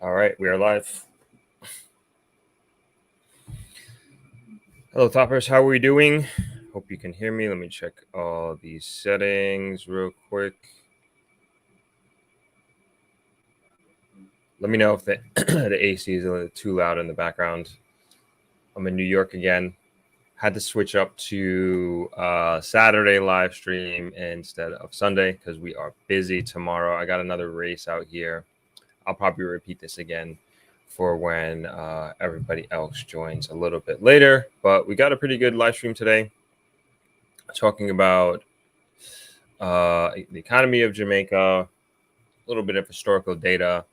All right, we are live. Hello, toppers. How are we doing? Hope you can hear me. Let me check all these settings real quick. Let me know if the, the AC is a little too loud in the background. I'm in New York again. Had to switch up to Saturday live stream instead of Sunday because we are busy tomorrow. I got another race out here. I'll probably repeat this again for when everybody else joins a little bit later. But we got a pretty good live stream today talking about the economy of Jamaica, a little bit of historical data,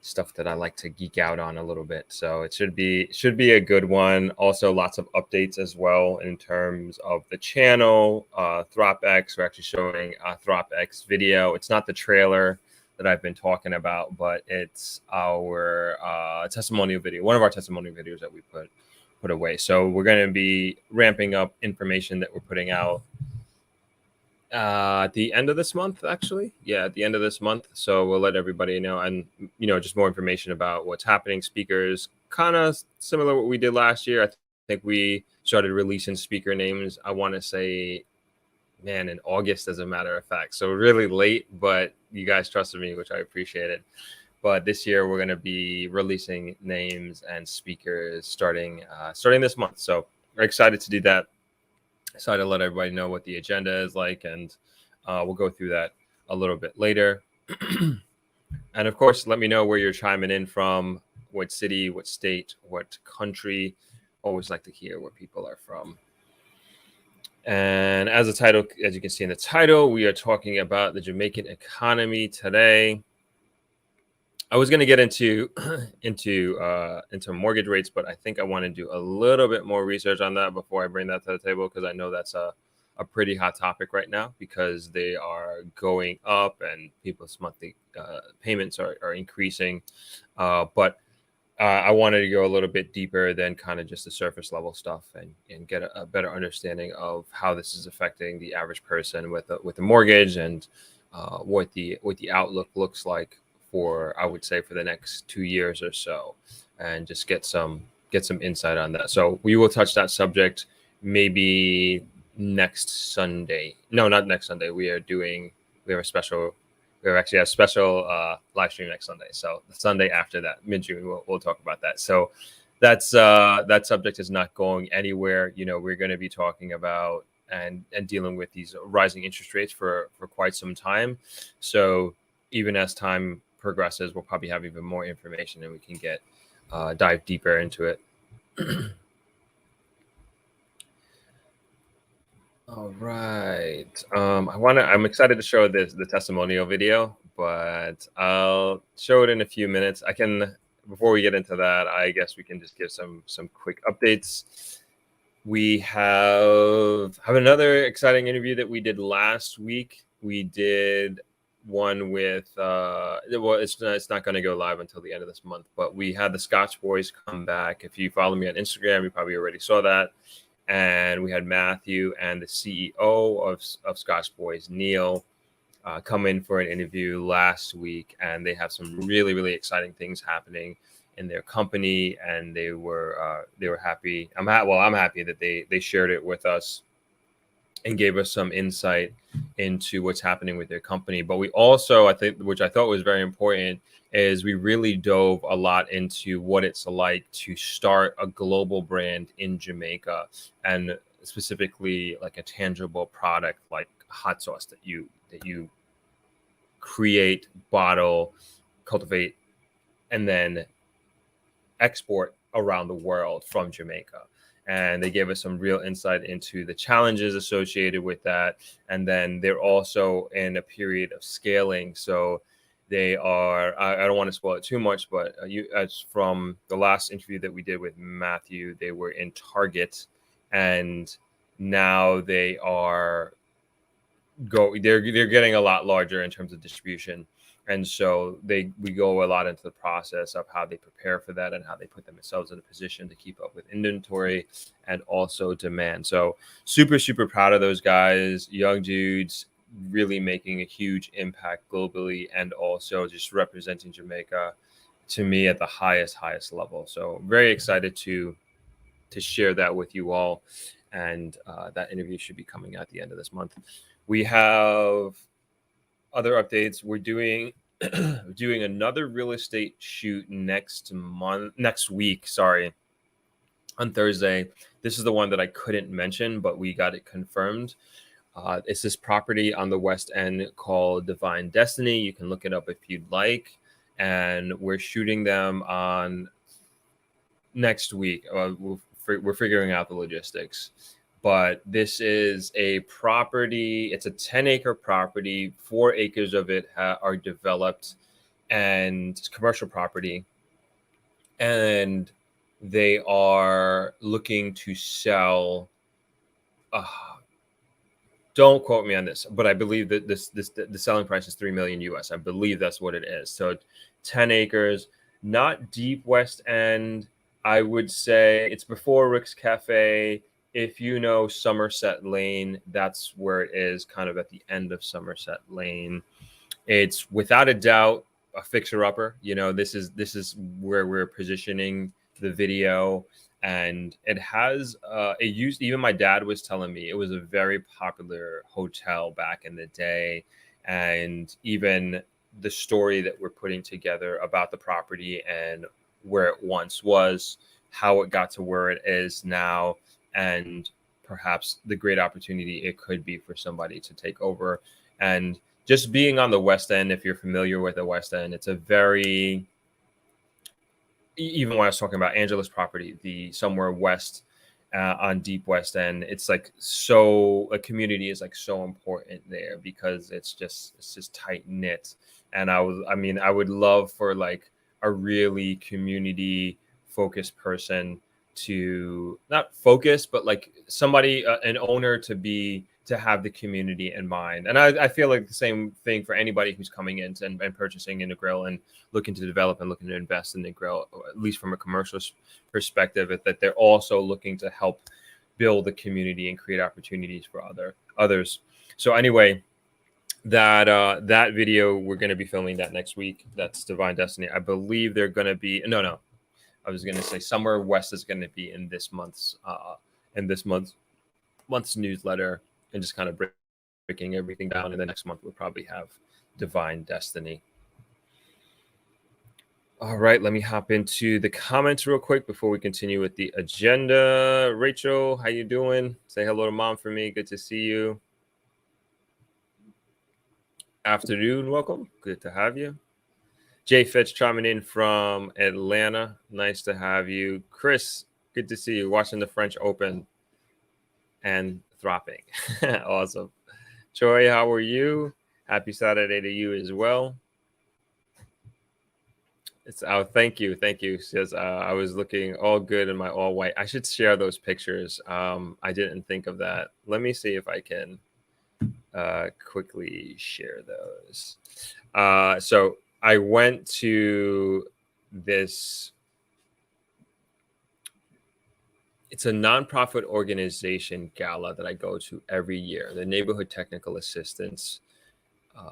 stuff that I like to geek out on a little bit. So it should be a good one. Also, lots of updates as well in terms of the channel. ThropX, we're actually showing a ThropX video. It's not the trailer that I've been talking about, but it's our testimonial video, one of our testimonial videos that we put away. So we're going to be ramping up information that we're putting out at the end of this month, actually. Yeah, at the end of this month. So we'll let everybody know, and just more information about what's happening. Speakers, kind of similar to what we did last year. I think we started releasing speaker names, I want to say, man, in August, as a matter of fact. So really late, but you guys trusted me, which I appreciated. But this year we're going to be releasing names and speakers starting this month. So we're excited to do that. Excited to let everybody know what the agenda is like, and we'll go through that a little bit later. And of course, let me know where you're chiming in from, what city, what state, what country. Always like to hear where people are from. And as you can see in the title, we are talking about the Jamaican economy today. I was going to get into mortgage rates, but I think I want to do a little bit more research on that before I bring that to the table, because I know that's a pretty hot topic right now because they are going up and people's monthly payments are increasing. But I wanted to go a little bit deeper than kind of just the surface level stuff and get a better understanding of how this is affecting the average person with a mortgage, and what the outlook looks like for, I would say, for the next 2 years or so, and just get some insight on that. So we will touch that subject maybe next Sunday. No, not next Sunday. We have a special live stream next Sunday. So the Sunday after that, mid-June, we'll talk about that. So that subject is not going anywhere. We're going to be talking about and dealing with these rising interest rates for quite some time. So even as time progresses, we'll probably have even more information and we can dive deeper into it. All right. I'm excited to show the testimonial video, but I'll show it in a few minutes. Before we get into that, I guess we can just give some quick updates. We have another exciting interview that we did last week. We did one with it's not going to go live until the end of this month, but we had the Scotch Boys come back. If you follow me on Instagram, you probably already saw that. And we had Matthew and the CEO of Scotch Boys, Neil, come in for an interview last week, and they have some really, really exciting things happening in their company, and they were happy. I'm happy that they shared it with us and gave us some insight into what's happening with their company. But we also, I think, which I thought was very important, is we really dove a lot into what it's like to start a global brand in Jamaica, and specifically like a tangible product like hot sauce that you create, bottle, cultivate, and then export around the world from Jamaica. And they gave us some real insight into the challenges associated with that. And then they're also in a period of scaling. So they are, I don't want to spoil it too much, but as from the last interview that we did with Matthew, they were in Target, and now they're getting a lot larger in terms of distribution. And so we go a lot into the process of how they prepare for that and how they put themselves in a position to keep up with inventory and also demand. So super, super proud of those guys, young dudes, really making a huge impact globally, and also just representing Jamaica to me at the highest level. So very excited to share that with you all, and that interview should be coming at the end of this month. We have other updates. We're doing doing another real estate shoot next week, sorry, on Thursday. This is the one that I couldn't mention, but we got it confirmed. It's this property on the West End called Divine Destiny. You can look it up if you'd like. And we're shooting them on next week. We're figuring out the logistics. But this is a property. It's a 10-acre property. 4 acres of it are developed, and it's commercial property. And they are looking to sell. Don't quote me on this, but I believe that the selling price is $3 million US. I believe that's what it is. So 10 acres, not deep West End. I would say it's before Rick's Cafe. If you know Somerset Lane, that's where it is, kind of at the end of Somerset Lane. It's without a doubt a fixer-upper. You know, this is where we're positioning the video, and it has it used. Even my dad was telling me it was a very popular hotel back in the day, and even the story that we're putting together about the property and where it once was, how it got to where it is now, and perhaps the great opportunity it could be for somebody to take over. And just being on the West End, if you're familiar with the West End, it's a very, even when I was talking about Angela's property, the somewhere west on Deep West End, it's like so a community is like so important there because it's just tight knit. And I would love for like a really community focused person to not focus, but like somebody, an owner to have the community in mind. And I feel like the same thing for anybody who's coming in and purchasing in a grill and looking to develop and looking to invest in the grill, at least from a commercial perspective, that they're also looking to help build the community and create opportunities for others. So anyway, that video, we're going to be filming that next week. That's Divine Destiny. I believe they're going to be no. I was going to say somewhere west is going to be in this month's newsletter, and just kind of breaking everything down. And the next month we'll probably have Divine Destiny. All right, let me hop into the comments real quick before we continue with the agenda. Rachel, how you doing? Say hello to mom for me. Good to see you. Afternoon, welcome. Good to have you. Jay Fitch chiming in from Atlanta. Nice to have you. Chris, good to see you. Watching the French Open and thropping. Awesome. Troy, how are you? Happy Saturday to you as well. Thank you. Says I was looking all good in my all white. I should share those pictures. I didn't think of that. Let me see if I can quickly share those. So I went to this. It's a nonprofit organization gala that I go to every year, the Neighborhood Technical Assistance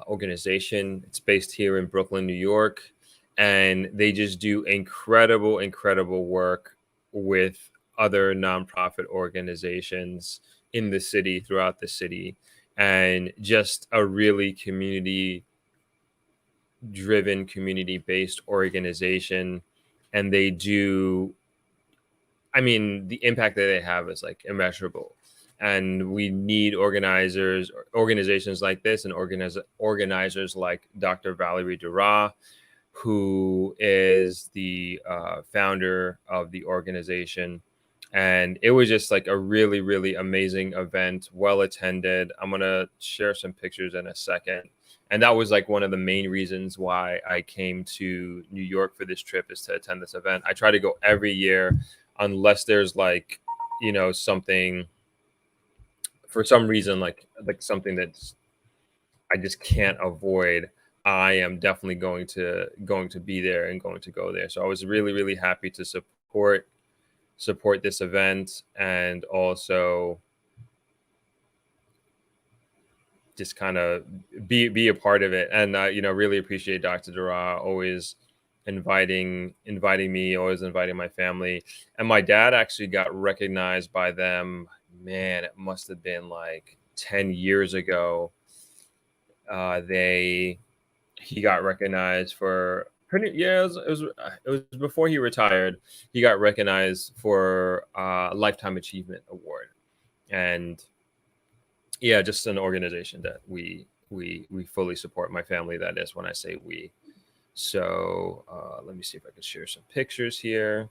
organization. It's based here in Brooklyn, New York, and they just do incredible work with other nonprofit organizations in the city, throughout the city, and just a really community-driven, community-based organization. And they do, the impact that they have is like immeasurable. And we need organizations like this, and organizers like Dr. Valerie Dura, who is the founder of the organization. And it was just like a really amazing event, well attended. I'm going to share some pictures in a second. And that was like one of the main reasons why I came to New York for this trip, is to attend this event. I try to go every year unless there's like, something for some reason, like something that's I just can't avoid. I am definitely going to be there and going to go there. So I was really happy to support this event, and also just kind of be a part of it. And really appreciate Dr. Dura, always inviting me, always inviting my family. And my dad actually got recognized by them. Man, it must have been like 10 years ago. He got recognized for it was before he retired. He got recognized for a lifetime achievement award. And yeah, just an organization that we fully support. My family, that is, when I say we. So let me see if I can share some pictures here.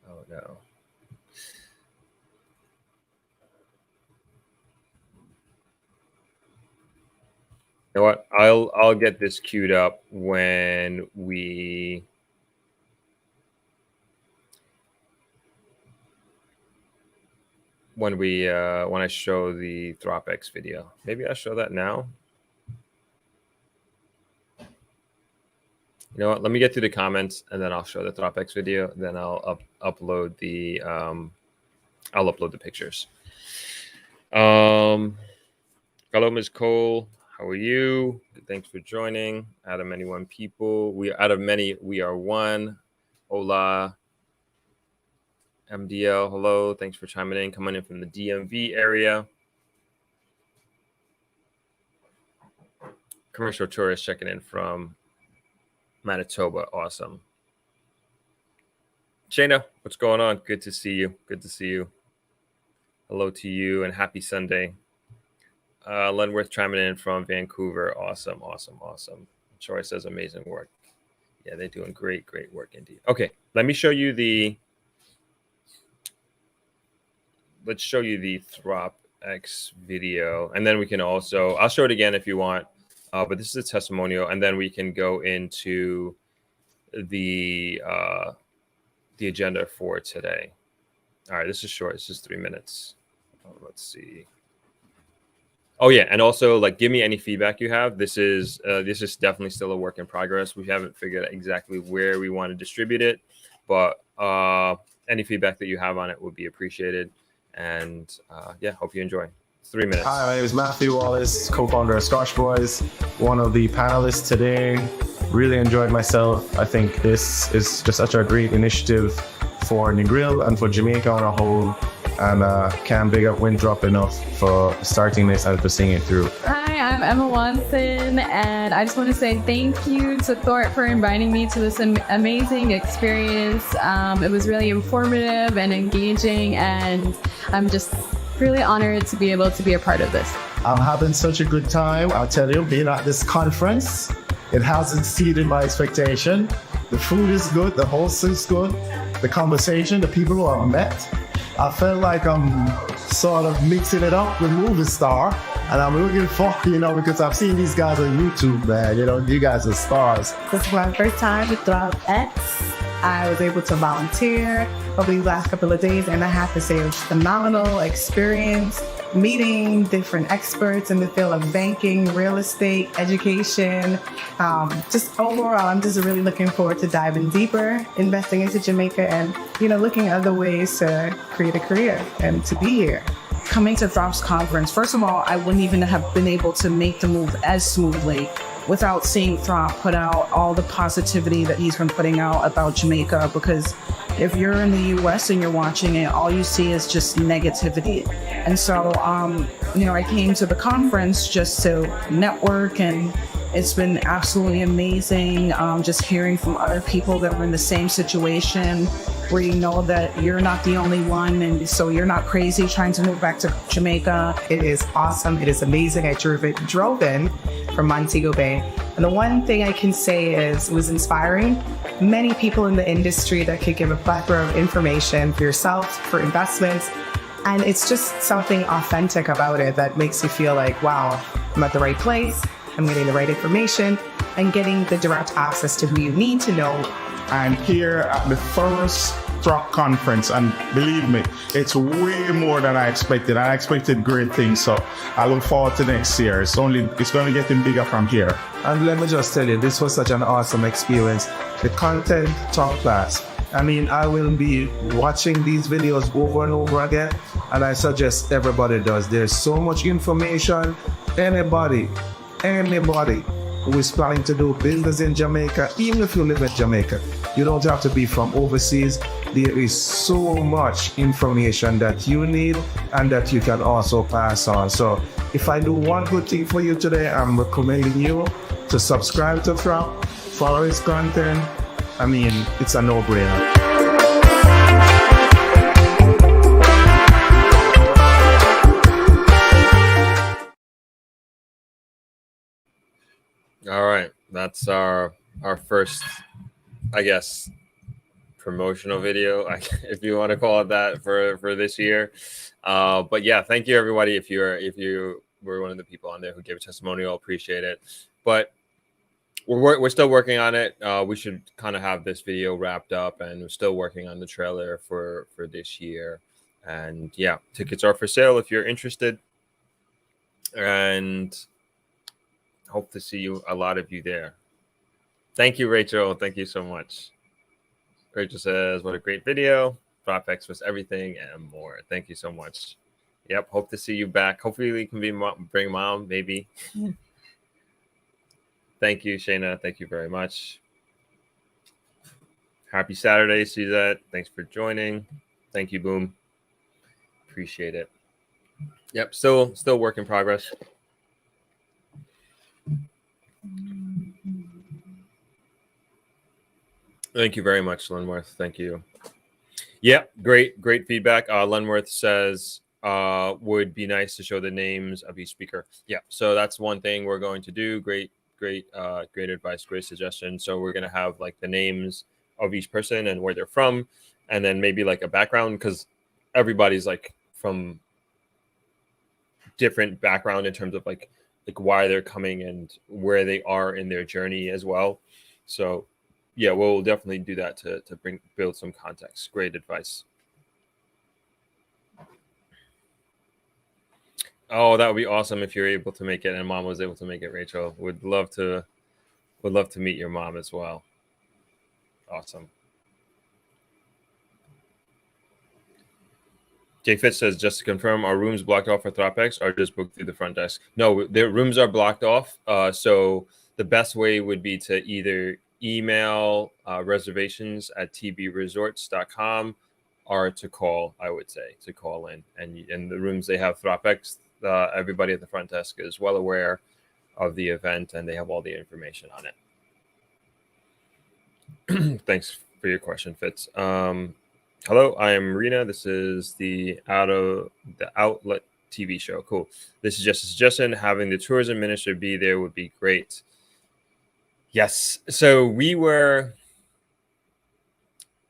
Oh no. You know what? I'll get this queued up when when I show the ThropX video. Maybe I'll show that now. You know what? Let me get through the comments and then I'll show the ThropX video. Then I'll upload the pictures. Hello, Ms. Cole. How are you? Thanks for joining. Out of many, one people. We are one. Hola. MDL, hello. Thanks for chiming in. Coming in from the DMV area. Commercial tourist checking in from Manitoba. Awesome. Shayna, what's going on? Good to see you. Good to see you. Hello to you and happy Sunday. Lenworth chiming in from Vancouver. Awesome, awesome, awesome. Troy says amazing work. Yeah, they're doing great, great work indeed. Okay, let me show you the. Let's show you the ThropX video, and then we can also. I'll show it again if you want, but this is a testimonial, and then we can go into the agenda for today. All right, this is short. It's just 3 minutes. Let's see. Oh yeah, and also like give me any feedback you have. This is definitely still a work in progress. We haven't figured out exactly where we want to distribute it, but any feedback that you have on it would be appreciated. And yeah, hope you enjoy. 3 minutes. Hi, my name is Matthew Wallace, co-founder of Scotch Boys, one of the panelists today. Really enjoyed myself. I think this is just such a great initiative for Negril and for Jamaica on a whole. And can't big up Winthrop enough for starting this and for seeing it through. Hi, I'm Emma Watson, and I just want to say thank you to Thorpe for inviting me to this amazing experience. It was really informative and engaging, and I'm just really honored to be able to be a part of this. I'm having such a good time. I'll tell you, being at this conference, it has exceeded my expectation. The food is good, the host is good, the conversation, the people who I've met. I felt like I'm sort of mixing it up with movie star, and I'm looking for, because I've seen these guys on YouTube, man. You guys are stars. This is my first time with ThropX. I was able to volunteer over these last couple of days, and I have to say it was a phenomenal experience, meeting different experts in the field of banking, real estate, education. Just overall, I'm just really looking forward to diving deeper, investing into Jamaica, and looking at other ways to create a career and to be here. Coming to Throp's conference, first of all, I wouldn't even have been able to make the move as smoothly without seeing Throp put out all the positivity that he's been putting out about Jamaica, because if you're in the US and you're watching it, all you see is just negativity. And so, I came to the conference just to network, and it's been absolutely amazing just hearing from other people that are in the same situation, where you know that you're not the only one, and so you're not crazy trying to move back to Jamaica. It is awesome. It is amazing. I drove in from Montego Bay. And the one thing I can say is it was inspiring. Many people in the industry that could give a plethora of information for yourself, for investments. And it's just something authentic about it that makes you feel like, wow, I'm at the right place. I'm getting the right information and getting the direct access to who you need to know. I'm here at the first Throp conference, and believe me, it's way more than I expected. I expected great things, so I look forward to next year. It's going to get bigger from here. And let me just tell you, this was such an awesome experience. The content, top class. I mean, I will be watching these videos over and over again, and I suggest everybody does. There's so much information. Anybody who is planning to do business in Jamaica, even if you live in Jamaica, you don't have to be from overseas. There is so much information that you need and that you can also pass on. So if I do one good thing for you today, I'm recommending you to subscribe to Frap, follow his content. I mean, it's a no-brainer. All right, that's our first, I guess, promotional video, if you want to call it that, for this year. But yeah, thank you everybody. If you were one of the people on there who gave a testimonial, appreciate it. But we're still working on it. We should kind of have this video wrapped up, and we're still working on the trailer for this year. And yeah, tickets are for sale if you're interested. And hope to see a lot of you there. Thank you, Rachel. Thank you so much. Rachel says, what a great video. PropX was everything and more. Thank you so much. Yep, hope to see you back. Hopefully we can bring mom, maybe. Thank you, Shayna. Thank you very much. Happy Saturday, Suzette. Thanks for joining. Thank you, Boom. Appreciate it. Yep, still work in progress. Thank you very much, Lenworth. Thank you. Yeah, great feedback. Lenworth says, would be nice to show the names of each speaker. Yeah, so that's one thing we're going to do. Great advice, great suggestion. So we're going to have like the names of each person and where they're from, and then maybe like a background, because everybody's like from different background in terms of like why they're coming and where they are in their journey as well. So yeah, we'll definitely do that to build some context. Great advice. Oh, that would be awesome if you're able to make it and mom was able to make it, Rachel. Would love to meet your mom as well. Awesome. Jay Fitz says, just to confirm, are rooms blocked off for ThropX or just booked through the front desk? No, their rooms are blocked off. So the best way would be to either email reservations at tbresorts.com or to call, I would say, to call in. And in the rooms they have ThropX, everybody at the front desk is well aware of the event and they have all the information on it. Thanks for your question, Fitz. Hello, I am Rena. This is the Outlet TV show. Cool. This is just a suggestion. Having the tourism minister be there would be great. Yes. So we were.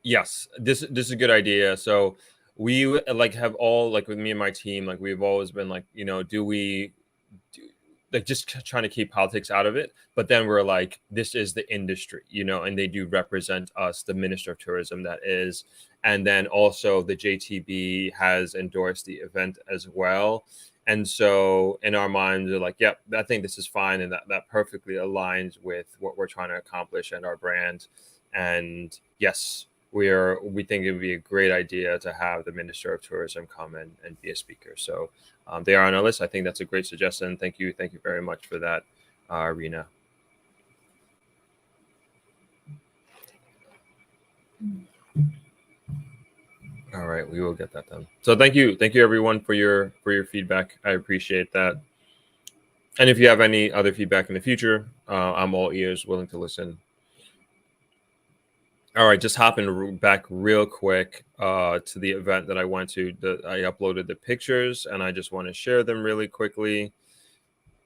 Yes, this is a good idea. So we like have all like with me and my team, like we've always been like, you know, do like just trying to keep politics out of it. But then we're like, this is the industry, you know, and they do represent us, the Minister of Tourism, that is. And then also the JTB has endorsed the event as well. And so in our minds, we're like, yep, I think this is fine. And that perfectly aligns with what we're trying to accomplish and our brand. And yes, we think it would be a great idea to have the Minister of Tourism come and be a speaker. So they are on our list. I think that's a great suggestion. Thank you very much for that, Rena. All right, we will get that done. So thank you everyone for your feedback. I appreciate that. And if you have any other feedback in the future, I'm all ears, willing to listen. All right, just hopping back real quick to the event that I went to. I uploaded the pictures, and I just want to share them really quickly.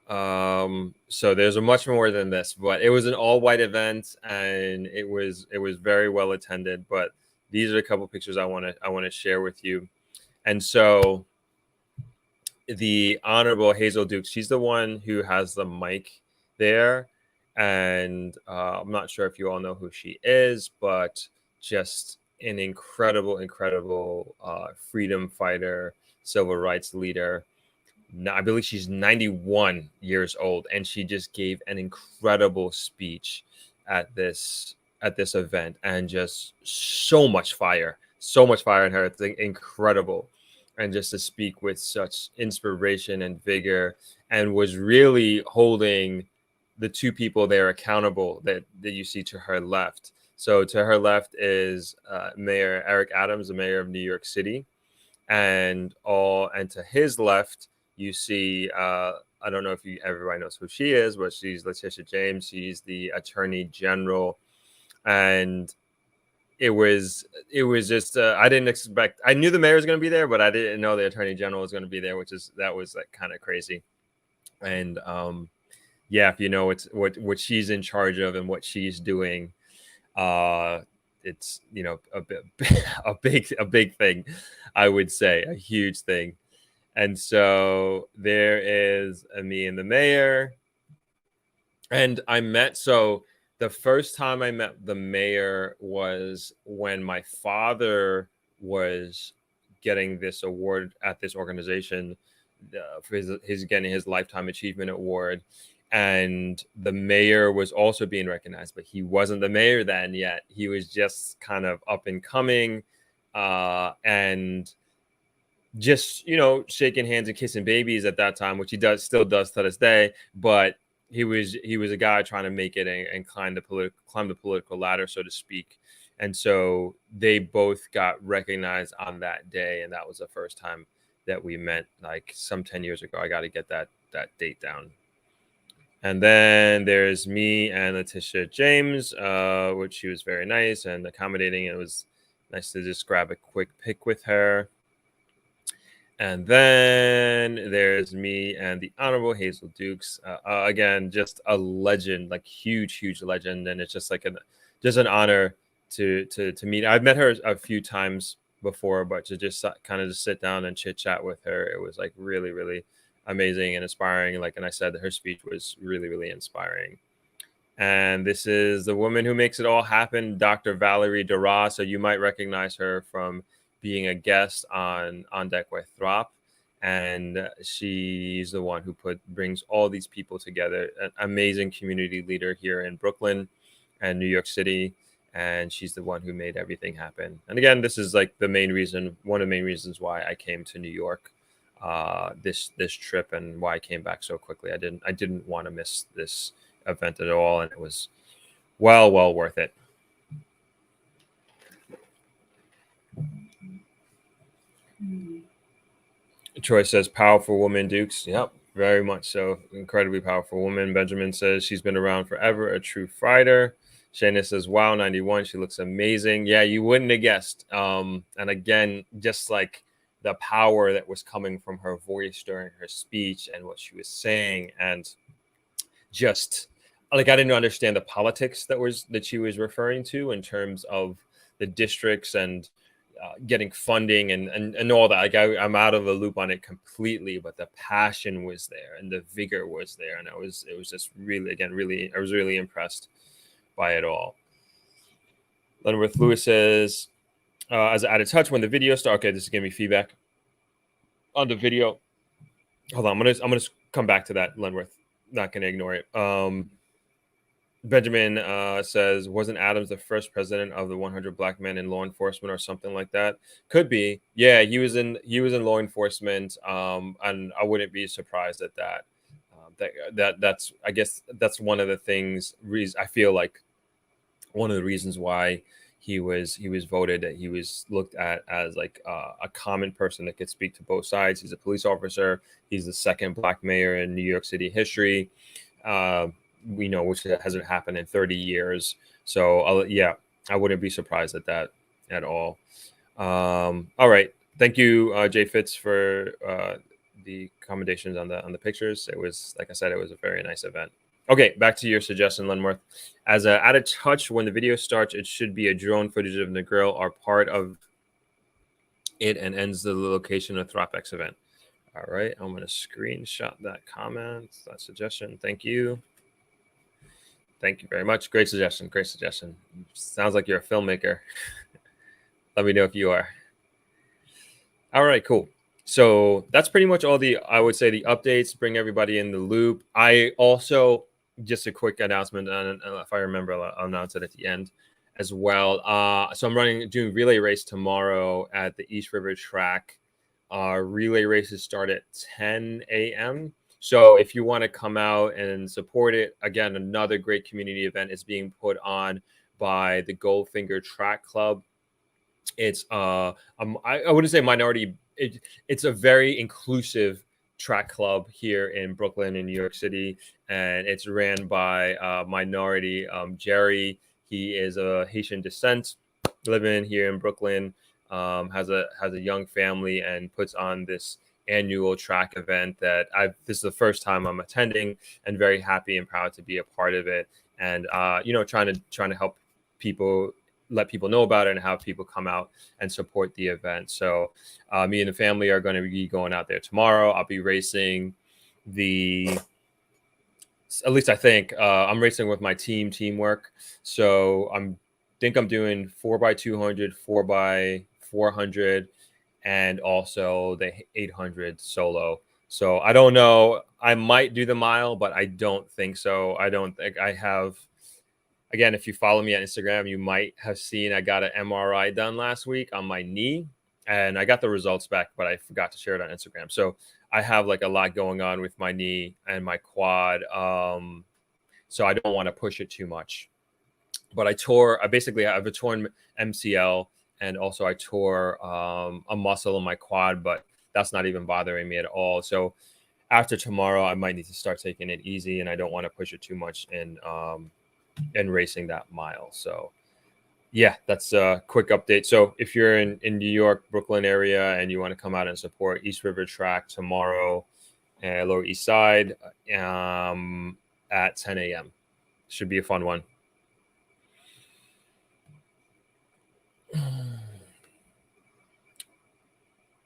So there's a much more than this, but it was an all-white event, and it was very well attended. But these are a couple pictures I want to share with you. And so the Honorable Hazel Duke, she's the one who has the mic there. And I'm not sure if you all know who she is, but just an incredible freedom fighter, civil rights leader. I believe she's 91 years old, and she just gave an incredible speech at this event, and just so much fire in her. It's incredible. And just to speak with such inspiration and vigor, and was really holding the two people there accountable that you see to her left. So to her left is Mayor Eric Adams, the mayor of New York City, and to his left you see I don't know if everybody knows who she is, but she's Letitia James. She's the Attorney General, and it was just I didn't expect. I knew the mayor was going to be there, but I didn't know the Attorney General was going to be there, that was like kind of crazy. And yeah, if you know what she's in charge of and what she's doing, it's a bit a big thing, I would say, a huge thing. And so there is me and the mayor, and the first time I met the mayor was when my father was getting this award at this organization for his getting his Lifetime Achievement Award. And the mayor was also being recognized, but he wasn't the mayor then yet. He was just kind of up and coming, and just shaking hands and kissing babies at that time, which he still does to this day. But he was a guy trying to make it and climb the political ladder, so to speak. And so they both got recognized on that day, and that was the first time that we met, like some 10 years ago. I got to get that date down. And then there's me and Letitia James, which she was very nice and accommodating. It was nice to just grab a quick pic with her. And then there's me and the Honorable Hazel Dukes. Again, just a legend, like huge legend. And it's just like an honor to meet. I've met her a few times before, but to just kind of just sit down and chit chat with her, it was like really, really amazing and inspiring. And I said, her speech was really, really inspiring. And this is the woman who makes it all happen, Dr. Valerie Dara. So you might recognize her from being a guest on Deck with Throp. And she's the one who brings all these people together, an amazing community leader here in Brooklyn and New York City. And she's the one who made everything happen. And again, this is like one of the main reasons why I came to New York this trip, and why I came back so quickly. I didn't want to miss this event at all, and it was well worth it. Troy says, powerful woman, Dukes. Yep, very much so. Incredibly powerful woman. Benjamin says she's been around forever, a true fighter. Shayna says, wow, 91. She looks amazing. Yeah, you wouldn't have guessed. And again, just like the power that was coming from her voice during her speech and what she was saying, and just like I didn't understand the politics that she was referring to in terms of the districts and getting funding and all that. Like I'm out of the loop on it completely, but the passion was there and the vigor was there, and it was just really, again, really, I was really impressed by it all. Lenworth Lewis says, as an added touch, when the video starts, okay, this is giving me feedback on the video. Hold on, I'm gonna come back to that, Lenworth. Not gonna ignore it. Benjamin says, wasn't Adams the first president of the 100 Black men in law enforcement or something like that? Could be. Yeah, he was in law enforcement, and I wouldn't be surprised at that. That's I guess that's one of the things. I feel like one of the reasons why he was voted, that he was looked at as like a common person that could speak to both sides. He's a police officer. He's the second Black mayor in New York City history. We know, which hasn't happened in 30 years. So yeah, I wouldn't be surprised at that at all. All right. Thank you, Jay Fitz, for the accommodations on the pictures. It was, like I said, it was a very nice event. Okay, back to your suggestion, Lenworth. As an added touch, when the video starts, it should be a drone footage of the grill or part of it and ends the location of ThropX event. All right, I'm going to screenshot that comment, that suggestion. Thank you. Thank you very much. Great suggestion. Great suggestion. Sounds like you're a filmmaker. Let me know if you are. All right, cool. So that's pretty much all I would say, the updates, bring everybody in the loop. I also, just a quick announcement, and if I remember, I'll announce it at the end as well. So I'm doing relay race tomorrow at the East River track. Relay races start at 10 a.m. So if you want to come out and support it, again, another great community event is being put on by the Goldfinger Track Club. It's I wouldn't say minority. It's a very inclusive track club here in Brooklyn in New York City, and it's ran by minority Jerry. He is a Haitian descent, living here in Brooklyn. Has a young family and puts on this annual track event that this is the first time I'm attending, and very happy and proud to be a part of it. And trying to help people, let people know about it, and have people come out and support the event. So me and the family are going to be going out there tomorrow. I'll be racing at least I think I'm racing with my teamwork. So I'm doing 4x200, 4x400, and also the 800 solo. So I don't know. I might do the mile, but I don't think so. I don't think I have. Again, if you follow me on Instagram, you might have seen I got an MRI done last week on my knee, and I got the results back, but I forgot to share it on Instagram. So I have like a lot going on with my knee and my quad. So I don't want to push it too much. But I basically have a torn MCL, and also I tore a muscle in my quad, but that's not even bothering me at all. So after tomorrow, I might need to start taking it easy, and I don't want to push it too much in racing that mile. So yeah, that's a quick update. So if you're in New York, Brooklyn area, and you want to come out and support East River Track tomorrow, Lower East Side, at 10 a.m. Should be a fun one.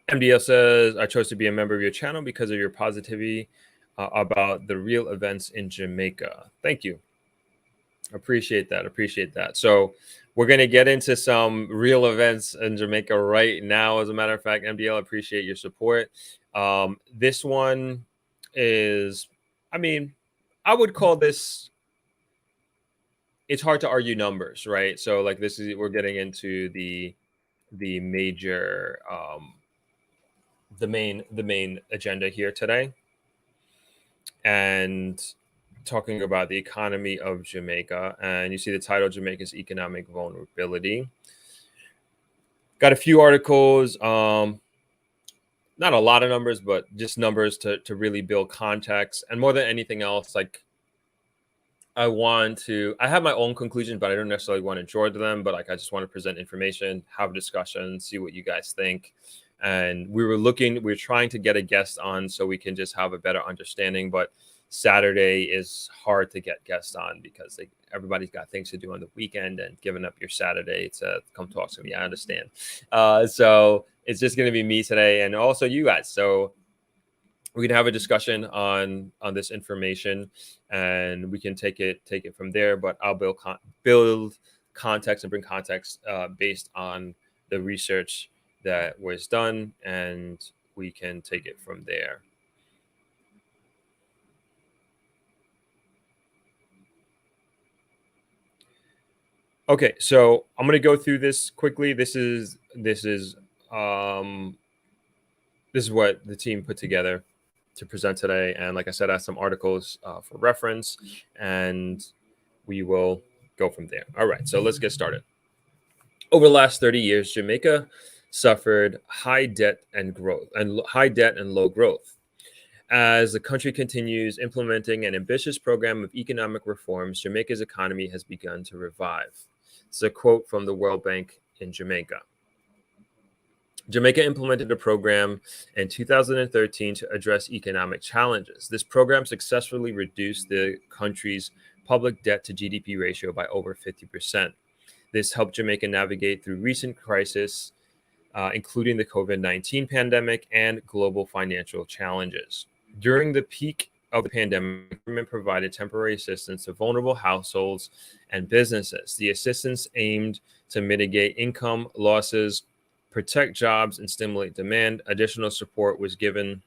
MDL says, I chose to be a member of your channel because of your positivity about the real events in Jamaica. Thank you. Appreciate that. So we're going to get into some real events in Jamaica right now. As a matter of fact, MDL, appreciate your support. This one is, I would call this, it's hard to argue numbers, right? So like we're getting into the major, the main agenda here today, and talking about the economy of Jamaica. And you see the title, Jamaica's Economic Vulnerability. Got a few articles, not a lot of numbers, but just numbers to really build context. And more than anything else, like I have my own conclusions, but I don't necessarily want to draw to them, but like I just want to present information, have a discussion, see what you guys think. And we're trying to get a guest on so we can just have a better understanding, but Saturday is hard to get guests on because everybody's got things to do on the weekend, and giving up your Saturday to come talk to me, I understand. So it's just going to be me today, and also you guys. So we can have a discussion on this information, and we can take it from there. But I'll build context and bring context based on the research that was done, and we can take it from there. Okay, so I'm going to go through this quickly. This is what the team put together to present today, and like I said, I have some articles for reference, and we will go from there. All right, so let's get started. Over the last 30 years, Jamaica suffered high debt and low growth. As the country continues implementing an ambitious program of economic reforms, Jamaica's economy has begun to revive. It's a quote from the World Bank in Jamaica. Jamaica implemented a program in 2013 to address economic challenges. This program successfully reduced the country's public debt to GDP ratio by over 50%. This helped Jamaica navigate through recent crises, including the COVID-19 pandemic and global financial challenges. During the peak of the pandemic, the government provided temporary assistance to vulnerable households and businesses. The assistance aimed to mitigate income losses, protect jobs, and stimulate demand. Additional support was given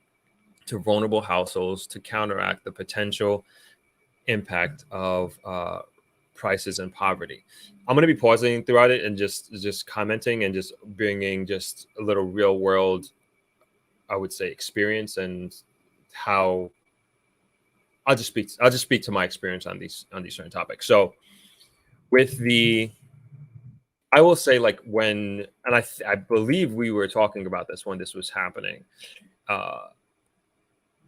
to vulnerable households to counteract the potential impact of prices and poverty. I'm going to be pausing throughout it and just commenting and just bringing just a little real world, I would say, experience and how I'll just speak to my experience on these certain topics. So with the, I will say, like, when, and I believe we were talking about this when this was happening.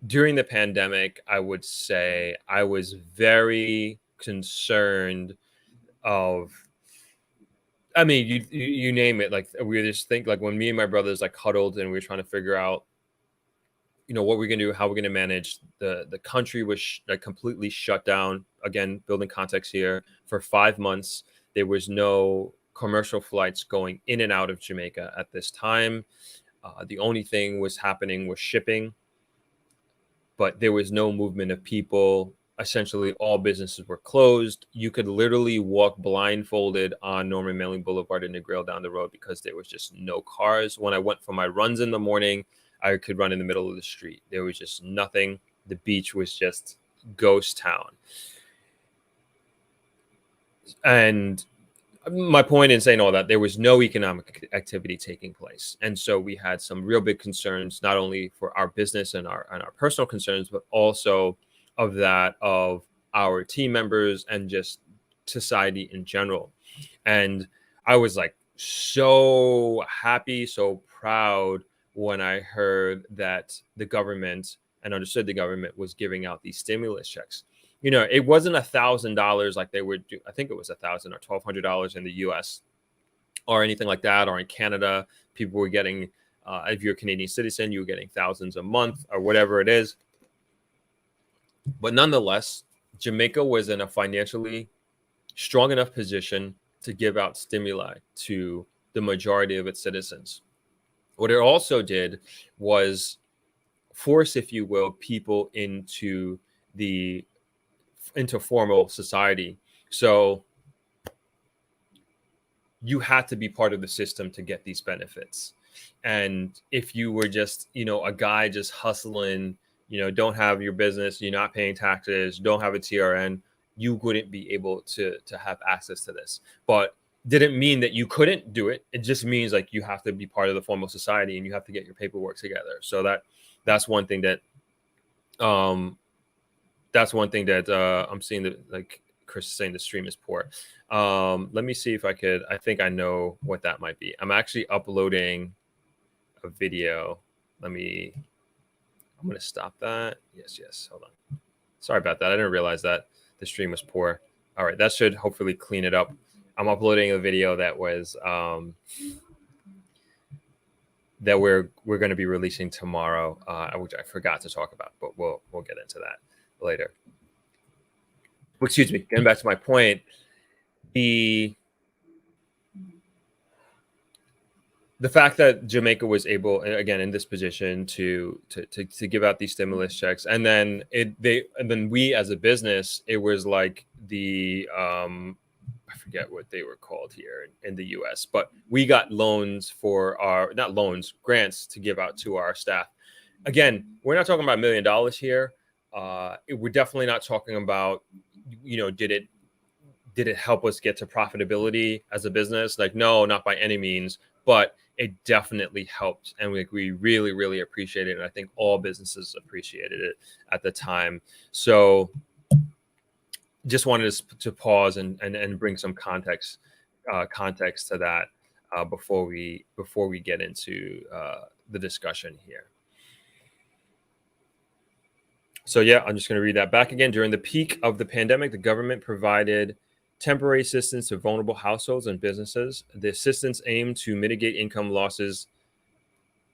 During the pandemic, I would say I was very concerned of, I mean, you name it. Like, we just think, like, when me and my brothers like huddled and we were trying to figure out, what we're gonna do, how we're gonna manage. The country was like completely shut down. Again, building context here, for 5 months. There was no commercial flights going in and out of Jamaica at this time. The only thing was happening was shipping, but there was no movement of people. Essentially, all businesses were closed. You could literally walk blindfolded on Norman Manley Boulevard in the Grill down the road because there was just no cars. When I went for my runs in the morning, I could run in the middle of the street. There was just nothing. The beach was just ghost town. And my point in saying all that, there was no economic activity taking place. And so we had some real big concerns, not only for our business and our personal concerns, but also of our team members and just society in general. And I was like so happy, so proud when I heard that the government, and understood the government, was giving out these stimulus checks. It wasn't $1,000 like they would do. I think it was $1,000 or $1,200 in the U.S. or anything like that, or in Canada. People were getting, if you're a Canadian citizen, you were getting thousands a month or whatever it is. But nonetheless, Jamaica was in a financially strong enough position to give out stimuli to the majority of its citizens. What it also did was force, if you will, people into formal society. So you had to be part of the system to get these benefits. And if you were just, a guy just hustling, don't have your business, you're not paying taxes, don't have a TRN, you wouldn't be able to have access to this. But didn't mean that you couldn't do it. It just means like you have to be part of the formal society and you have to get your paperwork together. So that's one thing that I'm seeing, that, like Chris is saying, the stream is poor. Let me see if I think I know what that might be. I'm actually uploading a video. I'm going to stop that. Yes. Hold on. Sorry about that. I didn't realize that the stream was poor. All right. That should hopefully clean it up. I'm uploading a video that was, that we're going to be releasing tomorrow, which I forgot to talk about, but we'll get into that later. Excuse me. Getting back to my point, the fact that Jamaica was able, again, in this position to give out these stimulus checks, and then we as a business, it was like the I forget what they were called here in the U.S., but we got loans grants to give out to our staff. Again, we're not talking about $1 million here. We're definitely not talking about, did it help us get to profitability as a business? Like, no, not by any means, but it definitely helped. And we really, really appreciate it. And I think all businesses appreciated it at the time. So just wanted to pause and bring some context to that before we get into the discussion here. So yeah, I'm just going to read that back again. During the peak of the pandemic, the government provided temporary assistance to vulnerable households and businesses. The assistance aimed to mitigate income losses,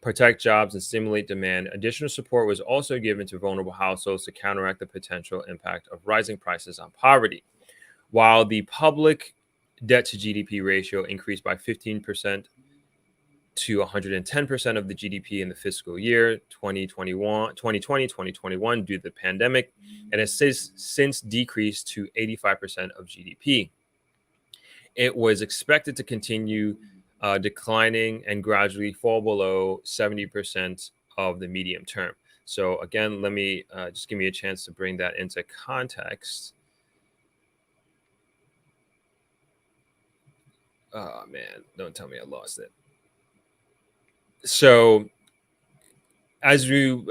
protect jobs, and stimulate demand. Additional support was also given to vulnerable households to counteract the potential impact of rising prices on poverty. While the public debt to GDP ratio increased by 15% to 110% of the GDP in the fiscal year 2020-2021 due to the pandemic, and has since decreased to 85% of GDP. It was expected to continue declining and gradually fall below 70% of the medium term. So again, let me just give me a chance to bring that into context. Oh man, don't tell me I lost it. So as you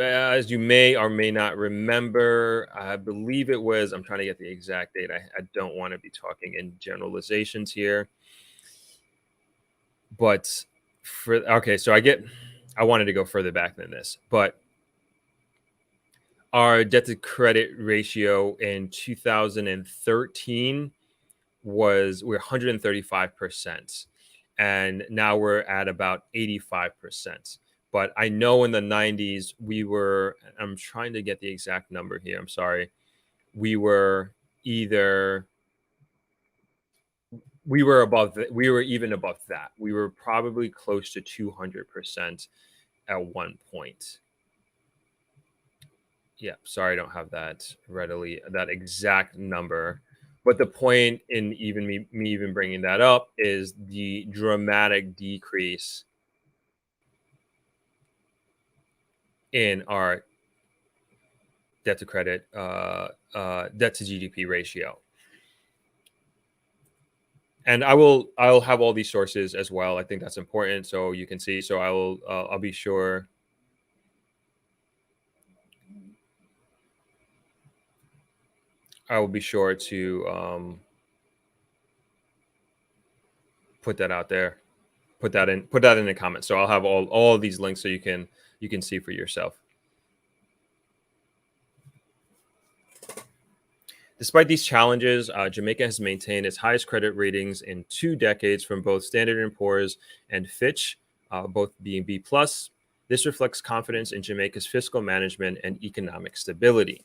may or may not remember, I believe it was, I'm trying to get the exact date. I don't want to be talking in generalizations here. But so I wanted to go further back than this, but our debt to credit ratio in 2013 we're 135%, and now we're at about 85%. But I know in the 90s I'm trying to get the exact number here, I'm sorry, we were either we were even above that. We were probably close to 200% at one point. Yeah, sorry, I don't have that that exact number. But the point in even me even bringing that up is the dramatic decrease in our debt to credit, debt to GDP ratio. And I'll have all these sources as well. I think that's important so you can see. So I'll be sure. I will be sure to put that out there, put that in the comments. So I'll have all these links so you can see for yourself. Despite these challenges, Jamaica has maintained its highest credit ratings in 2 decades from both Standard & Poor's and Fitch, both being B+. This reflects confidence in Jamaica's fiscal management and economic stability.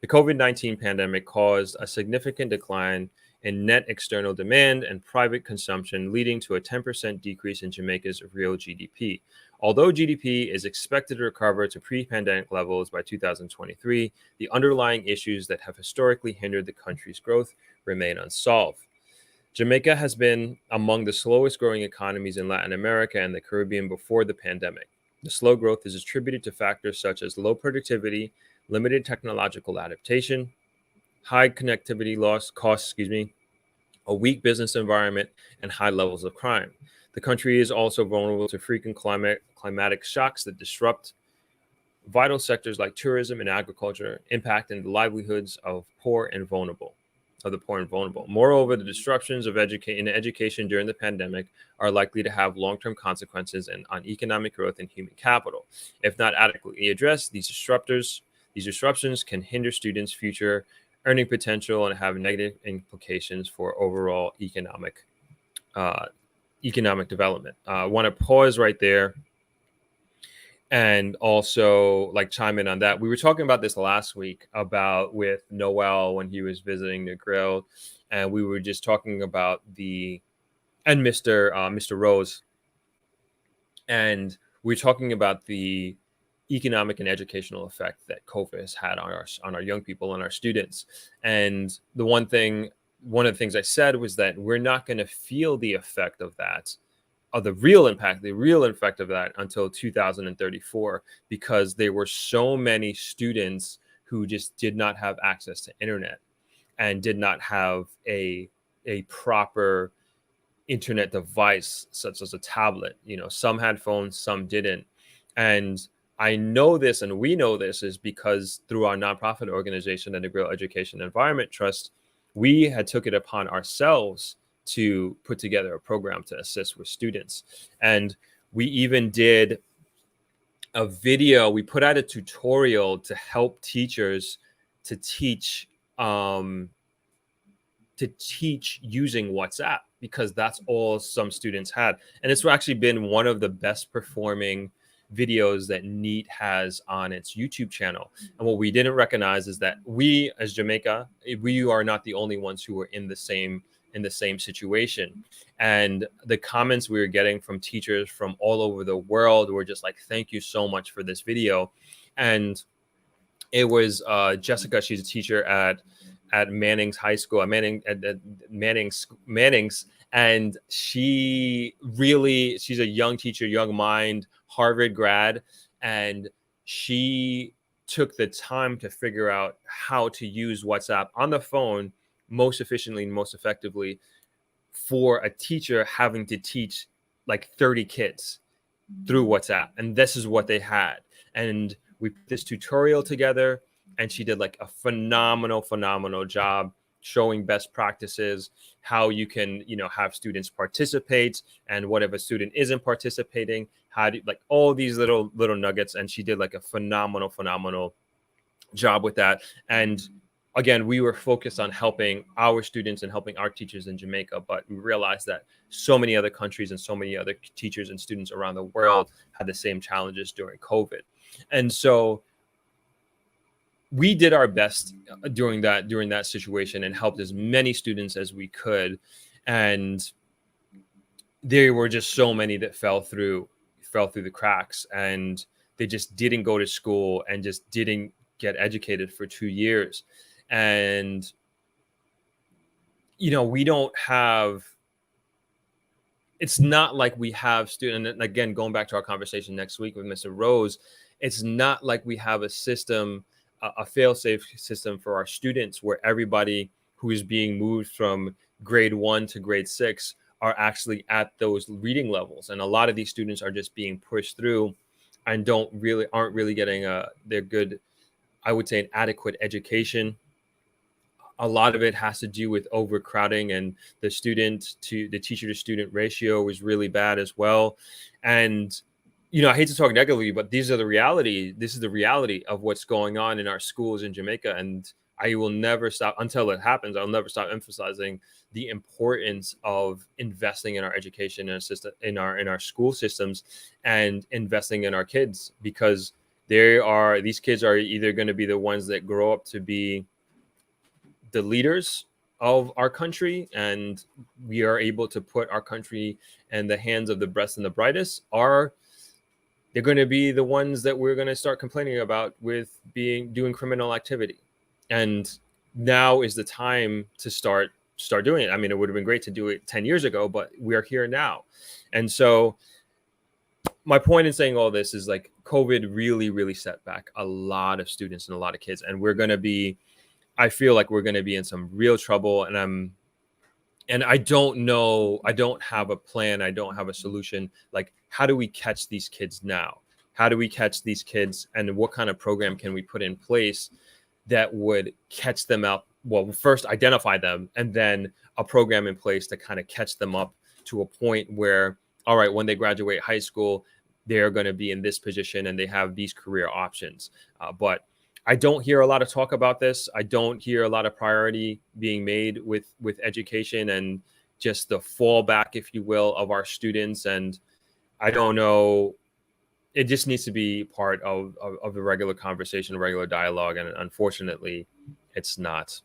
The COVID-19 pandemic caused a significant decline in net external demand and private consumption, leading to a 10% decrease in Jamaica's real GDP. Although GDP is expected to recover to pre-pandemic levels by 2023, the underlying issues that have historically hindered the country's growth remain unsolved. Jamaica has been among the slowest growing economies in Latin America and the Caribbean before the pandemic. The slow growth is attributed to factors such as low productivity, limited technological adaptation, high connectivity costs, a weak business environment, and high levels of crime. The country is also vulnerable to frequent climatic shocks that disrupt vital sectors like tourism and agriculture, impacting the livelihoods of the poor and vulnerable. Moreover, the disruptions of education during the pandemic are likely to have long-term consequences on economic growth and human capital. If not adequately addressed, these disruptions can hinder students' future earning potential and have negative implications for overall economic development. I want to pause right there and also chime in on that. We were talking about this last week with Noel when he was visiting the grill, and we were just talking about and Mr. Rose, and we were talking about the economic and educational effect that COVID has had on our young people and our students. And one of the things I said was that we're not going to feel the effect of that, the real effect of that until 2034, because there were so many students who just did not have access to internet and did not have a proper internet device such as a tablet. Some had phones, some didn't. And I know this, and we know this, is because through our nonprofit organization, the Negril Education Environment Trust, we had took it upon ourselves to put together a program to assist with students. And we even did a video. We put out a tutorial to help teachers to teach using WhatsApp, because that's all some students had. And it's actually been one of the best performing videos that NEAT has on its YouTube channel. And what we didn't recognize is that we, as Jamaica, we are not the only ones who were in the same situation. And the comments we were getting from teachers from all over the world were just like, thank you so much for this video. And it was Jessica, she's a teacher at Manning's High School, at Manning's, and she's a young teacher, young mind, Harvard grad, and she took the time to figure out how to use WhatsApp on the phone most efficiently and most effectively for a teacher having to teach 30 kids. through WhatsApp, and this is what they had. And we put this tutorial together, and she did like a phenomenal job showing best practices, how you can, have students participate, and what if a student isn't participating, how do like all these little nuggets. And she did like a phenomenal job with that. And again, we were focused on helping our students and helping our teachers in Jamaica, but we realized that so many other countries and so many other teachers and students around the world had the same challenges during COVID. And so we did our best during that situation and helped as many students as we could. And there were just so many that fell through the cracks, and they just didn't go to school and just didn't get educated for 2 years. And we don't have, it's not like we have students, and again, going back to our conversation next week with Mr. Rose, it's not like we have a system, a fail-safe system for our students where everybody who is being moved from grade 1 to grade 6 are actually at those reading levels. And a lot of these students are just being pushed through and aren't really getting their good, I would say, an adequate education. A lot of it has to do with overcrowding, and the teacher to student ratio is really bad as well. And I hate to talk negatively, but this is the reality of what's going on in our schools in Jamaica. And I will never stop until it happens. I'll never stop emphasizing the importance of investing in our education and in our school systems, and investing in our kids, because these kids are either going to be the ones that grow up to be the leaders of our country, and we are able to put our country in the hands of the best and the brightest, or they're going to be the ones that we're going to start complaining about with doing criminal activity. And now is the time to start doing it. I mean, it would have been great to do it 10 years ago, but we are here now. And so my point in saying all this is, like, COVID really set back a lot of students and a lot of kids, and I feel like we're going to be in some real trouble. And I don't know, I don't have a plan, I don't have a solution. Like, how do we catch these kids now? How do we catch these kids, and what kind of program can we put in place that would catch them up? Well, first identify them, and then a program in place to kind of catch them up to a point where, all right, when they graduate high school, they're going to be in this position and they have these career options. But I don't hear a lot of talk about this. I don't hear a lot of priority being made with education and just the fallback, if you will, of our students. And I don't know, it just needs to be part of the regular conversation, regular dialogue. And unfortunately, it's not.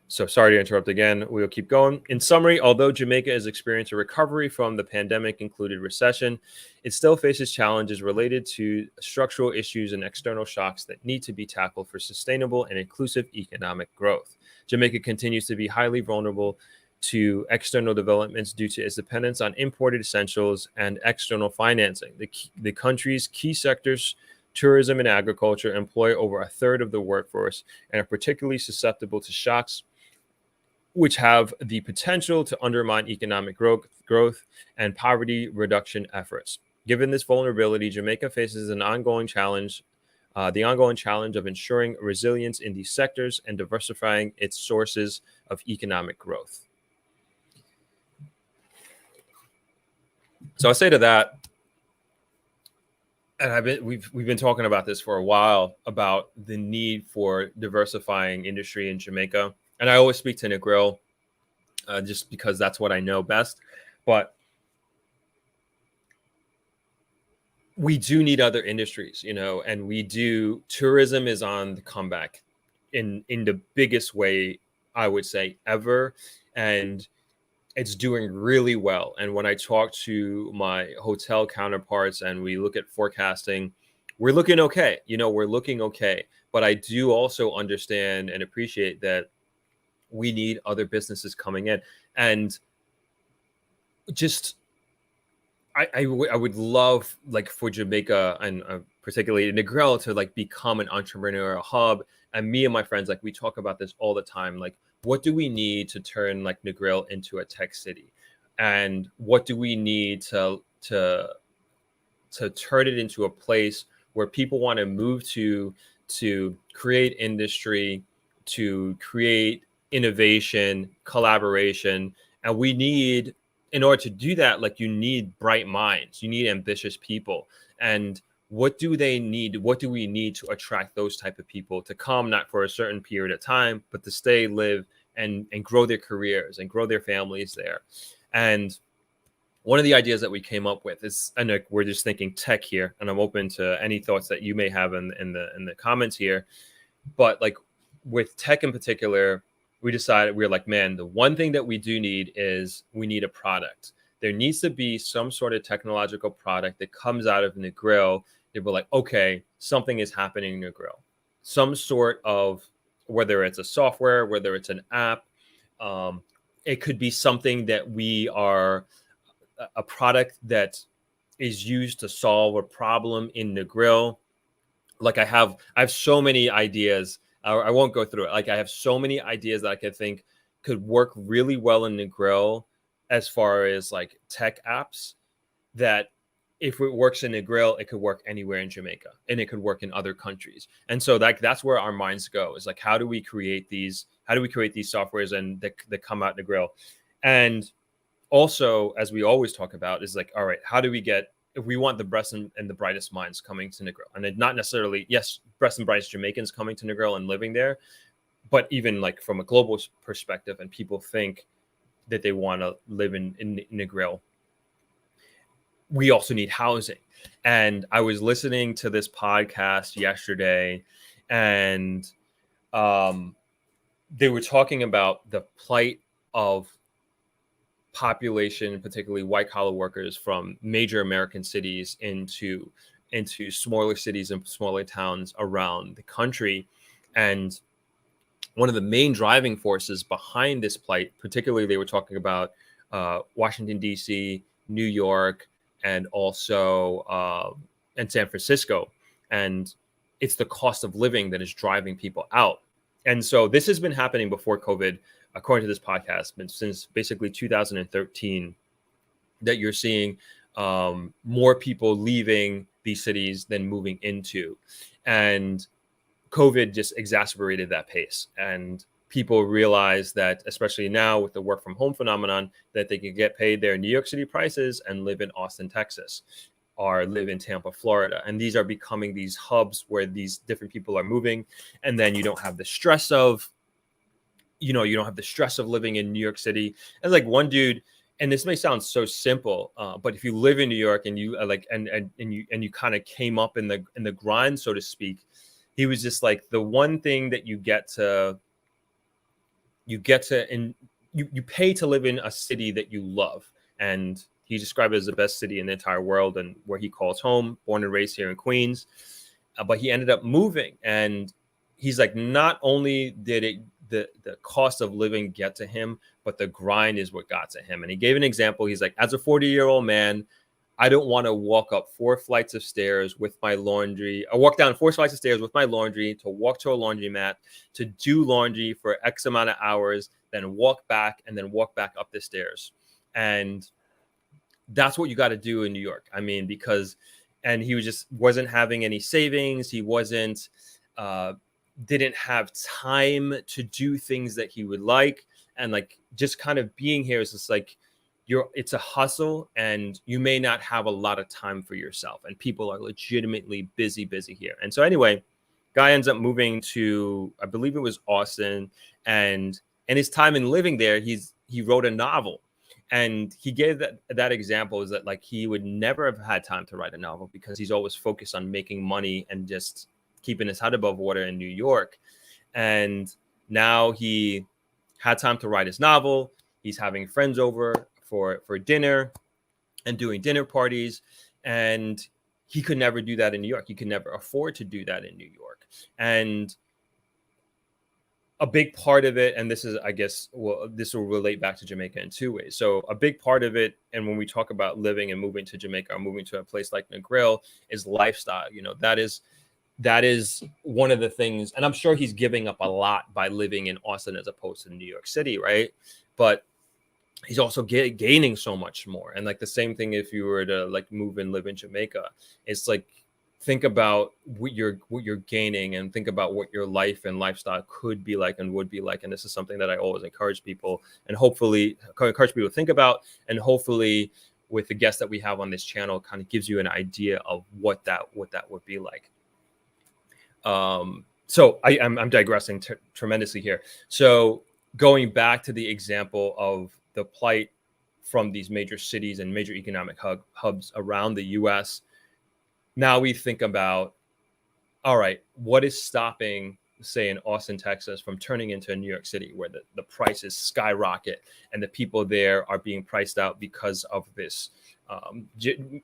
So sorry to interrupt again. We'll keep going. In summary, although Jamaica has experienced a recovery from the pandemic-included recession, it still faces challenges related to structural issues and external shocks that need to be tackled for sustainable and inclusive economic growth. Jamaica continues to be highly vulnerable to external developments due to its dependence on imported essentials and external financing. The country's key sectors, tourism and agriculture, employ over a third of the workforce and are particularly susceptible to shocks which have the potential to undermine economic growth and poverty reduction efforts. Given this vulnerability, Jamaica faces the ongoing challenge of ensuring resilience in these sectors and diversifying its sources of economic growth. So I say to that, and we've been talking about this for a while, about the need for diversifying industry in Jamaica. And I always speak to Negril just because that's what I know best. But we do need other industries, and tourism is on the comeback in the biggest way, I would say, ever. And it's doing really well. And when I talk to my hotel counterparts and we look at forecasting, we're looking okay. We're looking okay. But I do also understand and appreciate that we need other businesses coming in. And just, I would love, like, for Jamaica and particularly Negril to, like, become an entrepreneurial hub. And me and my friends, like, we talk about this all the time. Like, what do we need to turn, like, Negril into a tech city? And what do we need to to turn it into a place where people want to move to create industry, to create innovation, collaboration. And we need, in order to do that, like, you need bright minds, you need ambitious people. And what do they need? What do we need to attract those type of people to come, not for a certain period of time, but to stay, live, and grow their careers and grow their families there? And one of the ideas that we came up with is, and we're just thinking tech here, and I'm open to any thoughts that you may have in the comments here. But like with tech in particular, we decided, we were like, man, the one thing that we do need is we need a product. There needs to be some sort of technological product that comes out of Negril. They were like, okay, something is happening in Negril. Some sort of, whether it's a software, whether it's an app, it could be something that we are, a product that is used to solve a problem in Negril. Like I have so many ideas. I won't go through it. Like I have so many ideas that I could think could work really well in Negril as far as like tech apps, that if it works in Negril, it could work anywhere in Jamaica, and it could work in other countries. And so that's where our minds go, is like, how do we create these softwares and that come out Negril? And also, as we always talk about, is like, all right, how do we get, if we want the best and the brightest minds coming to Negril, and not necessarily, yes, best and brightest Jamaicans coming to Negril and living there, but even like from a global perspective, and people think that they want to live in Negril, we also need housing. And I was listening to this podcast yesterday, and they were talking about the plight of population, particularly white collar workers from major American cities into smaller cities and smaller towns around the country. And one of the main driving forces behind this plight, particularly they were talking about Washington, D.C., New York, and also and San Francisco. And it's the cost of living that is driving people out. And so this has been happening before COVID, according to this podcast, but since basically 2013, that you're seeing more people leaving these cities than moving into. And COVID just exacerbated that pace. And people realize that, especially now with the work from home phenomenon, that they can get paid their New York City prices and live in Austin, Texas, or live in Tampa, Florida. And these are becoming these hubs where these different people are moving. And then you don't have the stress of, you don't have the stress of living in New York City. And like one dude, and this may sound so simple, but if you live in New York and you like, and you kind of came up in the grind, so to speak, he was just like, the one thing that you pay to live in a city that you love. And he described it as the best city in the entire world, and where he calls home, born and raised here in Queens. But he ended up moving, and he's like, not only did the cost of living get to him, but the grind is what got to him. And he gave an example. He's like, as a 40-year-old man, I don't want to walk up 4 flights of stairs with my laundry, or walk down 4 flights of stairs with my laundry, to walk to a laundromat, to do laundry for X amount of hours, then walk back, and then walk back up the stairs. And that's what you got to do in New York. I mean, and he wasn't having any savings. He didn't have time to do things that he would like. And like, just kind of being here is just like, it's a hustle, and you may not have a lot of time for yourself, and people are legitimately busy here. And so anyway, guy ends up moving to, I believe it was Austin, and in his time in living there, he wrote a novel. And he gave that example, is that like, he would never have had time to write a novel because he's always focused on making money and just keeping his head above water in New York. And now he had time to write his novel. He's having friends over for dinner and doing dinner parties. And he could never do that in New York. He could never afford to do that in New York. And a big part of it, and this is, I guess, this will relate back to Jamaica in 2 ways. So a big part of it, and when we talk about living and moving to Jamaica, or moving to a place like Negril, is lifestyle. That is one of the things, and I'm sure he's giving up a lot by living in Austin as opposed to New York City, right? But he's also gaining so much more. And like the same thing if you were to like move and live in Jamaica, it's like think about what you're gaining and think about what your life and lifestyle could be like and would be like. And this is something that I always encourage people and hopefully encourage people to think about, and hopefully with the guests that we have on this channel kind of gives you an idea of what that would be like. So I'm digressing tremendously here. So going back to the example of the plight from these major cities and major economic hubs around the U.S., now we think about, all right, what is stopping, say, in Austin, Texas, from turning into New York City, where the prices skyrocket and the people there are being priced out because of this,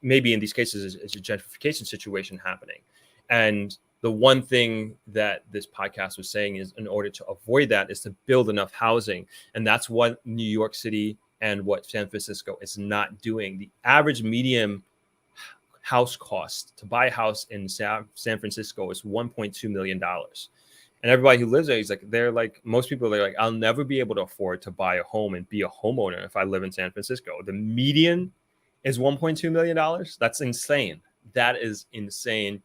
maybe in these cases, it's a gentrification situation happening. And the one thing that this podcast was saying is in order to avoid that is to build enough housing. And that's what New York City and what San Francisco is not doing. The average median house cost to buy a house in San Francisco is $1.2 million. And everybody who lives there, they're like, most people, they're like, I'll never be able to afford to buy a home and be a homeowner if I live in San Francisco. The median is $1.2 million. That's insane. That is insane.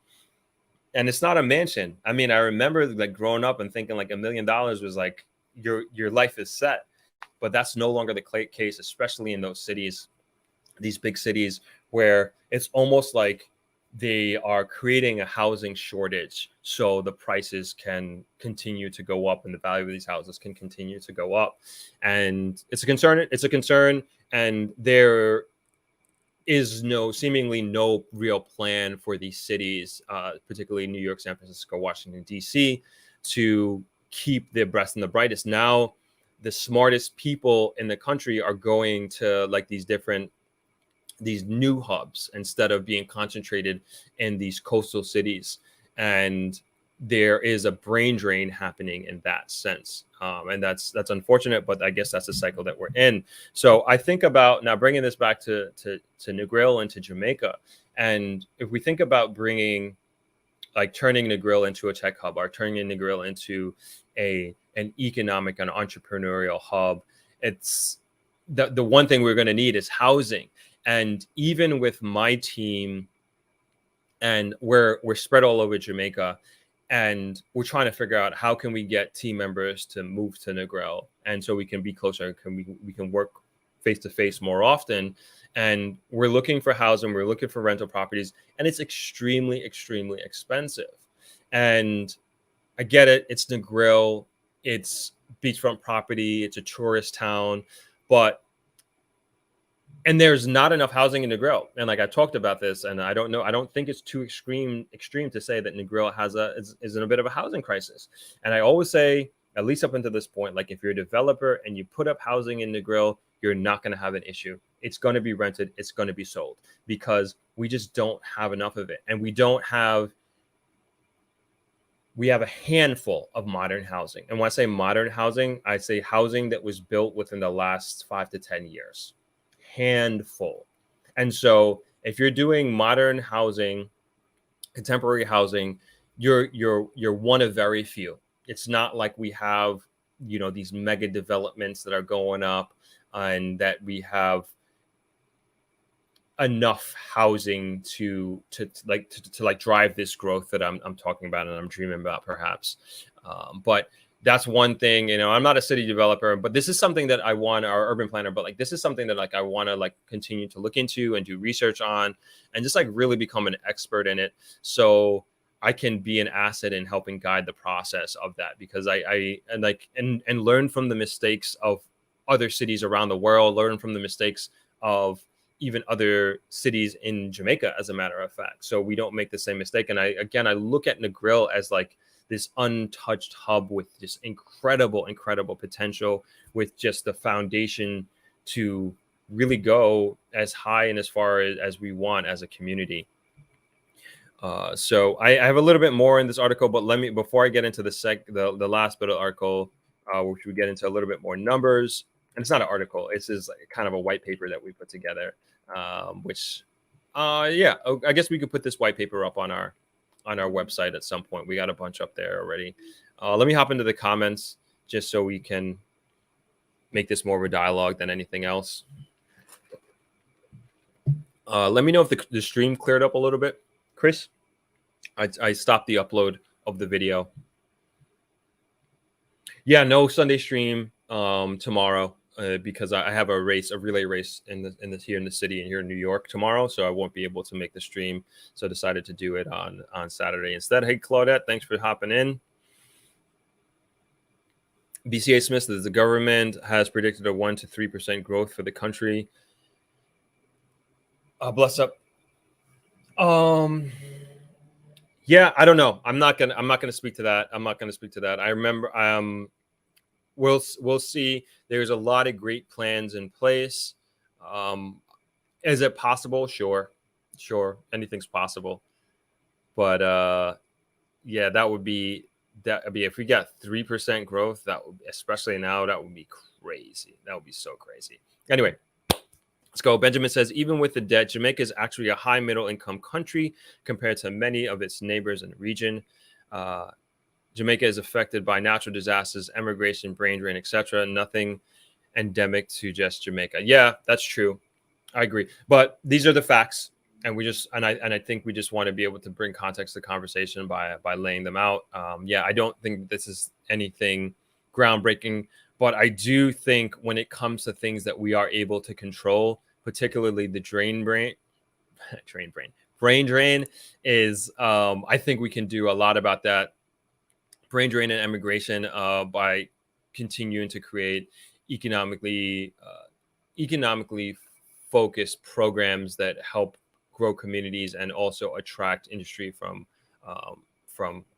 And it's not a mansion. I mean, I remember like growing up and thinking like $1 million was like your life is set, but that's no longer the case, especially in those cities, these big cities where it's almost like they are creating a housing shortage so the prices can continue to go up and the value of these houses can continue to go up. And it's a concern. And there is seemingly no real plan for these cities, particularly New York, San Francisco, Washington, D.C., to keep their best and the brightest. Now, the smartest people in the country are going to like these new hubs instead of being concentrated in these coastal cities. And there is a brain drain happening in that sense. And that's unfortunate, but I guess that's the cycle that we're in. So I think about now bringing this back to Negril and to Jamaica. And if we think about turning Negril into a tech hub or turning Negril into an economic and entrepreneurial hub, it's the one thing we're going to need is housing. And even with my team, and we're spread all over Jamaica, and we're trying to figure out how can we get team members to move to Negril, and so we can be closer, we can work face to face more often. And we're looking for housing, we're looking for rental properties, and it's extremely, extremely expensive. And I get it, it's Negril, it's beachfront property, it's a tourist town, and there's not enough housing in Negril. And like I talked about this, and I don't think it's too extreme to say that Negril is in a bit of a housing crisis. And I always say, at least up until this point, like if you're a developer and you put up housing in Negril, you're not going to have an issue. It's going to be rented, it's going to be sold, because we just don't have enough of it. And we have a handful of modern housing. And when I say modern housing, I say housing that was built within the last 5 to 10 years. Handful. And so if you're doing modern housing, contemporary housing, you're one of very few. It's not like we have, these mega developments that are going up and that we have enough housing to drive this growth that I'm talking about and I'm dreaming about, perhaps. But that's one thing. I'm not a city developer, but this is something that I want, our urban planner, but like this is something that I want to continue to look into and do research on and just really become an expert in it, so I can be an asset in helping guide the process of that, because I learn from the mistakes of other cities around the world, learn from the mistakes of even other cities in Jamaica, as a matter of fact, so we don't make the same mistake. And I look at Negril as this untouched hub with just incredible potential, with just the foundation to really go as high and as far as we want as a community. So I have a little bit more in this article, but before I get into the last bit of the article, which we get into a little bit more numbers, and it's not an article, it's just kind of a white paper that we put together, I guess we could put this white paper up on our website at some point. We got a bunch up there already. Let me hop into the comments just so we can make this more of a dialogue than anything else. Let me know if the stream cleared up a little bit, Chris. I stopped the upload of the video. Yeah, no Sunday stream tomorrow because I have a relay race here in the city and here in New York tomorrow, so I won't be able to make the stream. So I decided to do it on Saturday instead. Hey Claudette, thanks for hopping in. BCA Smith says the government has predicted a 1 to 3% growth for the country. Bless up. Yeah, I don't know. I'm not gonna speak to that. I remember we'll see. There's a lot of great plans in place. Is it possible? Sure. Anything's possible. But yeah, that would be if we got 3% growth, that would, especially now, that would be crazy. That would be so crazy. Anyway, let's go. Benjamin says, even with the debt, Jamaica is actually a high middle income country compared to many of its neighbors in the region. Jamaica is affected by natural disasters, emigration, brain drain, etc. Nothing endemic to just Jamaica. Yeah, that's true. I agree. But these are the facts. And I think we just want to be able to bring context to the conversation by laying them out. Yeah, I don't think this is anything groundbreaking, but I do think when it comes to things that we are able to control, particularly the brain drain is, I think we can do a lot about that. Brain drain and immigration by continuing to create economically focused programs that help grow communities and also attract industry from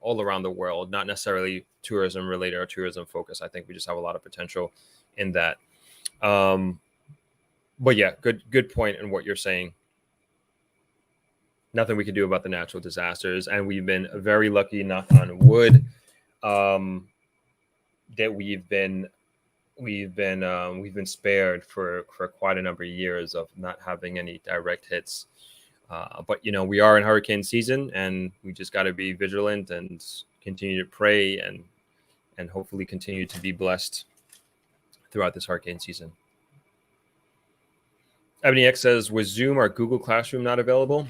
all around the world, not necessarily tourism related or tourism focused. I think we just have a lot of potential in that. But yeah, good point in what you're saying. Nothing we can do about the natural disasters, and we've been very lucky, knock on wood, that we've been spared for quite a number of years of not having any direct hits. But we are in hurricane season, and we just got to be vigilant and continue to pray and hopefully continue to be blessed throughout this hurricane season. Ebony X says, was Zoom or Google Classroom not available?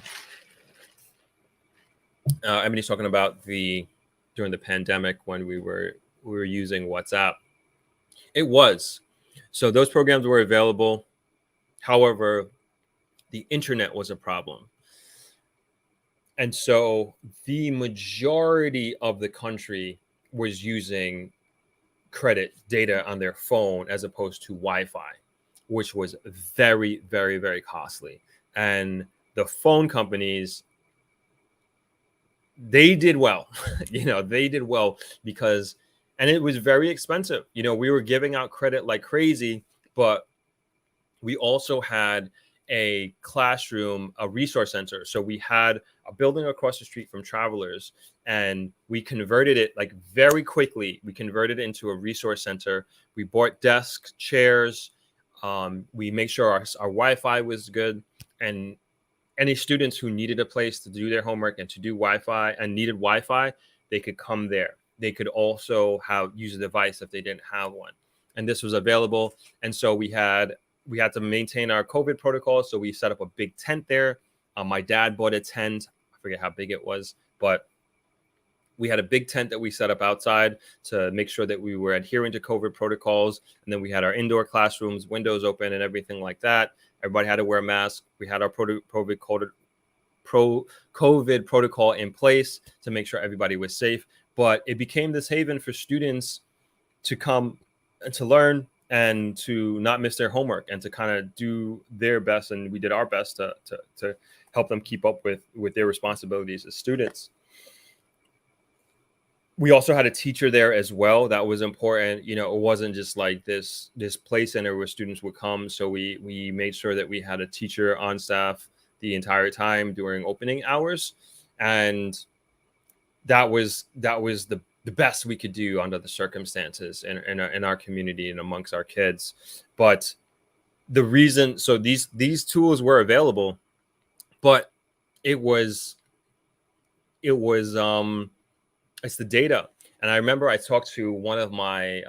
Ebony's talking about during the pandemic when we were using WhatsApp. It was. So those programs were available. However, the internet was a problem. And so the majority of the country was using credit data on their phone as opposed to Wi-Fi, which was very, very, very costly. And the phone companies, they did well. They did well because, and it was very expensive. We were giving out credit like crazy, but we also had a classroom, a resource center. So we had a building across the street from Travelers, and we converted it like very quickly. We converted it into a resource center. We bought desks, chairs. We made sure our Wi-Fi was good, and any students who needed a place to do their homework and to do Wi-Fi and needed Wi-Fi, they could come there. They could also use a device if they didn't have one. And this was available. And so we had to maintain our COVID protocol. So we set up a big tent there. My dad bought a tent. I forget how big it was, but we had a big tent that we set up outside to make sure that we were adhering to COVID protocols. And then we had our indoor classrooms, windows open and everything like that. Everybody had to wear a mask. We had our COVID protocol in place to make sure everybody was safe. But it became this haven for students to come and to learn and to not miss their homework and to kind of do their best. And we did our best to help them keep up with their responsibilities as students. We also had a teacher there as well. That was important. It wasn't just like this play center where students would come. So we made sure that we had a teacher on staff the entire time during opening hours. And that was the best we could do under the circumstances in our community and amongst our kids. But the reason, so these tools were available, but it's the data. And I remember I talked to one of my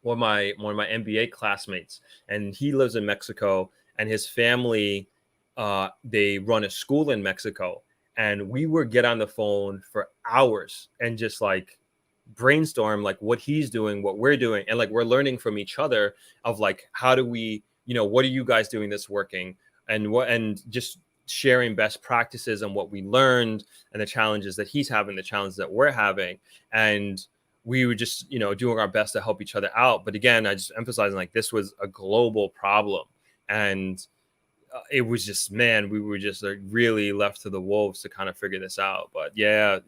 one of my MBA classmates, and he lives in Mexico, and his family, they run a school in Mexico, and we would get on the phone for hours and just like brainstorm like what he's doing, what we're doing, and like we're learning from each other of like how do we, what are you guys doing that's working, and just sharing best practices and what we learned and the challenges that he's having, the challenges that we're having, and we were just doing our best to help each other out. But again, I just emphasizing like this was a global problem, and it was just, man, we were just like really left to the wolves to kind of figure this out. But yeah,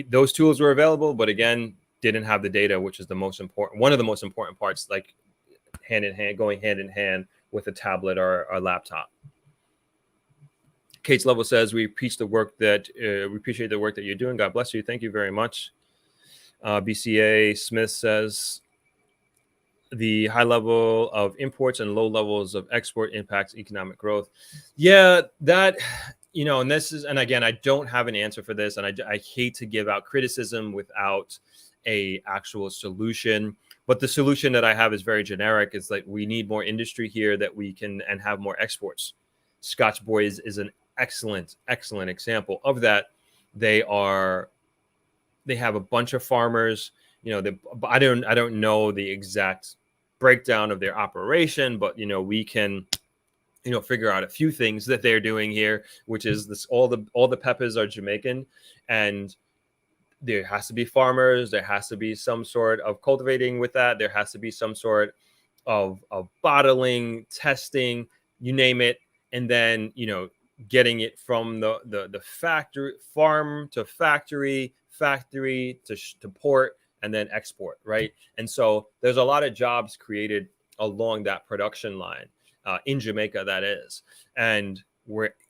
those tools were available, but again, didn't have the data, which is one of the most important parts, like going hand in hand with a tablet or a laptop. Kate's Level says, we appreciate the work that you're doing. God bless you. Thank you very much. BCA Smith says, the high level of imports and low levels of export impacts economic growth. Yeah, that, and again, I don't have an answer for this, and I hate to give out criticism without a actual solution. But the solution that I have is very generic. It's like we need more industry here that we can and have more exports. Scotch Boys is an excellent example of that. They have a bunch of farmers. I don't know the exact breakdown of their operation, but we can figure out a few things that they're doing here, which is this: all the peppers are Jamaican, and there has to be farmers, there has to be some sort of cultivating with that, there has to be some sort of bottling, testing, you name it, and then getting it from the factory, farm to factory to port, and then export, right? And so there's a lot of jobs created along that production line in Jamaica, that is, and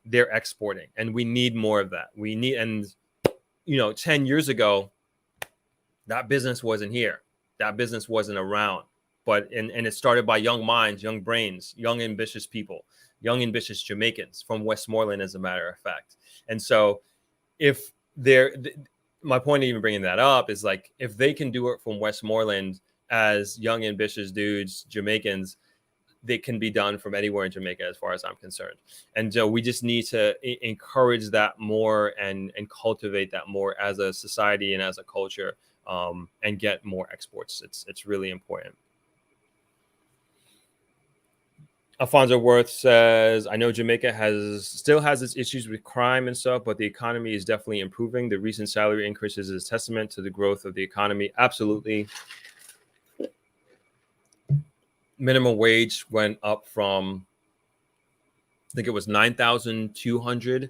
they're exporting, and we need more of that. 10 years ago, that business wasn't here, that business wasn't around, but and it started by young minds, young brains, young ambitious people, young ambitious Jamaicans from Westmoreland, as a matter of fact. And so if my point of even bringing that up is like, if they can do it from Westmoreland as young ambitious dudes, Jamaicans, they can be done from anywhere in Jamaica, as far as I'm concerned. And so we just need to encourage that more and cultivate that more as a society and as a culture, and get more exports. It's really important. Alfonso Worth says, I know Jamaica still has its issues with crime and stuff, but the economy is definitely improving. The recent salary increases is a testament to the growth of the economy. Absolutely. Minimum wage went up from, I think it was 9,200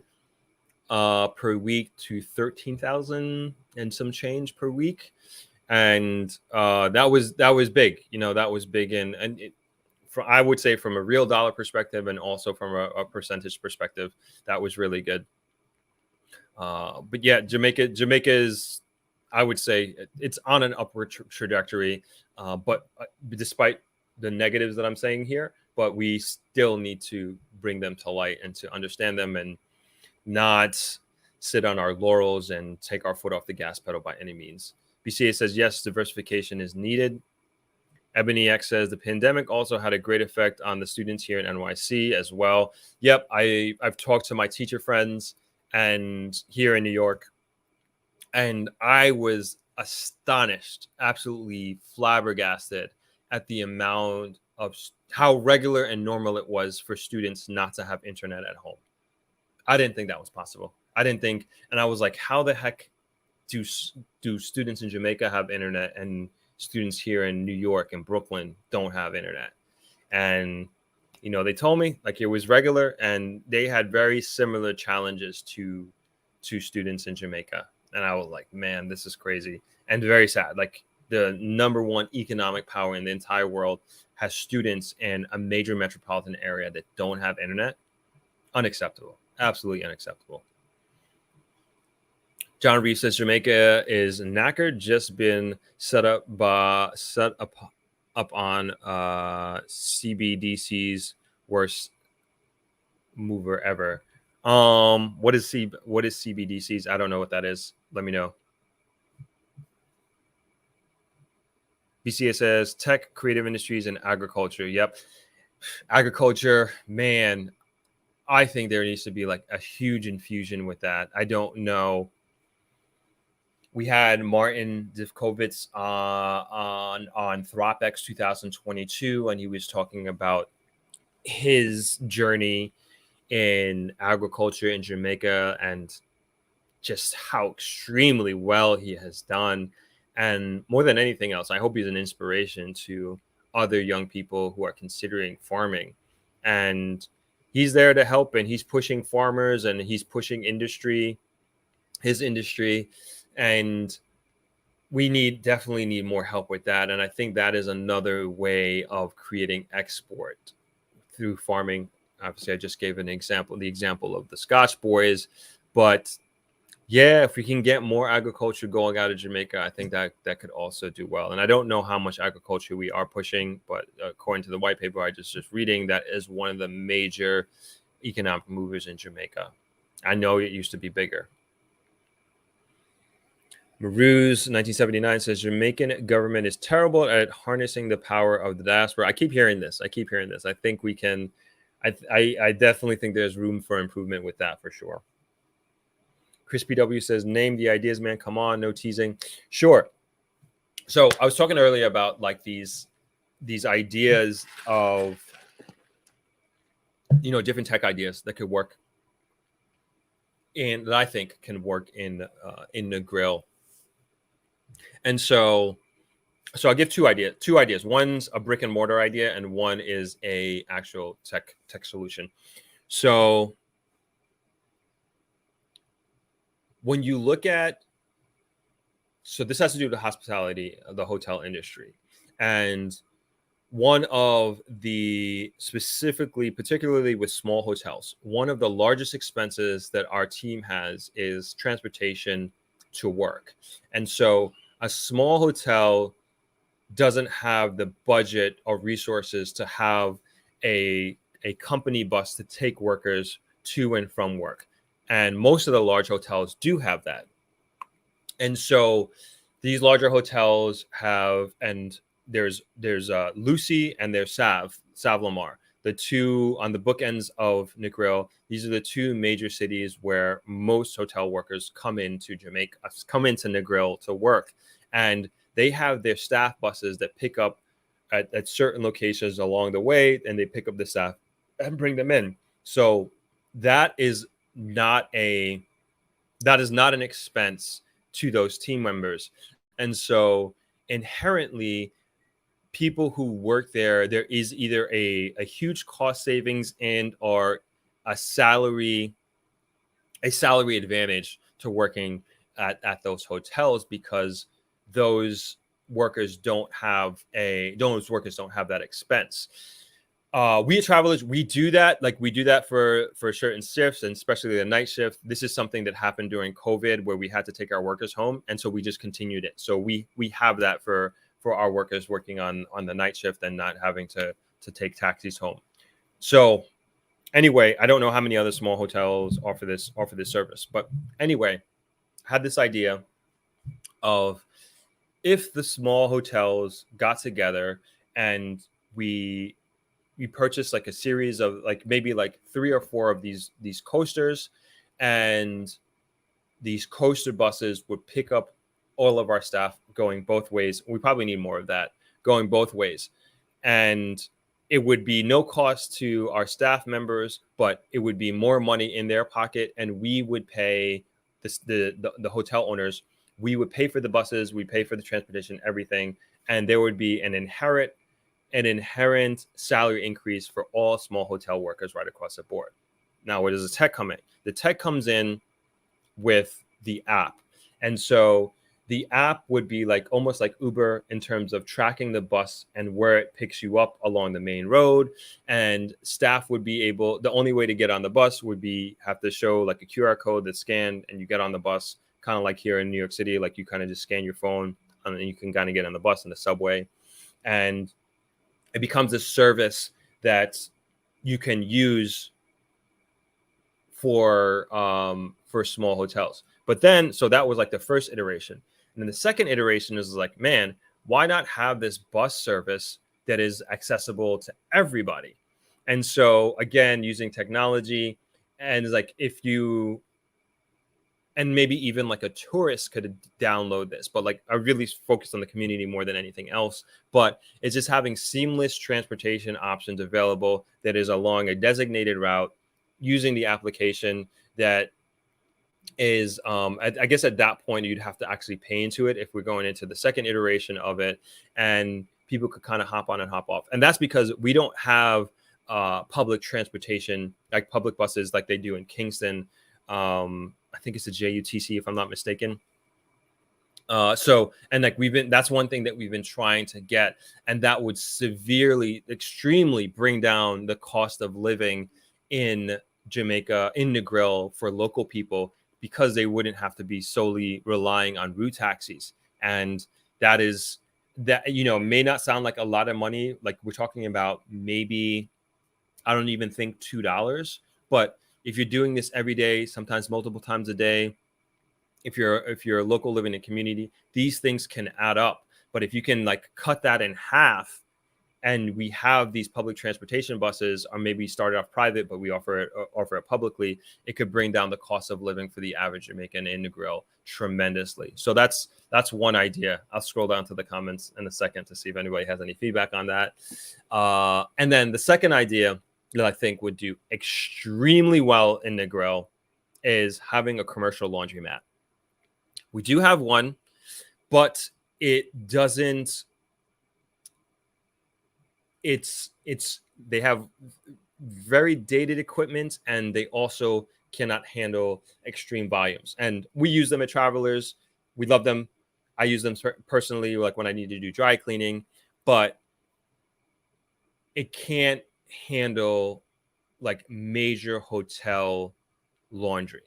per week to 13,000 and some change per week. And that was big. That was big. And I would say from a real dollar perspective, and also from a percentage perspective, that was really good. But yeah, Jamaica is, I would say, it's on an upward trajectory. But despite the negatives that I'm saying here, but we still need to bring them to light and to understand them, and not sit on our laurels and take our foot off the gas pedal by any means. BCA says, yes, diversification is needed. Ebony X says, the pandemic also had a great effect on the students here in NYC as well. Yep, I've talked to my teacher friends and here in New York, and I was astonished, absolutely flabbergasted at the amount of how regular and normal it was for students not to have internet at home. I didn't think that was possible. And I was like, how the heck do students in Jamaica have internet and students here in New York and Brooklyn don't have internet? And they told me like it was regular, and they had very similar challenges to students in Jamaica. And I was like, man, this is crazy and very sad. Like, the number one economic power in the entire world has students in a major metropolitan area that don't have internet. Unacceptable. Absolutely unacceptable. John Reeves says, Jamaica is knackered, just been set up on CBDC's worst mover ever. What is CBDCs? I don't know what that is. Let me know. BCA says tech, creative industries, and agriculture. Yep. Agriculture, man, I think there needs to be like a huge infusion with that. I don't know. We had Martin Zivkovitz on ThropX 2022, and he was talking about his journey in agriculture in Jamaica and just how extremely well he has done. And more than anything else, I hope he's an inspiration to other young people who are considering farming. And he's there to help, and he's pushing farmers, and he's pushing his industry. And we definitely need more help with that. And I think that is another way of creating export through farming. Obviously, I just gave the example of the Scotch boys, but yeah, if we can get more agriculture going out of Jamaica, I think that could also do well. And I don't know how much agriculture we are pushing, but according to the white paper I just reading, that is one of the major economic movers in Jamaica. I know it used to be bigger. Maruz 1979 says Jamaican government is terrible at harnessing the power of the diaspora. I keep hearing this. I think we can. I definitely think there's room for improvement with that for sure. Chris PW says, name the ideas, man. Come on, no teasing. Sure. So I was talking earlier about like these ideas of, different tech ideas that could work that I think can work in Negril. And so I'll give two ideas. One's a brick and mortar idea, and one is a actual tech solution. So when you look at, this has to do with the hospitality, the hotel industry. And one of the particularly with small hotels, one of the largest expenses that our team has is transportation to work. And so a small hotel doesn't have the budget or resources to have a company bus to take workers to and from work. And most of the large hotels do have that. And so these larger hotels have, and there's Lucy and there's Sav Lamar, the two on the bookends of Negril. These are the two major cities where most hotel workers come into Negril to work. And they have their staff buses that pick up at certain locations along the way, and they pick up the staff and bring them in. So that is not an expense to those team members. And so inherently, people who work there is either a huge cost savings and or a salary advantage to working at those hotels, because those workers don't have that expense. We at Travelers, we do that for certain shifts, and especially the night shift. This is something that happened during COVID where we had to take our workers home, and so we just continued it. So we have that for our workers working on the night shift and not having to take taxis home. So anyway, I don't know how many other small hotels offer this service, but anyway, I had this idea of, if the small hotels got together and we purchased like a series of maybe 3 or 4 of these coasters, and these coaster buses would pick up all of our staff going both ways. We probably need more of that, going both ways. And it would be no cost to our staff members, but it would be more money in their pocket, and we would pay the hotel owners. We would pay for the buses, we pay for the transportation, everything, and there would be an inherent salary increase for all small hotel workers right across the board. Now, where does the tech come in? The tech comes in with the app. And so the app would be almost like Uber in terms of tracking the bus and where it picks you up along the main road. And staff would be able, the only way to get on the bus would be have to show a QR code that's scanned, and you get on the bus, kind of like here in New York City, you kind of just scan your phone and you can kind of get on the bus and the subway. And it becomes a service that you can use for small hotels. But then, so that was the first iteration. And then the second iteration is man, why not have this bus service that is accessible to everybody? And so again, using technology, and like if you, and maybe even like a tourist could download this, but like I really focused on the community more than anything else. But it's just having seamless transportation options available that is along a designated route using the application that is I guess at that point you'd have to actually pay into it if we're going into the second iteration of it, and people could kind of hop on and hop off. And that's because we don't have public transportation, like public buses like they do in Kingston. I think it's a JUTC if I'm not mistaken. So, and like that's one thing that we've been trying to get, and that would severely, extremely bring down the cost of living in Jamaica, in Negril, for local people, because they wouldn't have to be solely relying on route taxis. And that is, that, you know, may not sound like a lot of money. Like we're talking about maybe, I don't even think $2, but if you're doing this every day, sometimes multiple times a day, if you're a local living in a community, these things can add up. But if you can like cut that in half, and we have these public transportation buses, or maybe started off private, but we offer it publicly, it could bring down the cost of living for the average Jamaican in Negril tremendously. So that's one idea. I'll scroll down to the comments in a second to see if anybody has any feedback on that. And then the second idea that I think would do extremely well in Negril is having a commercial laundromat. We do have one, but it doesn't. They have very dated equipment, and they also cannot handle extreme volumes. And we use them at Travelers. We love them. I use them personally, like when I need to do dry cleaning, but it can't handle like major hotel laundry.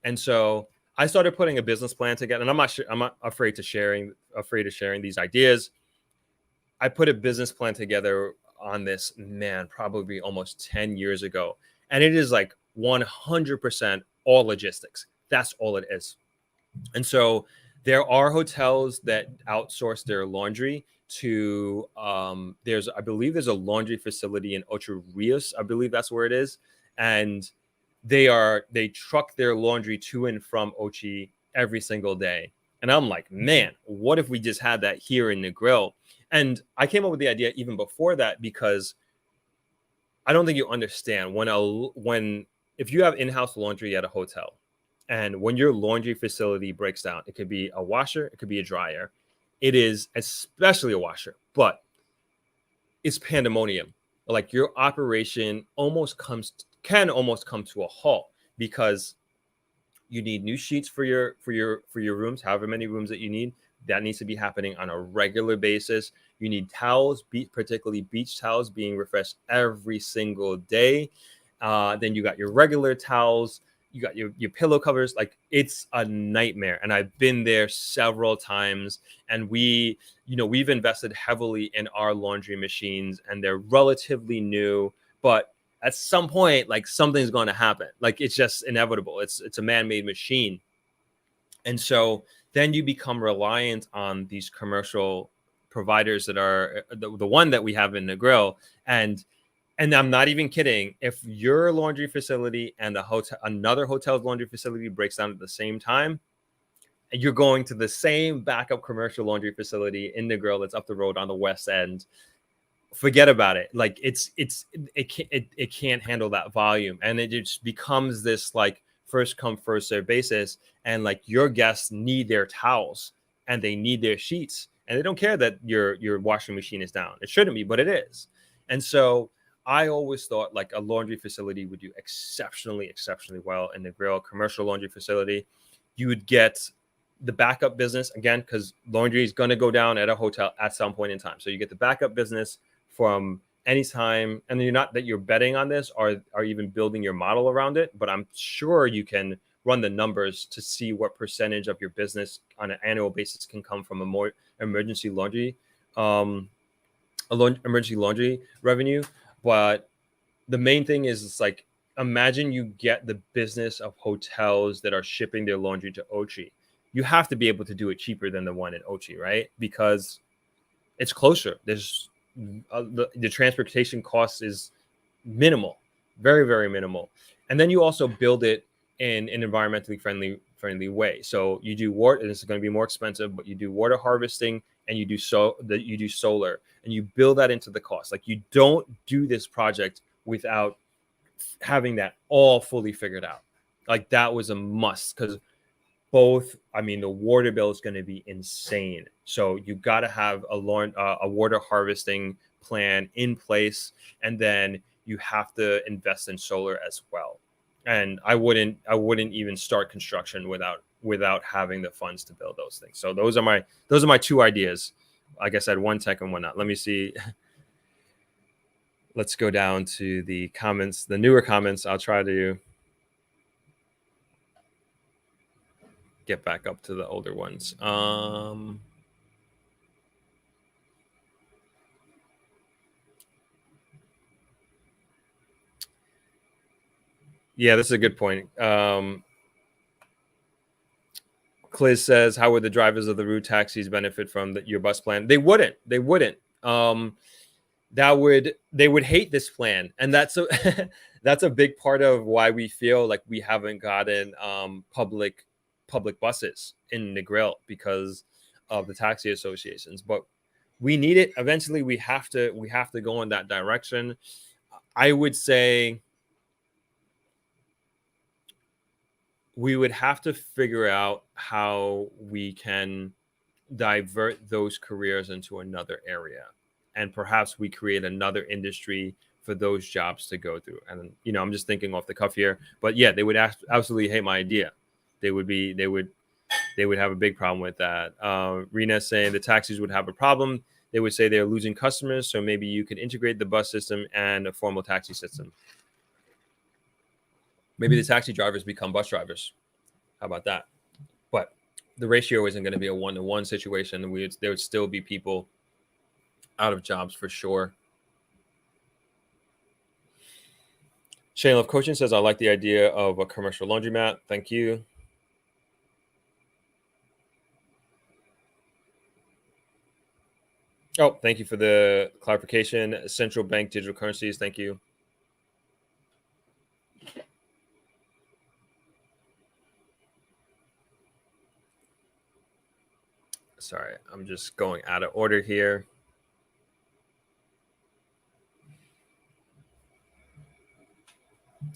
And so I started putting a business plan together, and I'm not afraid of sharing these ideas. I put a business plan together on this, man, probably almost 10 years ago. And it is like 100% all logistics. That's all it is. And so there are hotels that outsource their laundry to, I believe there's a laundry facility in Ocho Rios. I believe that's where it is. And they truck their laundry to and from Ochi every single day. And I'm like, man, what if we just had that here in Negril? And I came up with the idea even before that, because I don't think you understand if you have in-house laundry at a hotel, and when your laundry facility breaks down, it could be a washer, it could be a dryer. It is especially a washer, but it's pandemonium. Like your operation can almost come to a halt, because you need new sheets for your rooms, however many rooms that you need. That needs to be happening on a regular basis. You need towels, particularly beach towels, being refreshed every single day. Then you got your regular towels. You got your pillow covers. Like, it's a nightmare. And I've been there several times. And we've invested heavily in our laundry machines, and they're relatively new. But at some point, like, something's going to happen. Like, it's just inevitable. It's a man-made machine. And so then you become reliant on these commercial providers that are the one that we have in Negril. And I'm not even kidding. If your laundry facility and another hotel's laundry facility breaks down at the same time, and you're going to the same backup commercial laundry facility in Negril that's up the road on the west end, forget about it. Like, it can't handle that volume, and it just becomes this like first come first serve basis. And like, your guests need their towels and they need their sheets, and they don't care that your washing machine is down. It shouldn't be, but it is. And so I always thought like a laundry facility would do exceptionally well in the Negril. Commercial laundry facility, you would get the backup business again, because laundry is going to go down at a hotel at some point in time. So you get the backup business from anytime, and you're not that you're betting on this or even building your model around it, but I'm sure you can run the numbers to see what percentage of your business on an annual basis can come from a more emergency laundry revenue. But the main thing is, it's like, imagine you get the business of hotels that are shipping their laundry to Ochi. You have to be able to do it cheaper than the one in Ochi, right? Because It's closer. There's the transportation cost is minimal, very, very minimal. And then you also build it in an environmentally friendly way. So you do water, and it's going to be more expensive, but you do water harvesting and you do solar, and you build that into the cost. Like, you don't do this project without having that all fully figured out. Like, that was a must, because the water bill is going to be insane. So you got to have a water harvesting plan in place, and then you have to invest in solar as well. And I wouldn't even start construction without having the funds to build those things. So those are my two ideas. Like I said, one tech and one not. Let me see. Let's go down to the comments, the newer comments. I'll try to get back up to the older ones. Yeah, this is a good point. Cliz says, how would the drivers of the route taxis benefit from your bus plan? They wouldn't. They would hate this plan. And that's that's a big part of why we feel like we haven't gotten public buses in Negril, because of the taxi associations. But we need it. Eventually we have to go in that direction. I would say we would have to figure out how we can divert those careers into another area, and perhaps we create another industry for those jobs to go through. And I'm just thinking off the cuff here, but yeah, they would absolutely hate my idea. They would have a big problem with that. Rena saying the taxis would have a problem. They would say they're losing customers, so maybe you could integrate the bus system and a formal taxi system. Maybe the taxi drivers become bus drivers. How about that? But the ratio isn't going to be a 1-to-1 situation. There would still be people out of jobs for sure. Shane Love Coaching says, I like the idea of a commercial laundromat. Thank you. Oh, thank you for the clarification. Central bank digital currencies. Thank you. Sorry, I'm just going out of order here.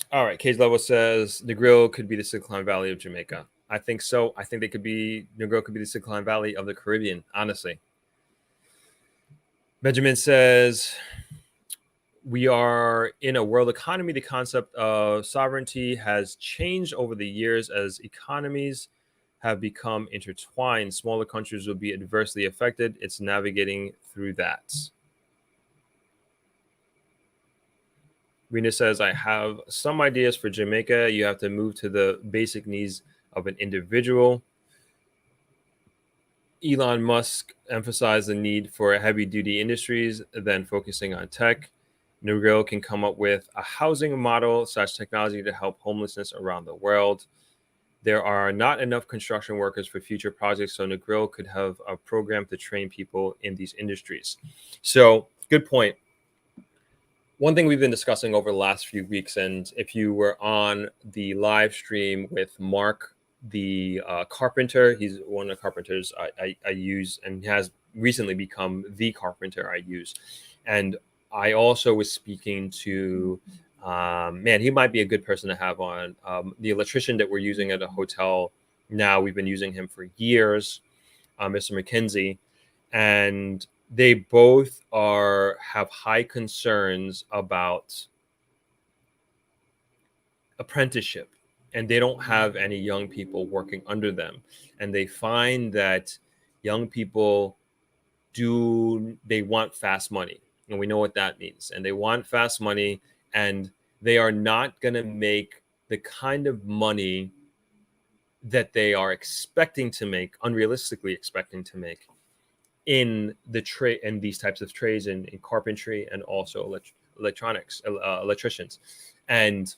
All right, Cage Level says Negril could be the Silicon Valley of Jamaica. I think so. I think Negril could be the Silicon Valley of the Caribbean, honestly. Benjamin says, we are in a world economy. The concept of sovereignty has changed over the years as economies have become intertwined. Smaller countries will be adversely affected. It's navigating through that. Rena says, I have some ideas for Jamaica. You have to move to the basic needs of an individual. Elon Musk emphasized the need for heavy-duty industries, then focusing on tech. Negril can come up with a housing model / technology to help homelessness around the world. There are not enough construction workers for future projects, so Negril could have a program to train people in these industries. So, good point. One thing we've been discussing over the last few weeks, and if you were on the live stream with Mark, the carpenter, he's one of the carpenters I use, and has recently become the carpenter I use. And I also was speaking to, he might be a good person to have on, the electrician that we're using at a hotel now. We've been using him for years, Mr. McKenzie, and they both have high concerns about apprenticeship, and they don't have any young people working under them. And they find that young people they want fast money, and we know what that means. And they want fast money, and they are not going to make the kind of money that they are expecting to make, unrealistically expecting to make, in the trade and these types of trades, in carpentry and also electronics, electricians. And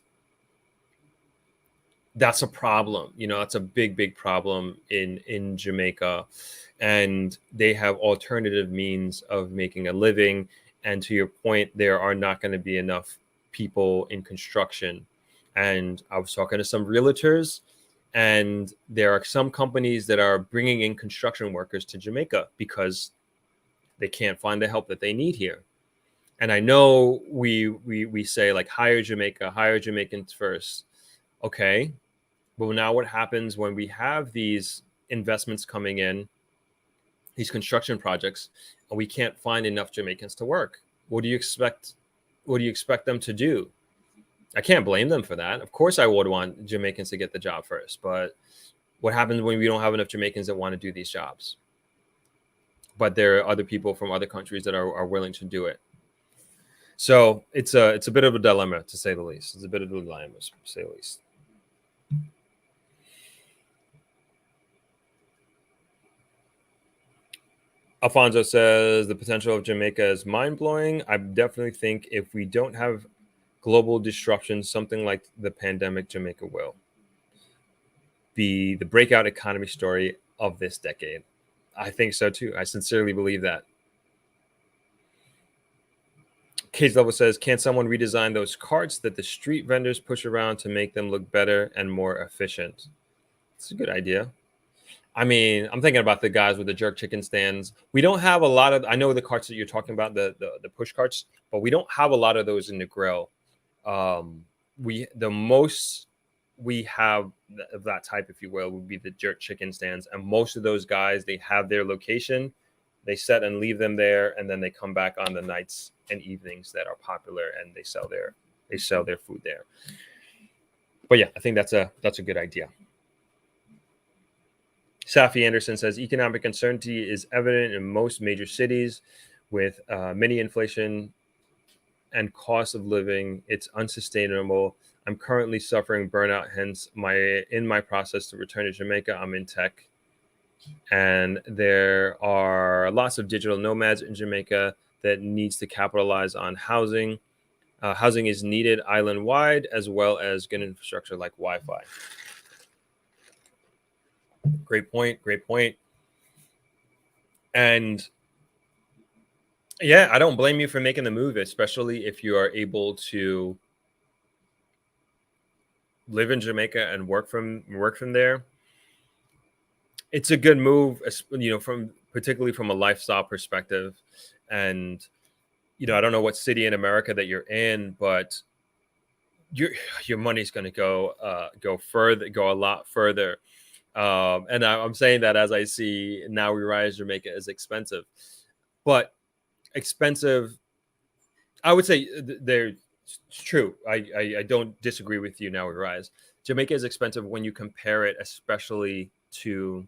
that's a problem. That's a big problem in Jamaica, and they have alternative means of making a living. And to your point, there are not going to be enough people in construction. And I was talking to some realtors, and there are some companies that are bringing in construction workers to Jamaica because they can't find the help that they need here. And I know we say like hire Jamaica, hire Jamaicans first. Okay, but now what happens when we have these investments coming in, these construction projects, and we can't find enough Jamaicans to work? What do you expect? What do you expect them to do? I can't blame them for that. Of course, I would want Jamaicans to get the job first, but what happens when we don't have enough Jamaicans that want to do these jobs? But there are other people from other countries that are willing to do it. So it's a bit of a dilemma, to say the least. It's a bit of a dilemma, to say the least. Alfonso says the potential of Jamaica is mind-blowing. I definitely think if we don't have global disruption, something like the pandemic, Jamaica will be the breakout economy story of this decade. I think so too. I sincerely believe that. Cage Level says, can someone redesign those carts that the street vendors push around to make them look better and more efficient? It's a good idea. I mean, I'm thinking about the guys with the jerk chicken stands. We don't have a lot of, I know the carts that you're talking about, the push carts, but we don't have a lot of those in the grill. The most we have of that type, if you will, would be the jerk chicken stands. And most of those guys, they have their location, they set and leave them there, and then they come back on the nights and evenings that are popular, and they sell their food there. But yeah, I think that's a good idea. Safi Anderson says economic uncertainty is evident in most major cities with many inflation and cost of living. It's unsustainable. I'm currently suffering burnout, hence in my process to return to Jamaica. I'm in tech, and there are lots of digital nomads in Jamaica that needs to capitalize on housing. Housing is needed island-wide, as well as good infrastructure like Wi-Fi. Great point. And yeah, I don't blame you for making the move, especially if you are able to live in Jamaica and work from there. It's a good move, particularly from a lifestyle perspective. And I don't know what city in America that you're in, but your money's going to go a lot further. And I'm saying that as I see Now We Rise Jamaica is expensive, but expensive. I would say it's true. I don't disagree with you. Now We Rise. Jamaica is expensive when you compare it, especially to.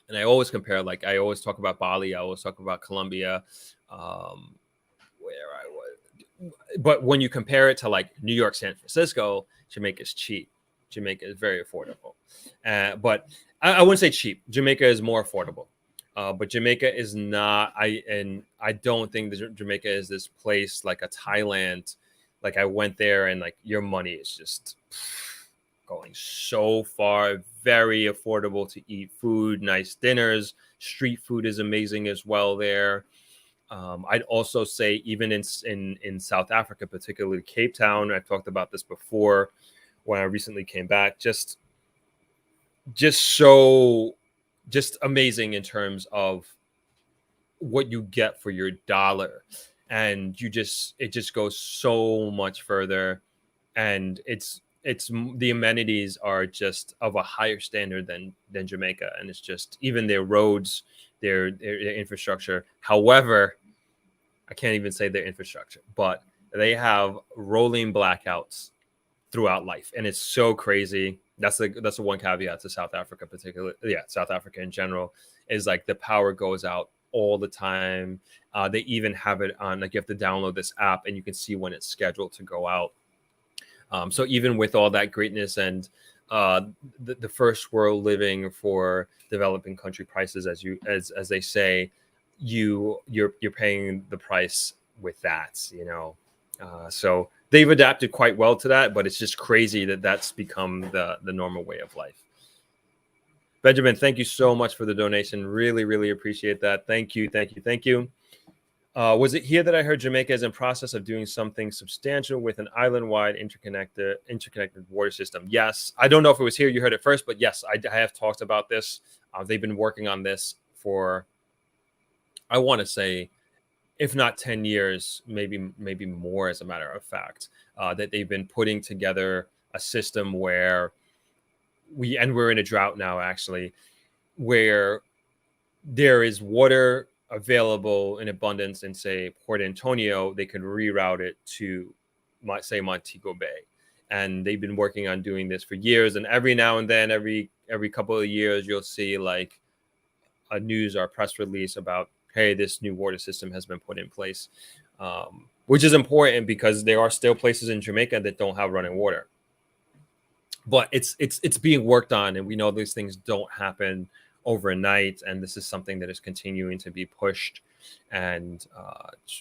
And I always compare, like I always talk about Bali. I always talk about Colombia, where I was. But when you compare it to like New York, San Francisco, Jamaica is cheap. Jamaica is very affordable. But I wouldn't say cheap. Jamaica is more affordable. But Jamaica is not. I don't think that Jamaica is this place like a Thailand. Like I went there and like your money is just going so far. Very affordable to eat food, nice dinners. Street food is amazing as well there. I'd also say even in South Africa, particularly Cape Town. I've talked about this before when I recently came back. Just amazing in terms of what you get for your dollar, and it just goes so much further, and it's the amenities are just of a higher standard than Jamaica, and it's just even their roads, their infrastructure. However, I can't even say their infrastructure, but they have rolling blackouts throughout life, and it's so crazy. That's the one caveat to South Africa, particularly. Yeah, South Africa in general is like the power goes out all the time. They even have it on, like you have to download this app and you can see when it's scheduled to go out. So even with all that greatness and the first world living for developing country prices, as they say, you're paying the price with that. So they've adapted quite well to that, but it's just crazy that that's become the normal way of life. Benjamin, thank you so much for the donation. Really, really appreciate that. Thank you, thank you, thank you. Was it here that I heard Jamaica is in process of doing something substantial with an island-wide interconnected water system? Yes. I don't know if it was here you heard it first, but yes, I have talked about this. They've been working on this for, I want to say, if not 10 years, maybe more, as a matter of fact, that they've been putting together a system where we're in a drought now, actually, where there is water available in abundance in, say, Port Antonio. They could reroute it to, say, Montego Bay. And they've been working on doing this for years. And every now and then, every couple of years, you'll see like a news or a press release about, hey, this new water system has been put in place, which is important because there are still places in Jamaica that don't have running water. But it's being worked on, and we know these things don't happen overnight, and this is something that is continuing to be pushed and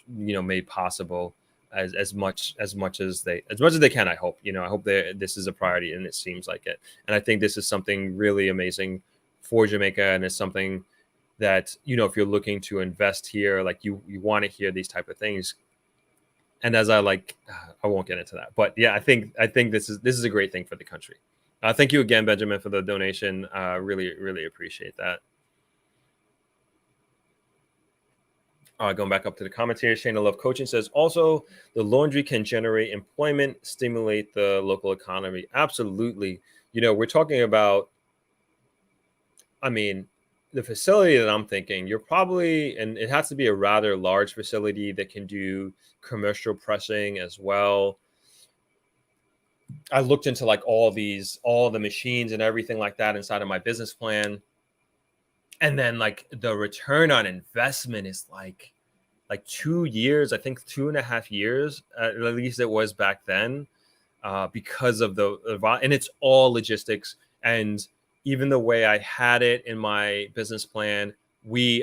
made possible as much as they can. I hope this is a priority, and it seems like it. And I think this is something really amazing for Jamaica, and it's something that, if you're looking to invest here, like you want to hear these type of things. And as I won't get into that, but yeah, I think this is a great thing for the country. Thank you again, Benjamin, for the donation. Really, really appreciate that. Going back up to the comments here, Shayna Love Coaching says, also, the laundry can generate employment, stimulate the local economy. Absolutely. We're talking about, the facility that I'm thinking, you're probably, and it has to be a rather large facility that can do commercial pressing as well. I looked into like all the machines and everything like that inside of my business plan. And then like the return on investment is like 2 years, I think 2.5 years, at least it was back then, because of and it's all logistics. And even the way I had it in my business plan,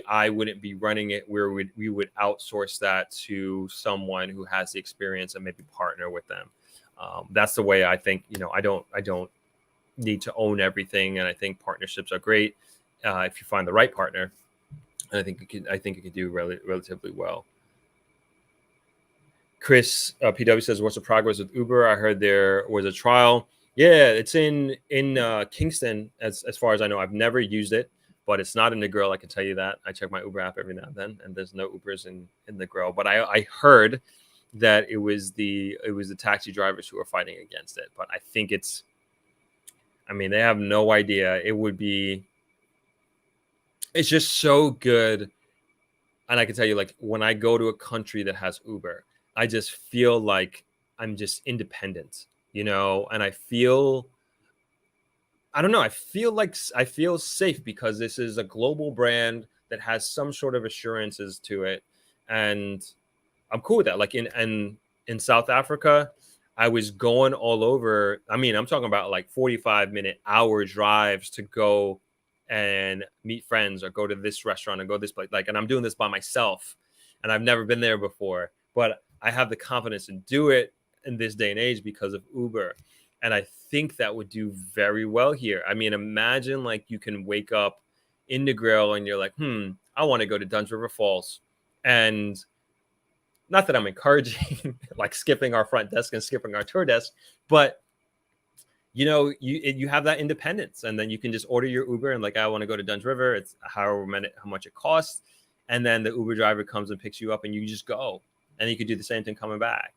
I wouldn't be running it. We would outsource that to someone who has the experience and maybe partner with them. That's the way I think. I don't need to own everything, and I think partnerships are great if you find the right partner. And I think it could do relatively well. Chris PW says, "What's the progress with Uber? I heard there was a trial." Yeah, it's in Kingston, as far as I know. I've never used it, but it's not in the Grill. I can tell you that. I check my Uber app every now and then, and there's no Ubers in the Grill. But I heard that it was the taxi drivers who are fighting against it. But I think they have no idea. It's just so good. And I can tell you, like, when I go to a country that has Uber, I just feel like I'm just independent. And I feel safe because this is a global brand that has some sort of assurances to it. And I'm cool with that. Like in South Africa, I was going all over. I'm talking about like 45-minute hour drives to go and meet friends or go to this restaurant or go this place. And I'm doing this by myself, and I've never been there before, but I have the confidence to do it in this day and age because of Uber. And I think that would do very well here. Imagine like you can wake up in the Grill and you're like, I want to go to Duns River Falls. And not that I'm encouraging like skipping our front desk and skipping our tour desk, but you have that independence, and then you can just order your Uber and like, I want to go to Duns River. It's how much it costs. And then the Uber driver comes and picks you up and you just go, and you could do the same thing coming back.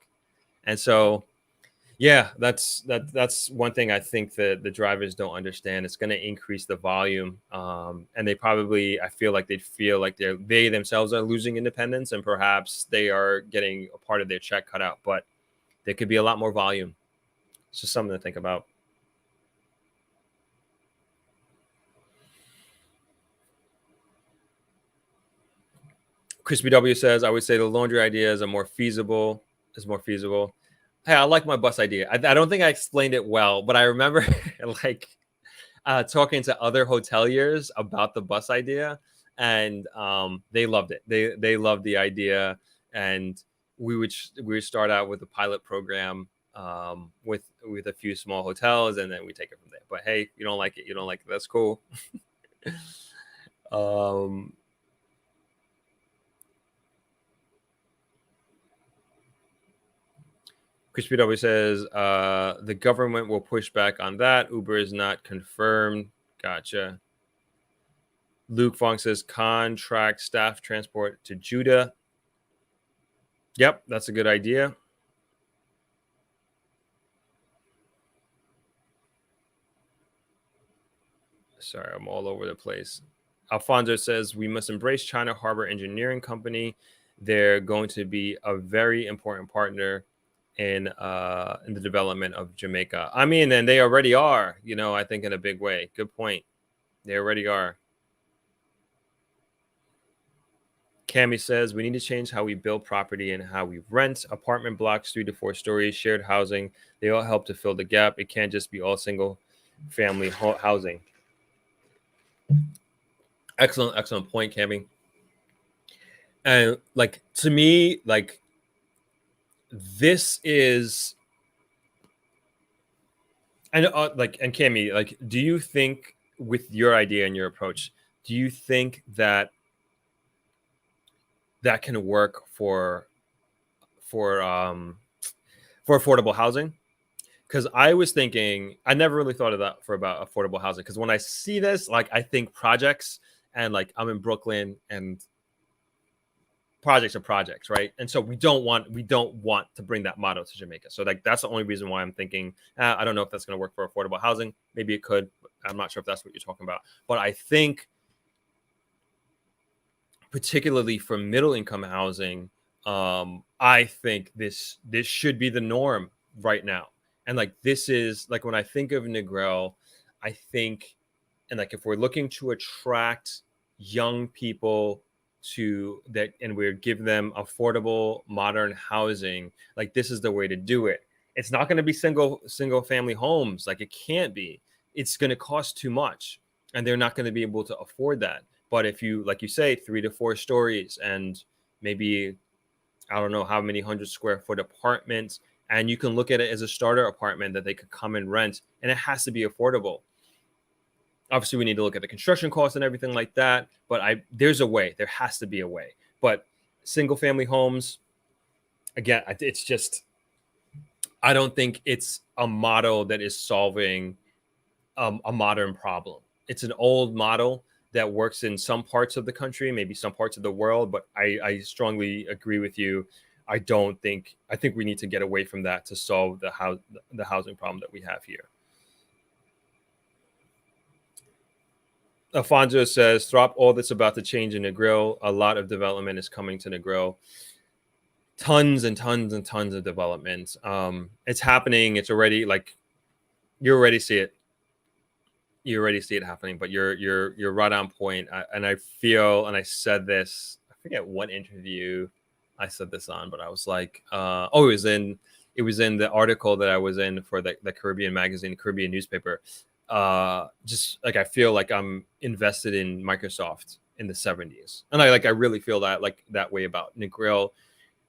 And so, yeah, that's one thing I think that the drivers don't understand. It's going to increase the volume, and I feel like they themselves are losing independence, and perhaps they are getting a part of their check cut out. But there could be a lot more volume. It's just something to think about. Chris BW says, I would say the laundry idea is more feasible. Hey, I like my bus idea. I don't think I explained it well, but I remember talking to other hoteliers about the bus idea, and they loved it. They loved the idea, and we would start out with a pilot program with a few small hotels, and then we take it from there. But hey, you don't like it, you don't like it. That's cool. Chris PW says the government will push back on that. Uber is not confirmed. Gotcha. Luke Fong says contract staff transport to Judah. Yep, that's a good idea. Sorry, I'm all over the place. Alfonso says we must embrace China Harbor Engineering Company. They're going to be a very important partner in the development of Jamaica. I mean, and they already are, you know, I think in a big way. Good point. They already are. Cami says we need to change how we build property and how we rent. Apartment blocks, 3 to 4 stories, shared housing. They all help to fill the gap. It can't just be all single family housing. Excellent point, Cami. And like, to me, like, this is, and and Cami, like, do you think with your idea and your approach, do you think that that can work for affordable housing? Because I was thinking, I never really thought of that about affordable housing. Because when I see this, like, I think projects, and like, I'm in Brooklyn, and projects are projects, right? And so we don't want to bring that model to Jamaica. So like, that's the only reason why I'm thinking, I don't know if that's going to work for affordable housing. Maybe it could. I'm not sure if that's what you're talking about. But I think, particularly for middle income housing, I think this should be the norm right now. And like, this is like, when I think of Negril, I think, and like, if we're looking to attract young people to that, and we're give them affordable modern housing, like, this is the way to do it. It's not going to be single family homes. Like, it can't be. It's going to cost too much, and they're not going to be able to afford that. But if you, like you say, 3 to 4 stories, and maybe, I don't know how many 100-square-foot apartments, and you can look at it as a starter apartment that they could come and rent, and it has to be affordable. Obviously, we need to look at the construction costs and everything like that, but there's a way. There has to be a way. But single family homes, again, it's just, I don't think it's a model that is solving a modern problem. It's an old model that works in some parts of the country, maybe some parts of the world, but I strongly agree with you. I think we need to get away from that to solve the housing problem that we have here. Alfonso says, Throp, all that's about to change in Negril. A lot of development is coming to Negril. Tons and tons and tons of development. It's happening. It's already, like, you already see it. You already see it happening, but you're right on point. And I feel, and I said this, I forget what interview I said this on, but I was like, it was in the article that I was in for the Caribbean magazine, Caribbean newspaper. Just like, I feel like I'm invested in Microsoft in the 70s, and I really feel that way about Negril,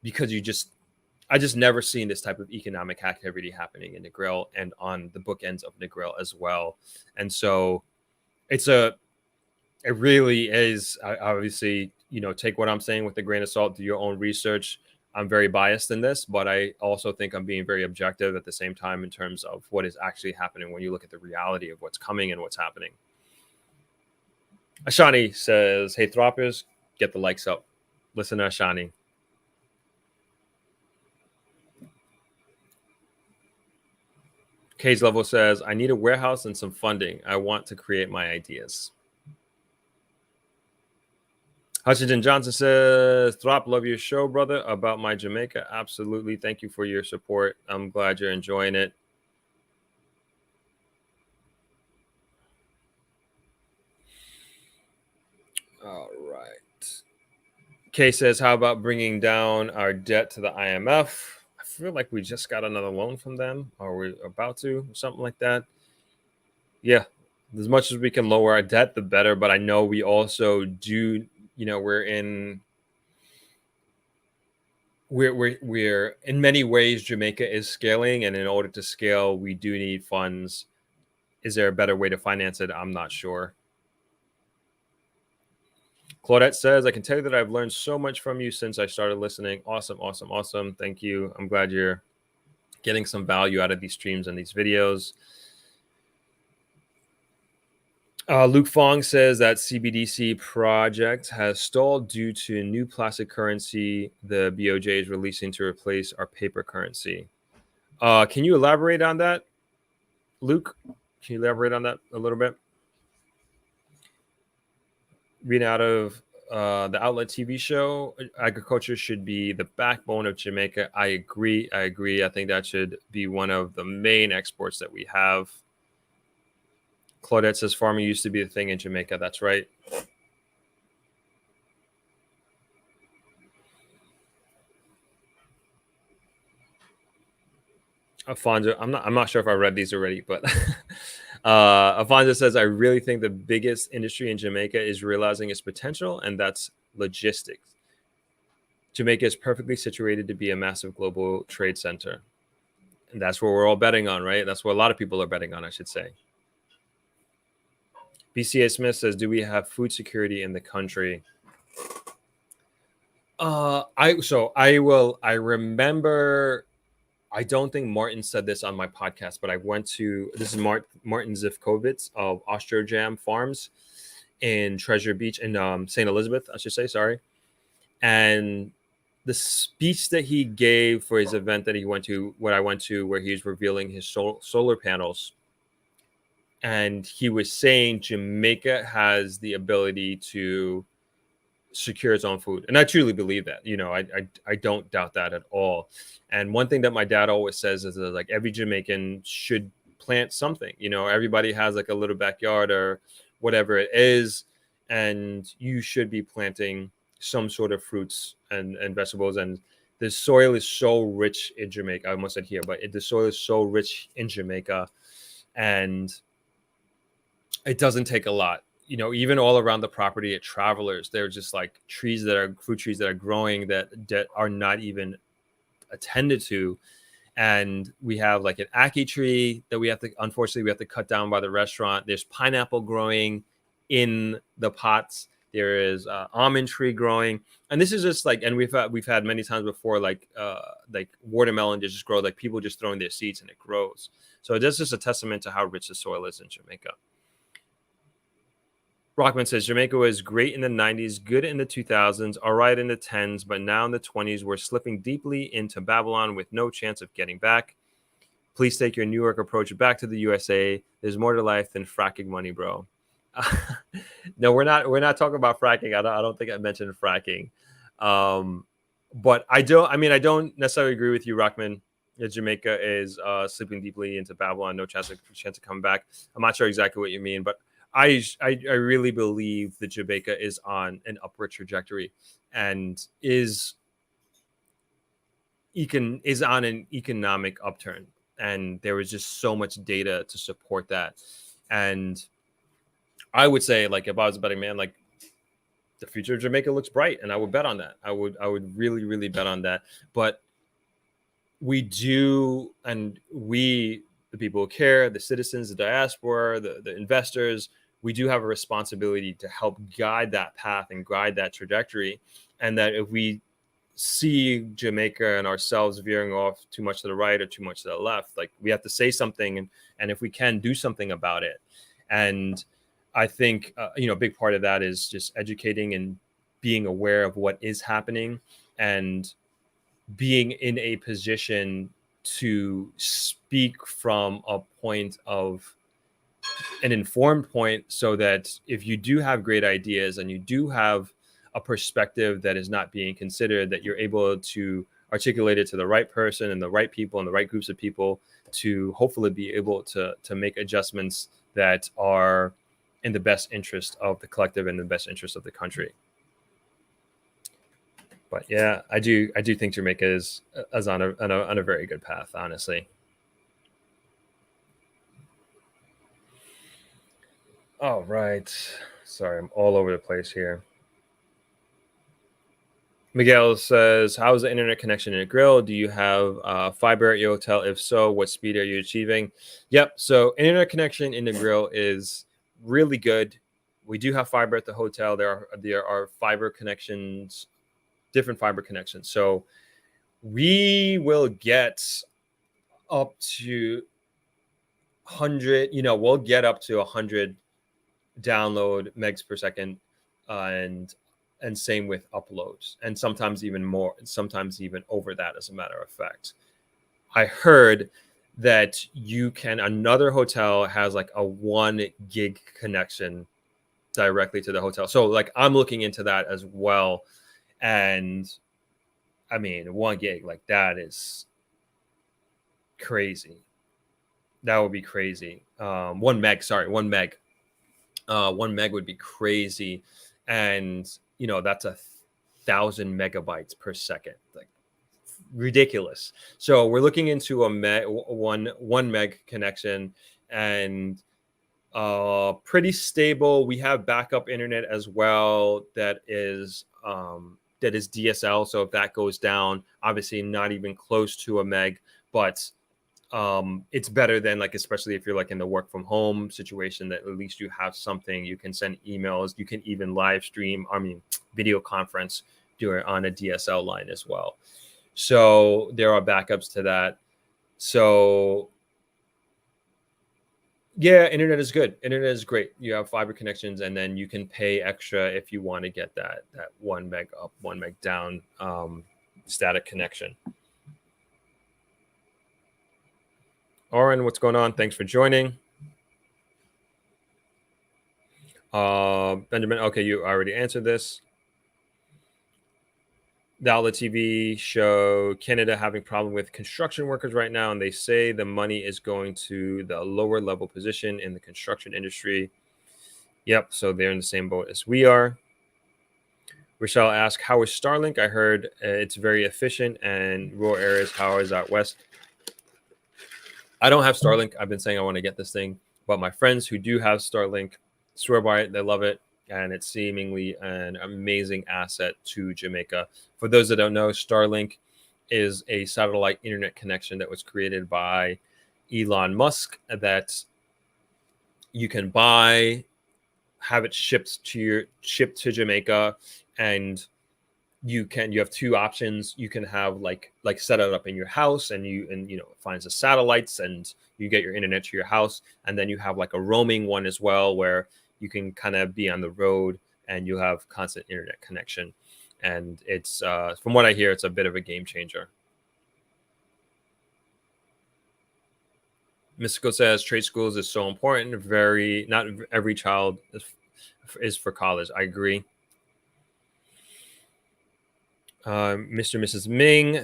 because I just never seen this type of economic activity happening in Negril and on the bookends of Negril as well. And so it really is, obviously, take what I'm saying with a grain of salt, do your own research. I'm very biased in this, but I also think I'm being very objective at the same time in terms of what is actually happening when you look at the reality of what's coming and what's happening. Ashani says, hey, Throppers, get the likes up. Listen to Ashani. Cage Level says, I need a warehouse and some funding. I want to create my ideas. Hutchinson Johnson says, Throp, love your show, brother. About my Jamaica. Absolutely. Thank you for your support. I'm glad you're enjoying it. All right. Kay says, how about bringing down our debt to the IMF? I feel like we just got another loan from them, or we're about to, or something like that. Yeah. As much as we can lower our debt, the better. But I know we also do, we're in we're in many ways Jamaica is scaling, and in order to scale, we do need funds. Is there a better way to finance it? I'm not sure. Claudette says, I can tell you that I've learned so much from you since I started listening. Awesome, awesome, awesome. Thank you. I'm glad you're getting some value out of these streams and these videos. Luke Fong says that CBDC project has stalled due to new plastic currency the BOJ is releasing to replace our paper currency. Can you elaborate on that, Luke? Can you elaborate on that a little bit? Reading out of the Outlet TV show, agriculture should be the backbone of Jamaica. I agree. I think that should be one of the main exports that we have. Claudette says farming used to be a thing in Jamaica. That's right. Alfonso, I'm not sure if I read these already, but Alfonso says, I really think the biggest industry in Jamaica is realizing its potential, and that's logistics. Jamaica is perfectly situated to be a massive global trade center. And that's what we're all betting on, right? That's what a lot of people are betting on, I should say. BCA Smith says, do we have food security in the country? I remember, I don't think Martin said this on my podcast, but I went to, this is Martin Zivkovitz of Ostrojam Farms in Treasure Beach in St. Elizabeth, I should say, sorry. And the speech that he gave for his event that he went to, what I went to, where he was revealing his solar panels, and he was saying Jamaica has the ability to secure its own food, and I truly believe that. You know, I don't doubt that at all. And one thing that my dad always says is that, like, every Jamaican should plant something. You know, everybody has like a little backyard or whatever it is, and you should be planting some sort of fruits and vegetables. And the soil is so rich in Jamaica. I almost said here, but the soil is so rich in Jamaica, and it doesn't take a lot. You know, even all around the property at Travelers, they're just like trees that are fruit trees that are growing that are not even attended to. And we have like an ackee tree that unfortunately we have to cut down by the restaurant. There's pineapple growing in the pots. There is almond tree growing. And this is just like, and we've had many times before, like watermelon just grow, like people just throwing their seeds and it grows. So that's just a testament to how rich the soil is in Jamaica. Rockman says, Jamaica was great in the 90s, good in the 2000s, all right in the 10s, but now in the 20s, we're slipping deeply into Babylon with no chance of getting back. Please take your New York approach back to the USA. There's more to life than fracking money, bro. No, we're not talking about fracking. I don't think I mentioned fracking. But I don't necessarily agree with you, Rockman, that Jamaica is slipping deeply into Babylon, no chance of coming back. I'm not sure exactly what you mean, but I really believe that Jamaica is on an upward trajectory and is on an economic upturn. And there is just so much data to support that. And I would say, like, if I was a betting man, like, the future of Jamaica looks bright, and I would bet on that. I would really, really bet on that. But we do, and we, the people who care, the citizens, the diaspora, the investors, we do have a responsibility to help guide that path and guide that trajectory. And that if we see Jamaica and ourselves veering off too much to the right or too much to the left, like, we have to say something, and if we can, do something about it. And I think, a big part of that is just educating and being aware of what is happening and being in a position to speak from a point of an informed point, so that if you do have great ideas and you do have a perspective that is not being considered, that you're able to articulate it to the right person and the right people and the right groups of people to hopefully be able to make adjustments that are in the best interest of the collective and the best interest of the country. But yeah, I do think Jamaica is on a very good path, honestly. All right. Sorry, I'm all over the place here. Miguel says, how's the internet connection in a grill? Do you have fiber at your hotel? If so, what speed are you achieving? Yep. So internet connection in the grill is really good. We do have fiber at the hotel. There are fiber connections, different fiber connections. So we will get up to 100, we'll get up to 100 download megs per second, and same with uploads, and sometimes even more, sometimes even over that, as a matter of fact. I heard that another hotel has like a 1 gig connection directly to the hotel. So like I'm looking into that as well. And I mean, 1 gig, like that is crazy. That would be crazy. 1 meg, sorry, 1 meg. 1 meg would be crazy. And that's 1,000 megabytes per second, like ridiculous. So we're looking into one meg connection, and pretty stable. We have backup internet as well that is DSL. So if that goes down, obviously not even close to a meg, but it's better than, like, especially if you're like in the work from home situation, that at least you have something. You can send emails, you can even live stream, video conference on a DSL line as well. So there are backups to that. So yeah, internet is good. Internet is great. You have fiber connections, and then you can pay extra if you want to get that 1 meg up, 1 meg down static connection. Oren, what's going on? Thanks for joining. Benjamin, okay, you already answered this. The Outlet TV show Canada having problem with construction workers right now, and they say the money is going to the lower level position in the construction industry. Yep, so they're in the same boat as we are. Rochelle asked, how is Starlink? I heard it's very efficient, and rural areas, how is out west? I don't have Starlink. I've been saying I want to get this thing, but my friends who do have Starlink swear by it. They love it, and it's seemingly an amazing asset to Jamaica. For those that don't know, Starlink is a satellite internet connection that was created by Elon Musk that you can buy, have it shipped to Jamaica, and you have 2 options. You can have like set it up in your house, and it finds the satellites, and you get your internet to your house. And then you have like a roaming one as well, where you can kind of be on the road and you have constant internet connection. And it's from what I hear, it's a bit of a game changer. Mystical says trade schools is so important. Not every child is for college. I agree. Mr. and Mrs. Ming,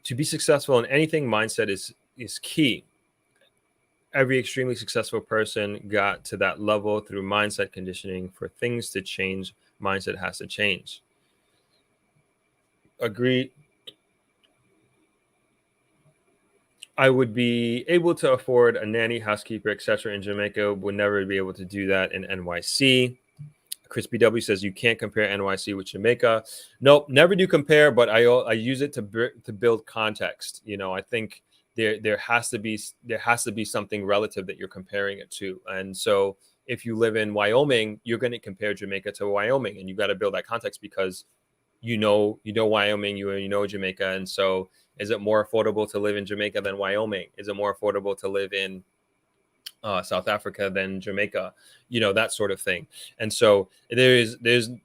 to be successful in anything, mindset is key. Every extremely successful person got to that level through mindset conditioning. For things to change, mindset has to change. Agree. I would be able to afford a nanny, housekeeper, etc. in Jamaica. Would never be able to do that in NYC. Chris BW says you can't compare NYC with Jamaica. Nope, never do compare, but I use it to build context. I think there has to be something relative that you're comparing it to. And so if you live in Wyoming, you're going to compare Jamaica to Wyoming, and you got to build that context because you know Wyoming, you know Jamaica. And so is it more affordable to live in Jamaica than Wyoming? Is it more affordable to live in South Africa than Jamaica? That sort of thing. And so there's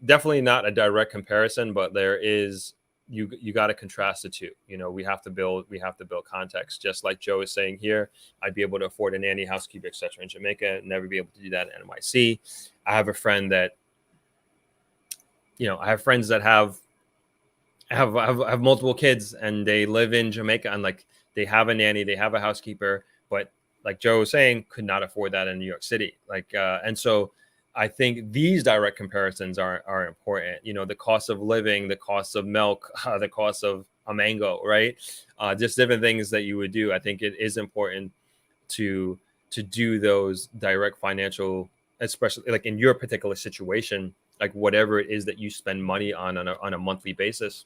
definitely not a direct comparison, but there is, you got to contrast the two. We have to build context. Just like Joe is saying here, I'd be able to afford a nanny, housekeeper, etc. in Jamaica, never be able to do that in NYC. I have a friend that, I have friends that have multiple kids, and they live in Jamaica, and like they have a nanny, they have a housekeeper, but like Joe was saying, could not afford that in New York City. And so I think these direct comparisons are important. The cost of living, the cost of milk, the cost of a mango, right? Just different things that you would do. I think it is important to do those direct financial, especially like in your particular situation, like whatever it is that you spend money on a monthly basis.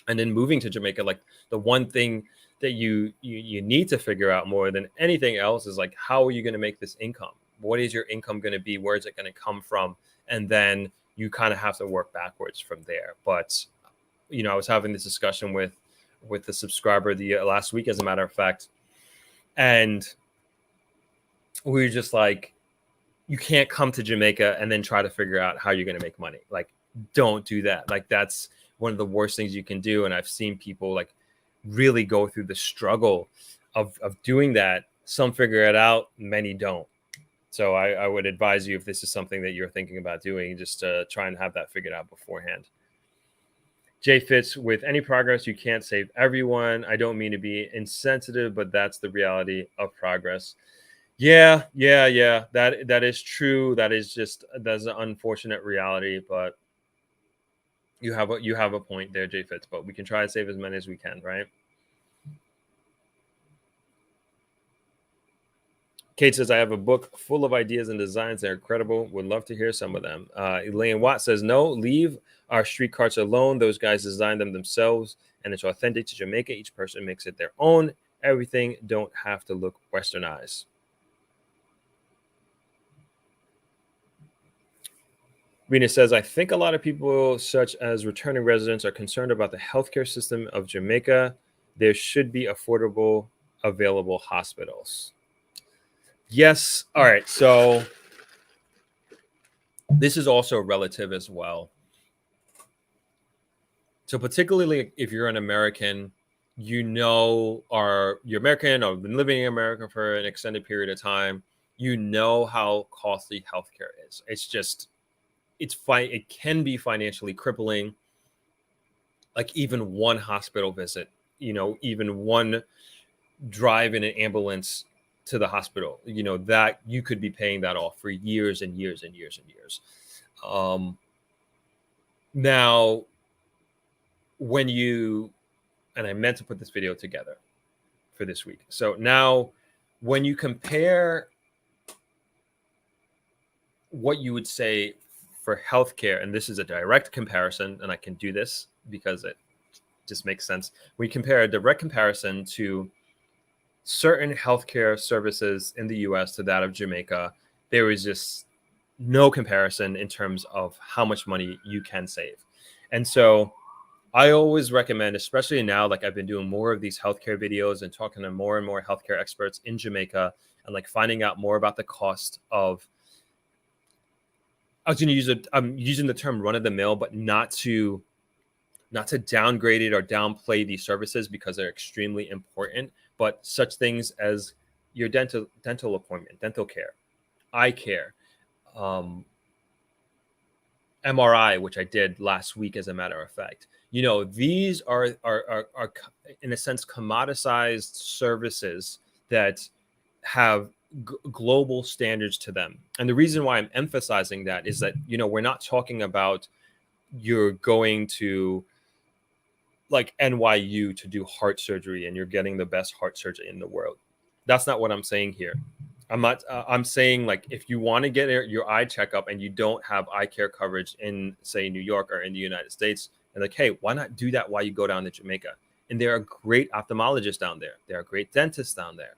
And then moving to Jamaica, like the one thing that you need to figure out more than anything else is like, how are you going to make this income? What is your income going to be? Where is it going to come from? And then you kind of have to work backwards from there. But I was having this discussion with the subscriber the last week, as a matter of fact, and we were just like, you can't come to Jamaica and then try to figure out how you're going to make money. Like, don't do that. Like, that's one of the worst things you can do. And I've seen people like really go through the struggle of doing that. Some figure it out, many don't. So I would advise you, if this is something that you're thinking about doing, just to try and have that figured out beforehand. Jay Fitz, with any progress, you can't save everyone. I don't mean to be insensitive, but that's the reality of progress. Yeah. That is true. That's an unfortunate reality, but you have a point there, Jay Fitz. But we can try to save as many as we can, right? Kate says, I have a book full of ideas and designs that are incredible. Would love to hear some of them. Elaine Watt says, no, leave our street carts alone. Those guys designed them themselves, and it's authentic to Jamaica. Each person makes it their own. Everything don't have to look westernized. Rena says, I think a lot of people, such as returning residents, are concerned about the healthcare system of Jamaica. There should be affordable, available hospitals. Yes. All right. So this is also relative as well. So particularly if you're an American, you're American or been living in America for an extended period of time, how costly healthcare is. It can be financially crippling. Like even one hospital visit, even one drive in an ambulance to the hospital, that you could be paying that off for years and years and years and years. Now, and I meant to put this video together for this week. So now when you compare what you would say for healthcare, and this is a direct comparison, and I can do this because it just makes sense. We compare a direct comparison to certain healthcare services in the US to that of Jamaica. There is just no comparison in terms of how much money you can save. And so I always recommend, especially now, like I've been doing more of these healthcare videos and talking to more and more healthcare experts in Jamaica, and like finding out more about the cost of, I'm using the term run of the mill, but not to downgrade it or downplay these services, because they're extremely important. But such things as your dental appointment, dental care, eye care, MRI, which I did last week, as a matter of fact. These are in a sense commoditized services that have global standards to them. And the reason why I'm emphasizing that is that, we're not talking about you're going to like NYU to do heart surgery and you're getting the best heart surgery in the world. That's not what I'm saying here. I'm saying, like, if you want to get your eye checkup and you don't have eye care coverage in, say, New York or in the United States, and like, hey, why not do that while you go down to Jamaica? And there are great ophthalmologists down there. There are great dentists down there.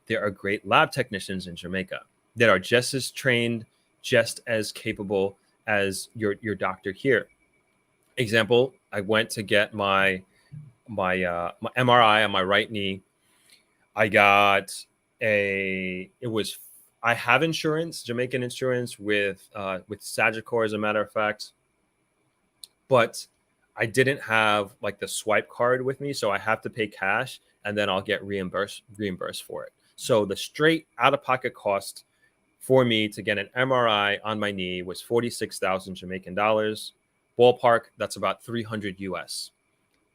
There are great lab technicians in Jamaica that are just as trained, just as capable as your doctor here. Example, I went to get my MRI on my right knee. I have insurance, Jamaican insurance with Sagicor, as a matter of fact, but I didn't have like the swipe card with me, so I have to pay cash, and then I'll get reimbursed for it. So the straight out-of-pocket cost for me to get an MRI on my knee was 46,000 Jamaican dollars. Ballpark, that's about 300 US.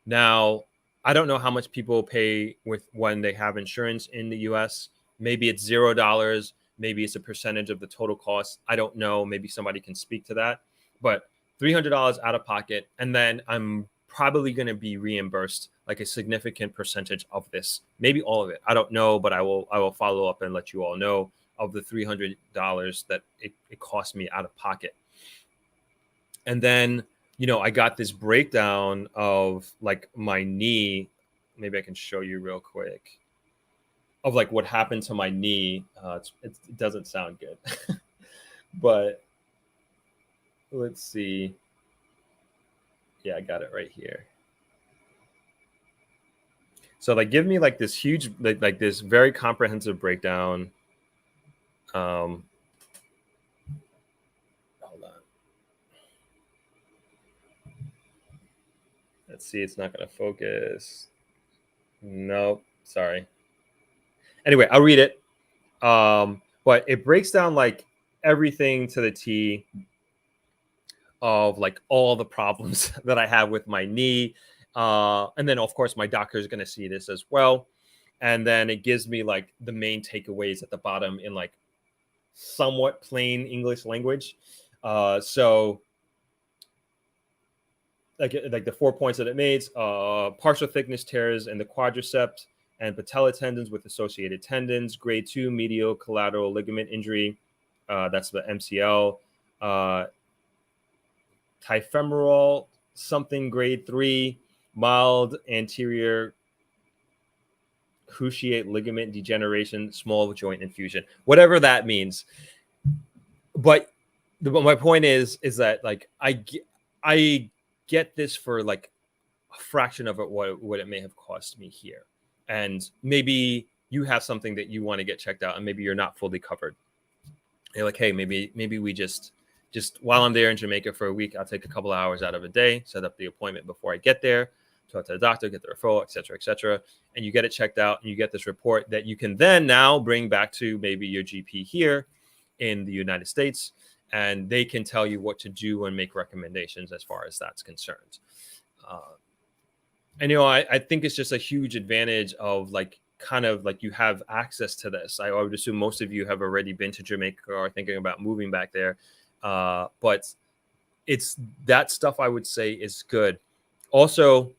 Now, I don't know how much people pay when they have insurance in the US. Maybe it's $0. Maybe it's a percentage of the total cost. I don't know. Maybe somebody can speak to that. But $300 out of pocket, and then I'm probably going to be reimbursed like a significant percentage of this. Maybe all of it. I don't know, but I will follow up and let you all know of the $300 that it cost me out of pocket. And then, you know, I got this breakdown of like my knee. Maybe I can show you real quick of like what happened to my knee. It doesn't sound good, but let's see. Yeah, I got it right here. So like, give me like this huge, like this very comprehensive breakdown. Hold on. Let's see. It's not going to focus. Nope. Sorry. Anyway, I'll read it. But it breaks down like everything to the T of like all the problems that I have with my knee. And then of course my doctor is going to see this as well. And then it gives me like the main takeaways at the bottom in like somewhat plain English language. So like the 4 points that it made, partial thickness tears in the quadriceps and patella tendons with associated tendons, grade 2 medial collateral ligament injury. That's the MCL. Trifemoral something grade 3, mild anterior cruciate ligament degeneration, small joint infusion, whatever that means. But my point is that like I get this for like a fraction of it what it may have cost me here. And maybe you have something that you want to get checked out and maybe you're not fully covered. You're like, hey, maybe we just while I'm there in Jamaica for a week, I'll take a couple of hours out of a day, set up the appointment before I get there, talk to the doctor, get the referral, et cetera, and you get it checked out and you get this report that you can then now bring back to maybe your GP here in the United States, and they can tell you what to do and make recommendations as far as that's concerned. And, you know, I think it's just a huge advantage of like kind of like you have access to this. I would assume most of you have already been to Jamaica or are thinking about moving back there. But it's that stuff I would say is good. Also,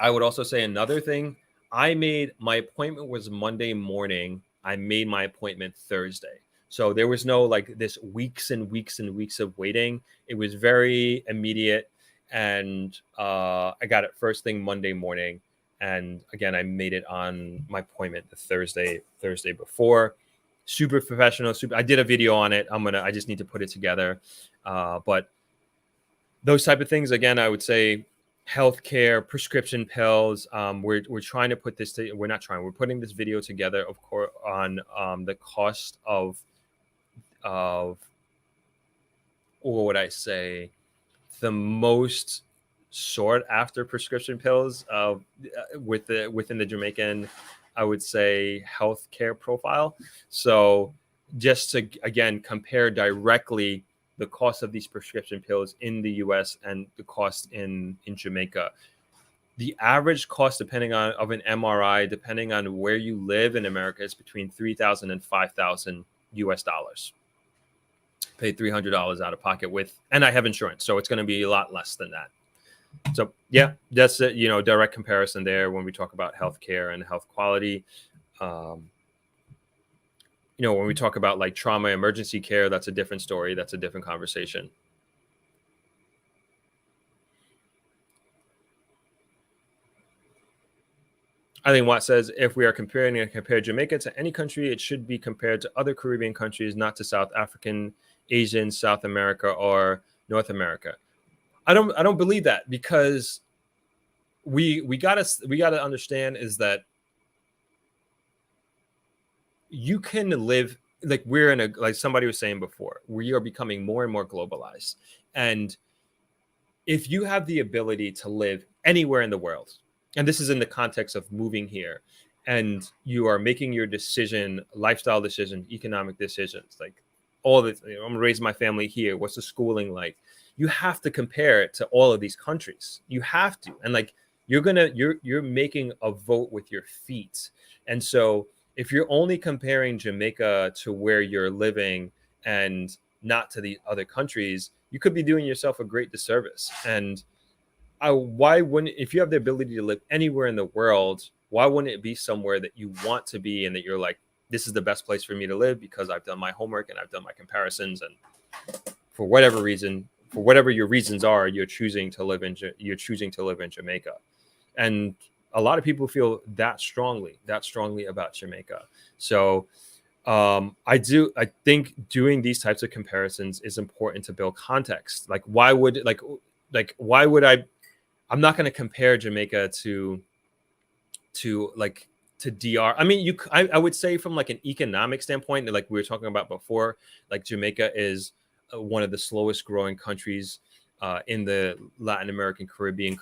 I would also say another thing. My appointment was Monday morning. I made my appointment Thursday. So there was no like this weeks and weeks and weeks of waiting. It was very immediate. And I got it first thing Monday morning. And again, I made it on my appointment the Thursday before. Super professional. I did a video on it. I just need to put it together. But those type of things, again, I would say healthcare, prescription pills. We're trying to put this. We're putting this video together, of course, on the cost of what would I say, the most sought after prescription pills within the Jamaican, I would say, healthcare profile. So just to, again, compare directly the cost of these prescription pills in the US and the cost in Jamaica. The average cost, depending on of an MRI, depending on where you live in America, is between $3,000 and $5,000 US dollars. Paid $300 out of pocket and I have insurance, so it's going to be a lot less than that. So yeah, that's a, direct comparison there when we talk about healthcare and health quality. When we talk about like trauma emergency care, that's a different story. That's a different conversation. I think Watt says, if we are compare Jamaica to any country, it should be compared to other Caribbean countries, not to South African, Asian, South America, or North America. I don't believe that, because we gotta understand is that you can live like we're in like somebody was saying before, we are becoming more and more globalized. And if you have the ability to live anywhere in the world, and this is in the context of moving here, and you are making your lifestyle decision, economic decisions, like all this, I'm gonna raise my family here. What's the schooling like? You have to compare it to all of these countries. You have to. And like, you're making a vote with your feet. And so if you're only comparing Jamaica to where you're living and not to the other countries, you could be doing yourself a great disservice. And why wouldn't, if you have the ability to live anywhere in the world, why wouldn't it be somewhere that you want to be and that you're like, this is the best place for me to live because I've done my homework and I've done my comparisons, and for whatever reason, for whatever your reasons are, you're choosing to live in Jamaica. And a lot of people feel that strongly about Jamaica. So I think doing these types of comparisons is important to build context. Like why would I'm not going to compare Jamaica to DR. I mean, I would say from like an economic standpoint, like we were talking about before, like Jamaica is one of the slowest growing countries in the Latin American Caribbean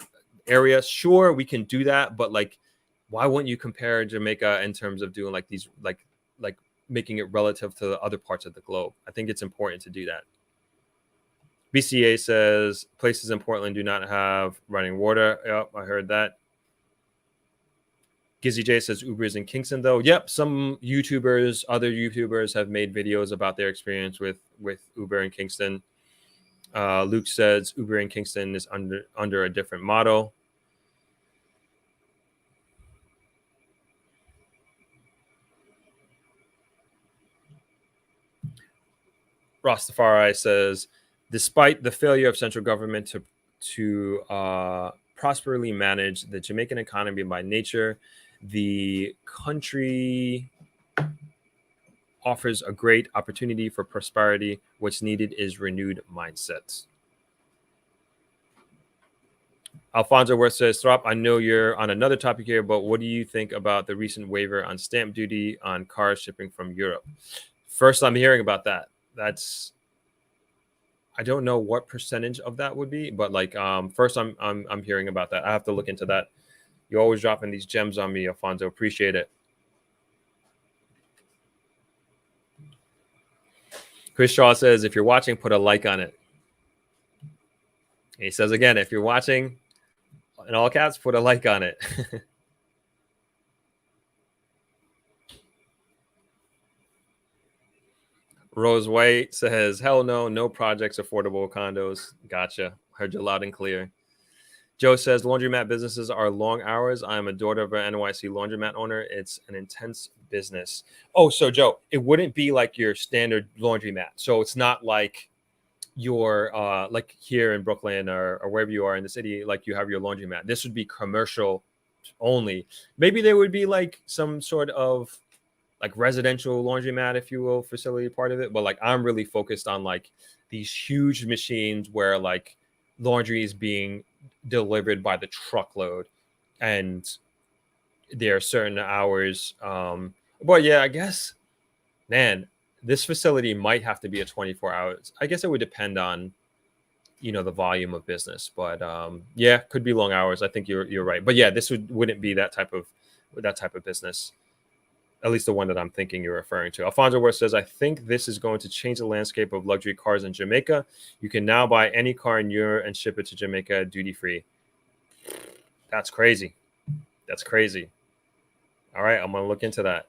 area. Sure, we can do that, but like, why wouldn't you compare Jamaica in terms of doing like these like making it relative to the other parts of the globe? I think it's important to do that. BCA says places in Portland do not have running water. Yep, I heard that. Gizzy J says Uber is in Kingston though. Yep, some other YouTubers have made videos about their experience with Uber in Kingston. Luke says Uber in Kingston is under a different model. Rastafari says, despite the failure of central government to prosperly manage the Jamaican economy by nature, the country offers a great opportunity for prosperity. What's needed is renewed mindsets. Alfonso Worth says, Throp, I know you're on another topic here, but what do you think about the recent waiver on stamp duty on cars shipping from Europe? First, I'm hearing about that. I don't know what percentage of that would be, but like first I'm hearing about that. I have to look into that. You're always dropping these gems on me, Alfonso. Appreciate it. Chris Shaw says, if you're watching, put a like on it. He says again, if you're watching, in all caps, put a like on it. Rose White says, hell no, no projects, affordable condos. Gotcha. Heard you loud and clear. Joe says, laundromat businesses are long hours. I'm a daughter of an NYC laundromat owner. It's an intense business. Oh, so Joe, it wouldn't be like your standard laundromat. So it's not like your like here in Brooklyn or wherever you are in the city, like you have your laundromat. This would be commercial only. Maybe there would be like some sort of like residential laundromat, if you will, facility part of it. But like I'm really focused on like these huge machines where like laundry is being delivered by the truckload and there are certain hours. But yeah, I guess, man, this facility might have to be a 24 hours. I guess it would depend on, the volume of business, but yeah, could be long hours. I think you're right. But yeah, this wouldn't be that type of business. At least the one that I'm thinking you're referring to. Alfonso Worth says, I think this is going to change the landscape of luxury cars in Jamaica. You can now buy any car in Europe and ship it to Jamaica duty-free. That's crazy. That's crazy. All right, I'm going to look into that.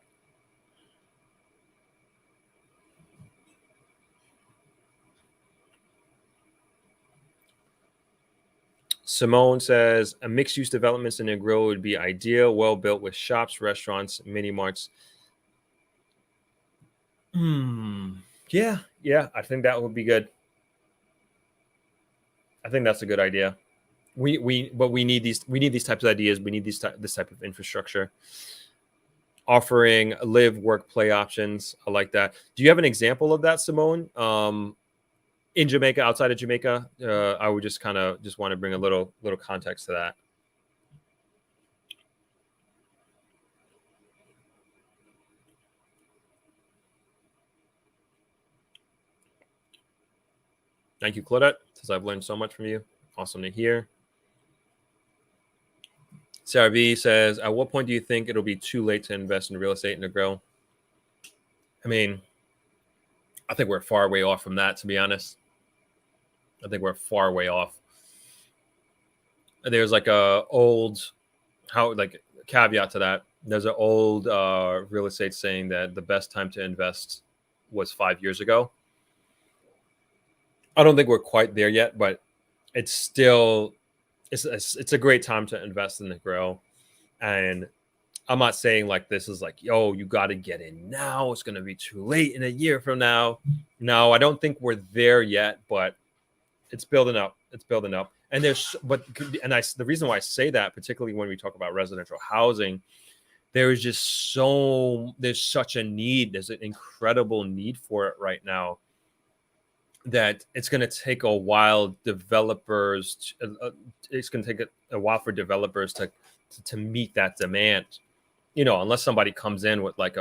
Simone says, a mixed-use developments in Negril would be ideal, well-built with shops, restaurants, mini-marts. Yeah, I think that would be good. I think that's a good idea. But we need these types of ideas. We need this type of infrastructure. Offering live, work, play options. I like that. Do you have an example of that, Simone? In Jamaica, outside of Jamaica, I would just want to bring a little context to that. Thank you, Claudette. Says I've learned so much from you. Awesome to hear. Sarah V says, at what point do you think it'll be too late to invest in real estate in Negril? I mean, I think we're far way off from that, to be honest. I think we're far way off. There's like caveat to that. There's an old real estate saying that the best time to invest was 5 years ago. I don't think we're quite there yet, but it's still, it's a great time to invest in the Negril. And I'm not saying like this is like, yo, you got to get in now. It's going to be too late in a year from now. No, I don't think we're there yet, but It's building up. It's building up. And the reason why I say that, particularly when we talk about residential housing, there's such a need. There's an incredible need for it right now, that it's going to take a while. It's going to take a while for developers to meet that demand. Unless somebody comes in with like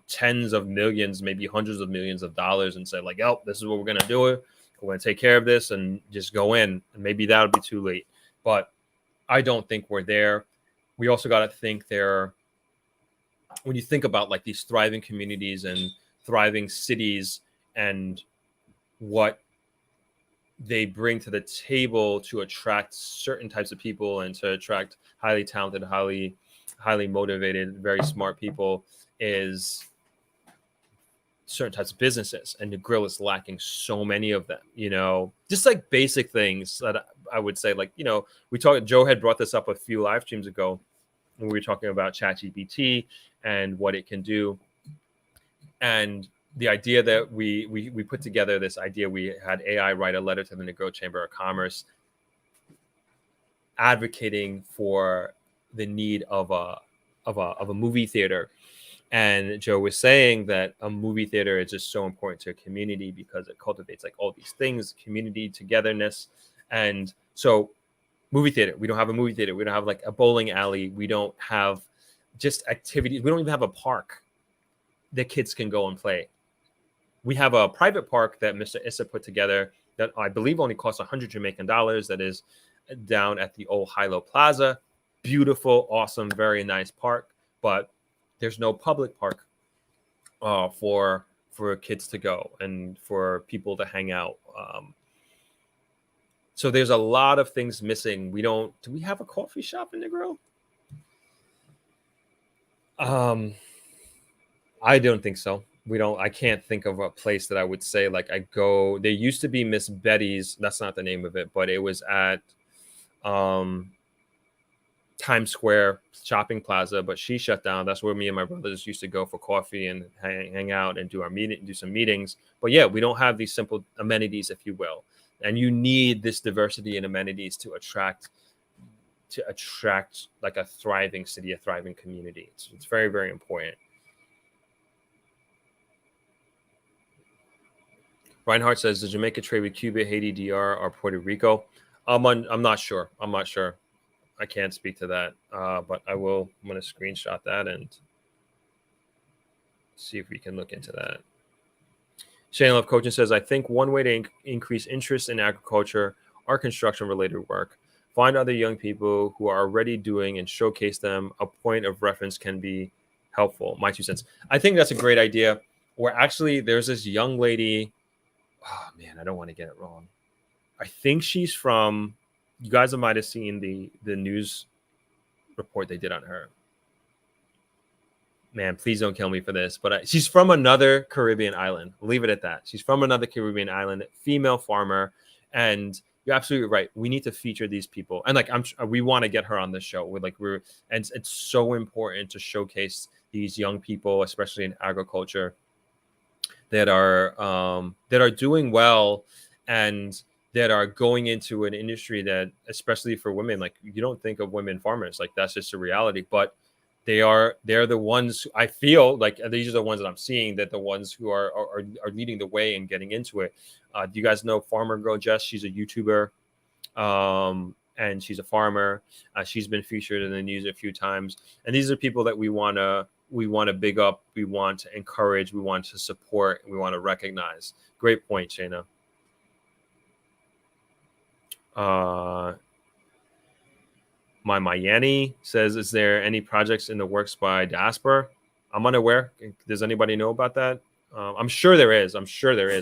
tens of millions, maybe hundreds of millions of dollars, and say like, "Oh, this is what we're going to do. We're going to take care of this," and just go in. And maybe that would be too late. But I don't think we're there. We also got to think when you think about like these thriving communities and thriving cities and what they bring to the table to attract certain types of people and to attract highly talented, highly motivated, very smart people, is certain types of businesses. And the Grill is lacking so many of them, just like basic things that I would say, like, Joe had brought this up a few live streams ago when we were talking about ChatGPT and what it can do. And the idea that we put together this idea, we had AI write a letter to the Negro Chamber of Commerce advocating for the need of a movie theater. And Joe was saying that a movie theater is just so important to a community because it cultivates like all these things, community, togetherness. And so movie theater, we don't have a movie theater. We don't have like a bowling alley. We don't have just activities. We don't even have a park that kids can go and play. We have a private park that Mr. Issa put together that I believe only costs $100 Jamaican. That is down at the old Hilo Plaza. Beautiful, awesome, very nice park. But there's no public park for kids to go and for people to hang out. So there's a lot of things missing. Do we have a coffee shop in the Grill? I don't think so. I can't think of a place that I would say like I go. There used to be Miss Betty's. That's not the name of it, but it was at Times Square shopping plaza, but she shut down. That's where me and my brothers used to go for coffee and hang out and do some meetings. But yeah, we don't have these simple amenities, if you will. And you need this diversity in amenities to attract like a thriving city, a thriving community. It's very, very important. Reinhardt says, does Jamaica trade with Cuba, Haiti, DR, or Puerto Rico? I'm not sure. I can't speak to that, but I'm going to screenshot that and see if we can look into that. Shane Love Coaching says, I think one way to increase interest in agriculture or construction-related work, find other young people who are already doing and showcase them. A point of reference can be helpful. My 2 cents. I think that's a great idea. Where actually there's this young lady. Oh, man, I don't want to get it wrong. I think she's from, you guys might have seen the news report they did on her. Man, please don't kill me for this, but she's from another Caribbean island. Leave it at that. She's from another Caribbean island, female farmer, and you're absolutely right. We need to feature these people, and like we want to get her on the show. And it's so important to showcase these young people, especially in agriculture, that are doing well and that are going into an industry that, especially for women, like you don't think of women farmers, like that's just a reality, but they're the ones I feel like these are the ones that I'm seeing that the ones who are leading the way and getting into it. Do you guys know Farmer Girl Jess? She's a YouTuber, and she's a farmer. She's been featured in the news a few times, and these are people that we want to big up, we want to encourage, we want to support, we want to recognize. Great point, Shayna. My Mayani says, is there any projects in the works by Diaspora? I'm unaware. Does anybody know about that? I'm sure there is,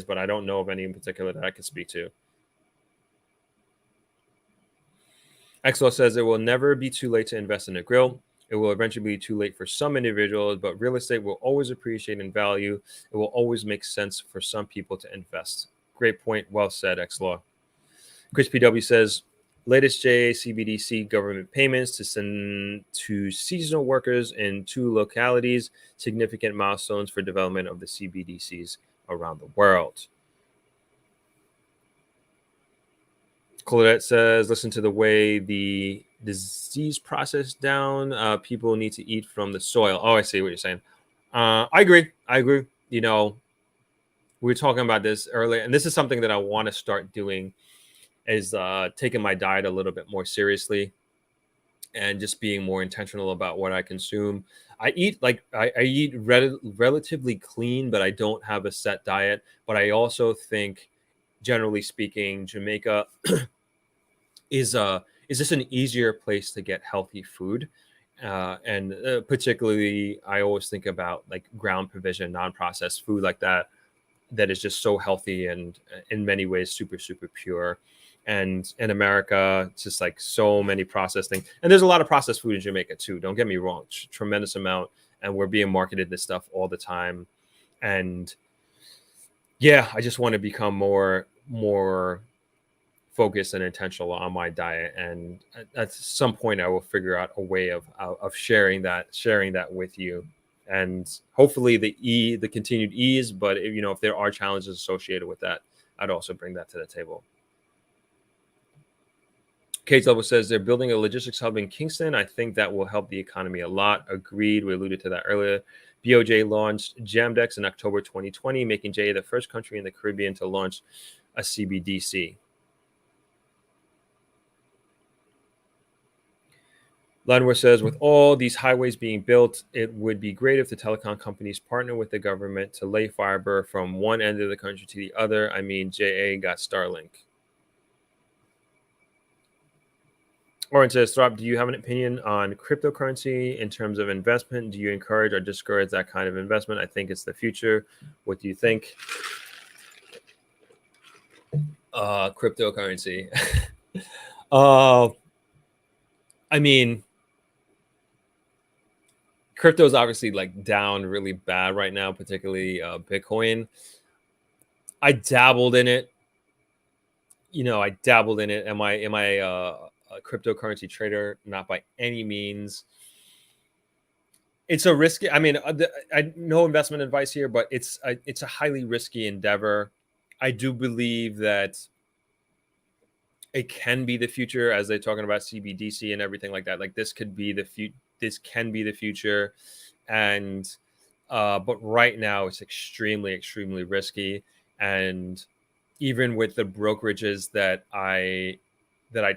but I don't know of any in particular that I could speak to. Exlo says, it will never be too late to invest in a grill. It will eventually be too late for some individuals, but real estate will always appreciate in value. It will always make sense for some people to invest. Great point. Well said, Exlo. Chris PW says, latest JCBDC government payments to send to seasonal workers in 2 localities, significant milestones for development of the CBDCs around the world. Claudette says, listen to the way the disease process down. People need to eat from the soil. Oh, I see what you're saying. I agree. You know, we were talking about this earlier, and this is something that I want to start doing, is taking my diet a little bit more seriously and just being more intentional about what I consume. I eat I eat relatively clean, but I don't have a set diet. But I also think, generally speaking, Jamaica is just an easier place to get healthy food. And particularly, I always think about like ground provision, non-processed food like that, that is just so healthy and in many ways super, super pure. And in America, it's just like so many processed things. And there's a lot of processed food in Jamaica too. Don't get me wrong, tremendous amount. And we're being marketed this stuff all the time. And yeah, I just want to become more focused and intentional on my diet. And at some point, I will figure out a way of sharing that with you. And hopefully the continued ease, but if there are challenges associated with that, I'd also bring that to the table. Kate Level says they're building a logistics hub in Kingston. I think that will help the economy a lot. Agreed. We alluded to that earlier. BOJ launched Jamdex in October 2020, making JA the first country in the Caribbean to launch a CBDC. Landwehr says, with all these highways being built, it would be great if the telecom companies partner with the government to lay fiber from one end of the country to the other. I mean, JA got Starlink. Oren says, Throp, do you have an opinion on cryptocurrency in terms of investment? Do you encourage or discourage that kind of investment? I think it's the future. What do you think? Cryptocurrency. I mean, crypto is obviously like down really bad right now, particularly Bitcoin. I dabbled in it. Am I a cryptocurrency trader? Not by any means. It's a risky. I mean, no investment advice here, but it's a highly risky endeavor. I do believe that it can be the future, as they're talking about CBDC and everything like that. Like this could be the future. This can be the future, and but right now it's extremely, extremely risky. And even with the brokerages that I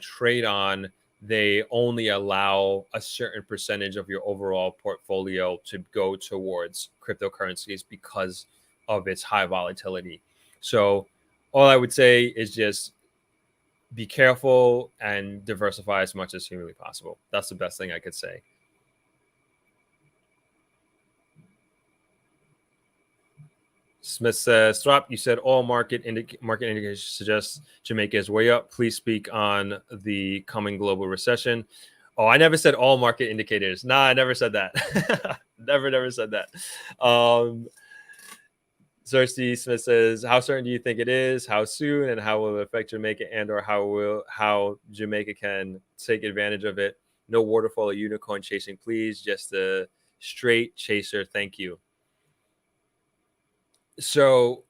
trade on, they only allow a certain percentage of your overall portfolio to go towards cryptocurrencies because of its high volatility. So all I would say is just be careful and diversify as much as humanly possible. That's the best thing I could say. Smith says, Throp, you said all market indicators suggest Jamaica is way up. Please speak on the coming global recession. Oh, I never said all market indicators. Nah, I never said that. never said that. Cersei Smith says, how certain do you think it is? How soon? And how will it affect Jamaica, and or how Jamaica can take advantage of it? No waterfall or unicorn chasing, please. Just a straight chaser. Thank you. So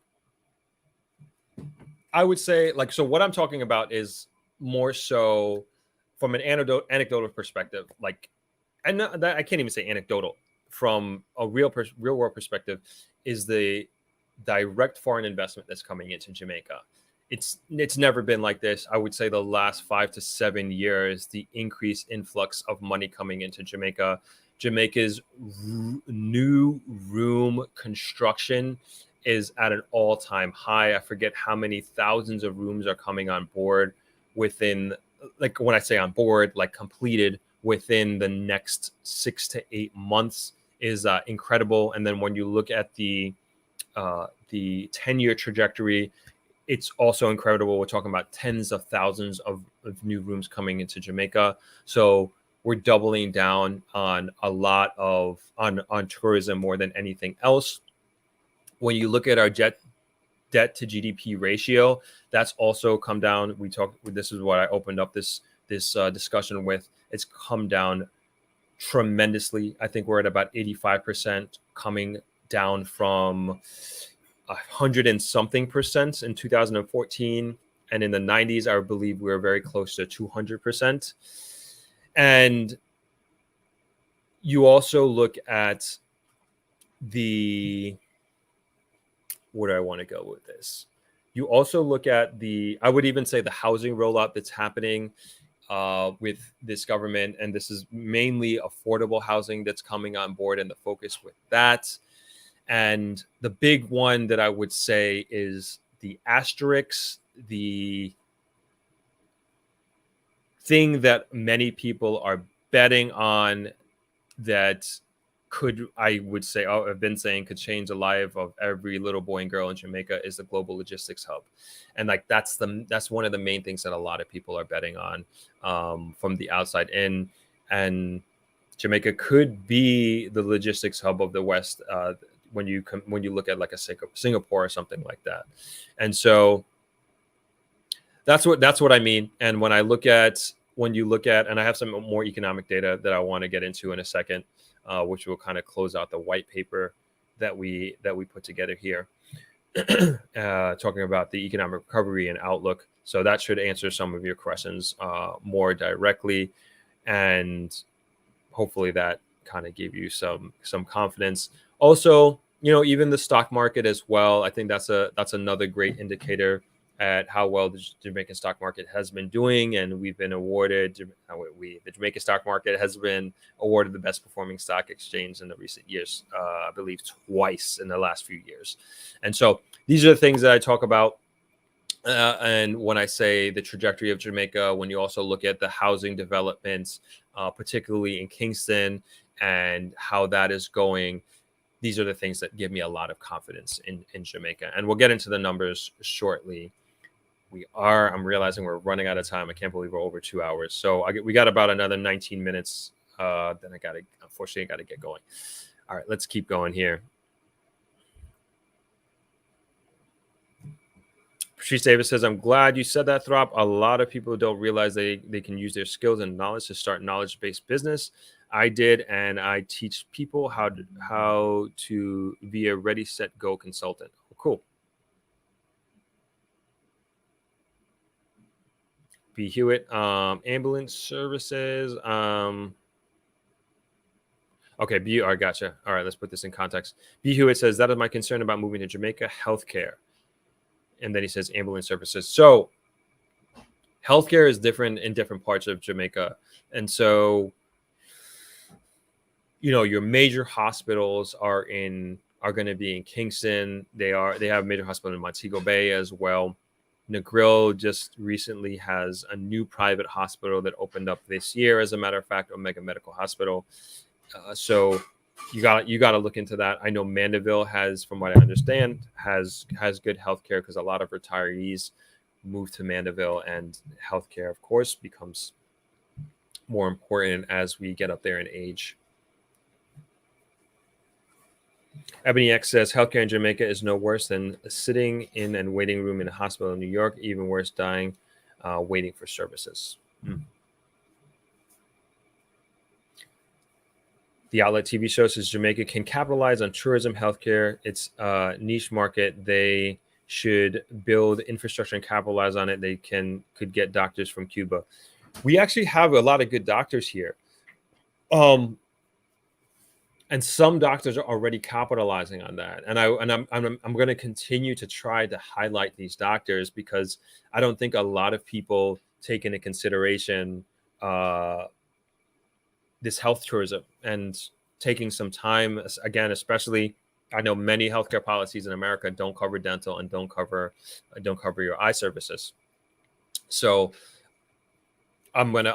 I would say, so what I'm talking about is more so from an anecdotal perspective, and that I can't even say anecdotal, from a real world perspective, is the direct foreign investment that's coming into Jamaica. It's never been like this. I would say the last 5 to 7 years, the increased influx of money coming into Jamaica. Jamaica's new room construction is at an all-time high. I forget how many thousands of rooms are coming on board within, when I say on board, completed within the next 6 to 8 months is incredible. And then when you look at the 10-year trajectory, it's also incredible. We're talking about tens of thousands of new rooms coming into Jamaica. So we're doubling down on a lot of on tourism more than anything else. When you look at our debt to GDP ratio, that's also come down. This is what I opened up this discussion with. It's come down tremendously. I think we're at about 85%, coming down from 100 and something percent in 2014. And in the 90s, I believe we were very close to 200%. And you also look at where do I want to go with this? You also look at I would even say the housing rollout that's happening with this government. And this is mainly affordable housing that's coming on board, and the focus with that. And the big one that I would say is the asterisk, the thing that many people are betting on that I would say, I've been saying could change the life of every little boy and girl in Jamaica, is the global logistics hub. And like, that's one of the main things that a lot of people are betting on from the outside in. And Jamaica could be the logistics hub of the West when you look at like a Singapore or something like that. And so that's what I mean. And when you look at, and I have some more economic data that I want to get into in a second, which will kind of close out the white paper that we put together here, talking about the economic recovery and outlook. So that should answer some of your questions more directly, and hopefully that kind of gave you some confidence. Also, even the stock market as well. I think that's another great indicator at how well the Jamaican stock market has been doing, and we've been awarded. The Jamaican stock market has been awarded the best performing stock exchange in the recent years. I believe twice in the last few years. And so these are the things that I talk about. And when I say the trajectory of Jamaica, when you also look at the housing developments, particularly in Kingston, and how that is going, these are the things that give me a lot of confidence in Jamaica. And we'll get into the numbers shortly. I'm realizing we're running out of time. I can't believe we're over 2 hours. So we got about another 19 minutes. Then unfortunately, I got to get going. All right, let's keep going here. Patrice Davis says, I'm glad you said that, Throp. A lot of people don't realize they can use their skills and knowledge to start knowledge-based business. I did, and I teach people how to be a ready, set, go consultant. Oh, cool. B. Hewitt, ambulance services. Okay, B. All right, gotcha. All right, let's put this in context. B. Hewitt says, that is my concern about moving to Jamaica, healthcare. And then he says ambulance services. So healthcare is different in different parts of Jamaica. And so, your major hospitals are going to be in Kingston. They have a major hospital in Montego Bay as well. Negril just recently has a new private hospital that opened up this year, as a matter of fact, Omega Medical Hospital. So you got to look into that. I know Mandeville has, from what I understand, has good healthcare, because a lot of retirees move to Mandeville, and healthcare, of course, becomes more important as we get up there in age. Ebony X says, healthcare in Jamaica is no worse than sitting in a waiting room in a hospital in New York. Even worse, dying, waiting for services. The Outlet TV show says Jamaica can capitalize on tourism, healthcare. It's a niche market. They should build infrastructure and capitalize on it. They could get doctors from Cuba. We actually have a lot of good doctors here. And some doctors are already capitalizing on that. And I'm going to continue to try to highlight these doctors, because I don't think a lot of people take into consideration this health tourism, and taking some time, again, especially, I know many healthcare policies in America don't cover dental and don't cover your eye services. So I'm gonna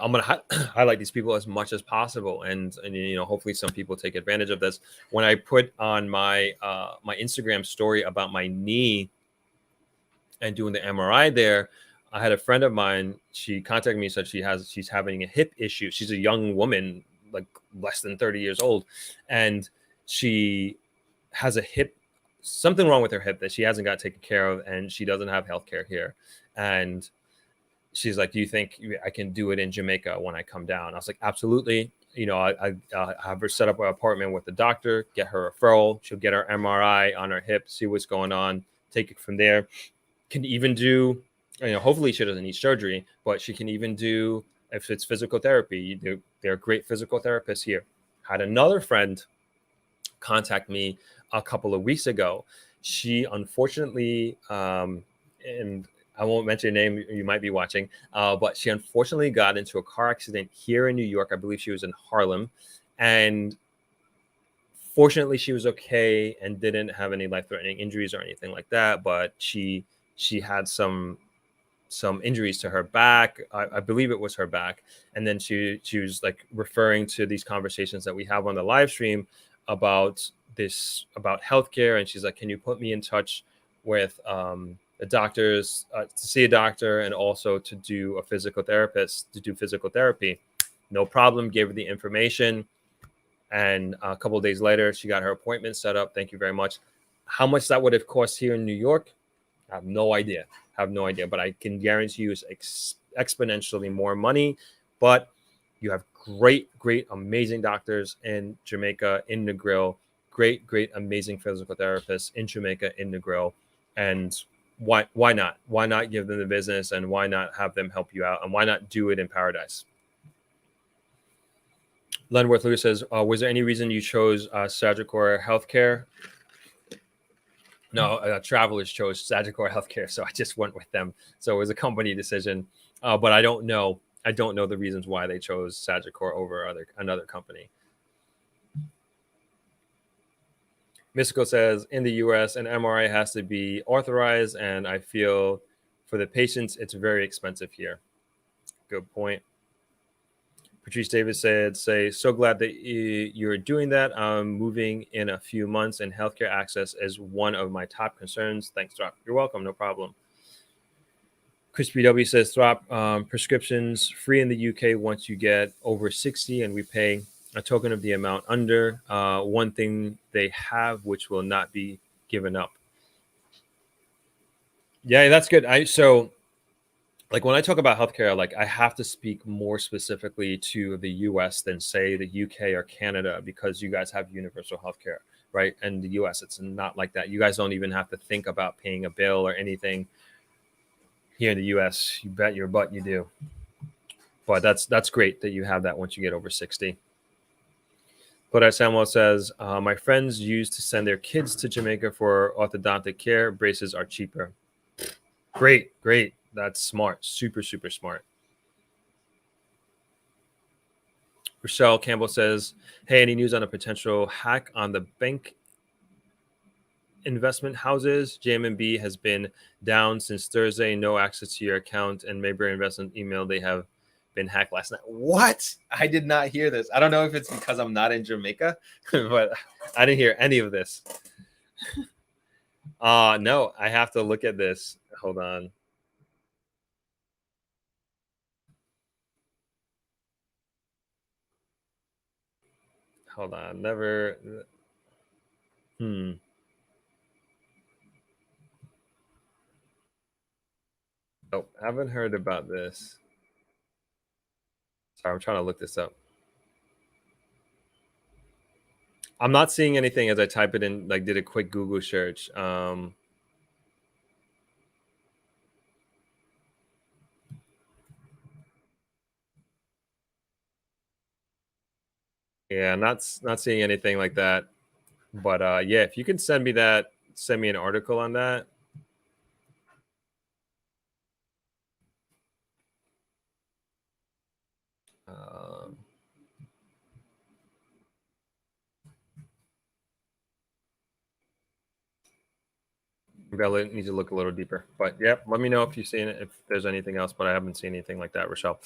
highlight these people as much as possible, and hopefully some people take advantage of this. When I put on my my Instagram story about my knee and doing the MRI there, I had a friend of mine. She contacted me, said she's having a hip issue. She's a young woman, like less than 30 years old, and she has something wrong with her hip that she hasn't got taken care of, and she doesn't have healthcare here. And she's like, do you think I can do it in Jamaica when I come down? I was like, absolutely. I have her set up an appointment with the doctor, get her referral. She'll get her MRI on her hip, see what's going on, take it from there. Can even do hopefully she doesn't need surgery, but she can even do, if it's physical therapy, they're great physical therapists here. Had another friend contact me a couple of weeks ago. She unfortunately, and I won't mention her name, you might be watching, but she unfortunately got into a car accident here in New York. I believe she was in Harlem. And fortunately, she was okay and didn't have any life-threatening injuries or anything like that. But she had some injuries to her back. I believe it was her back. And then she was like referring to these conversations that we have on the live stream about healthcare. And she's like, can you put me in touch with the doctors to see a doctor and also to do a physical therapist to do physical therapy? No problem. Gave her the information. And a couple of days later, she got her appointment set up. Thank you very much. How much that would have cost here in New York, I have no idea. But I can guarantee you it's exponentially more money. But you have great, amazing doctors in Jamaica, in Negril, great, amazing physical therapists in Jamaica, in Negril. And why not? Why not give them the business, and why not have them help you out, and why not do it in paradise? Lenworth Lewis says, was there any reason you chose Sagicor Healthcare? No, Travelers chose Sagicor Healthcare, so I just went with them. So it was a company decision, but I don't know. I don't know the reasons why they chose Sagicor over another company. Mystical says, in the U.S., an MRI has to be authorized, and I feel for the patients, it's very expensive here. Good point. Patrice Davis said, so glad that you're doing that. I'm moving in a few months, and healthcare access is one of my top concerns. Thanks, Throp. You're welcome. No problem. Chris BW says, Throp, prescriptions free in the UK once you get over 60, and we pay a token of the amount under. One thing they have, which will not be given up. Yeah, that's good. Like when I talk about healthcare, like I have to speak more specifically to the US than say the UK or Canada, because you guys have universal healthcare, right? And the US, it's not like that. You guys don't even have to think about paying a bill or anything. Here in the US, you bet your butt you do. But that's great that you have that once you get over 60. Kodak Samuel says, my friends used to send their kids to Jamaica for orthodontic care. Braces are cheaper. Great. That's smart. Super smart. Rochelle Campbell says, hey, any news on a potential hack on the bank investment houses? JMB has been down since Thursday. No access to your account, and Mayberry Investment email they have been hacked last night. What? I did not hear this. I don't know if it's because I'm not in Jamaica, but I didn't hear any of this. No, I have to look at this. Hold on. Hold on. Never. Oh, haven't heard about this. Sorry, I'm trying to look this up. I'm not seeing anything as I type it in, like did a quick Google search. Yeah, not seeing anything like that. But yeah, if you can send me an article on that. Maybe I need to look a little deeper. But yeah, let me know if you've seen it, if there's anything else. But I haven't seen anything like that, Rochelle.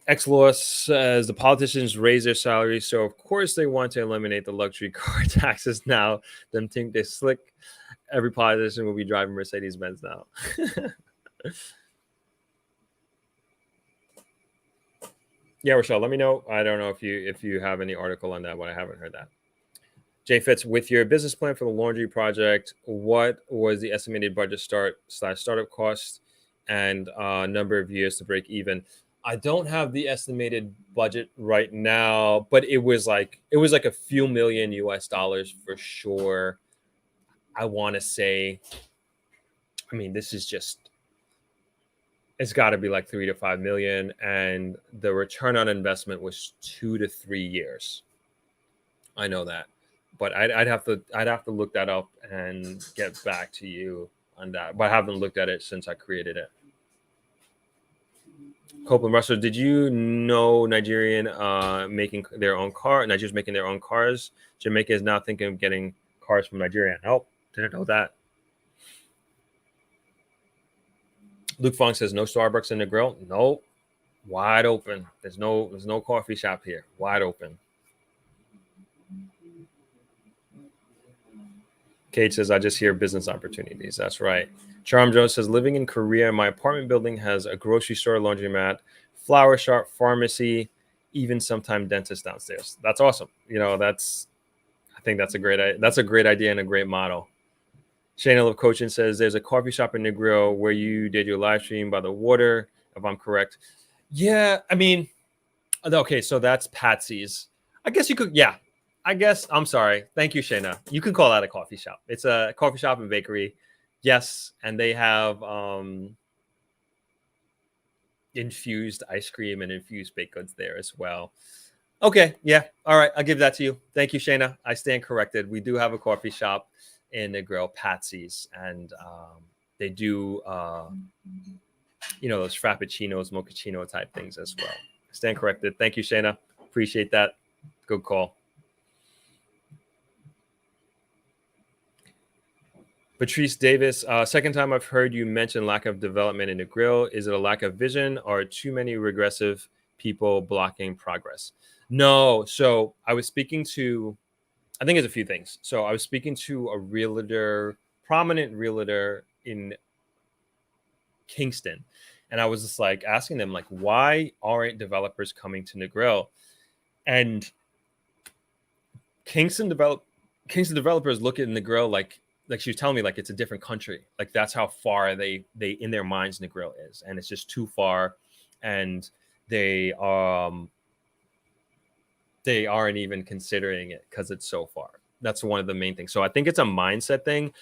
X Lewis says the politicians raise their salaries, so of course they want to eliminate the luxury car taxes now. Them think they're slick. Every politician will be driving Mercedes-Benz now. Yeah, Rochelle, let me know. I don't know if you have any article on that, but I haven't heard that. Jay Fitz, with your business plan for the laundry project, what was the estimated budget startup cost and number of years to break even? I don't have the estimated budget right now, but it was like a few million US dollars for sure. I want to say, I mean, this is just it's got to be like 3 to 5 million, and the return on investment was 2 to 3 years. I know that, but I'd have to look that up and get back to you on that. But I haven't looked at it since I created it. Copeland Russell, did you know making their own car? Nigeria's making their own cars. Jamaica is now thinking of getting cars from Nigeria. Nope, didn't know that. Luke Fong says no Starbucks in the grill. Nope, wide open. There's no coffee shop here. Wide open. Kate says I just hear business opportunities. That's right. Charm Jones says living in Korea, my apartment building has a grocery store, laundromat, flower shop, pharmacy, even sometime dentist downstairs. That's awesome. I think that's a great idea and a great model. Shayna Love Coaching says there's a coffee shop in Negril where you did your live stream by the water, if I'm correct. Yeah, I mean, okay, so that's Patsy's. I guess you could, yeah. I'm sorry. Thank you, Shayna. You can call that a coffee shop. It's a coffee shop and bakery. Yes, and they have infused ice cream and infused baked goods there as well. Okay, yeah. All right, I'll give that to you. Thank you, Shayna. I stand corrected. We do have a coffee shop in the grill, Patsy's, and they do those frappuccinos, mochaccino type things as well. I stand corrected. Thank you, Shayna. Appreciate that. Good call. Patrice Davis, second time I've heard you mention lack of development in the grill. Is it a lack of vision or too many regressive people blocking progress? No. So I was speaking to, I think it's a few things. So I was speaking to a realtor, prominent realtor in Kingston. And I was just like asking them, like, why aren't developers coming to the grill? And Kingston developers look at the grill like she was telling me, like, it's a different country. Like, that's how far they in their minds Negril is, and it's just too far, and they aren't even considering it because it's so far. That's one of the main things. So I think it's a mindset thing.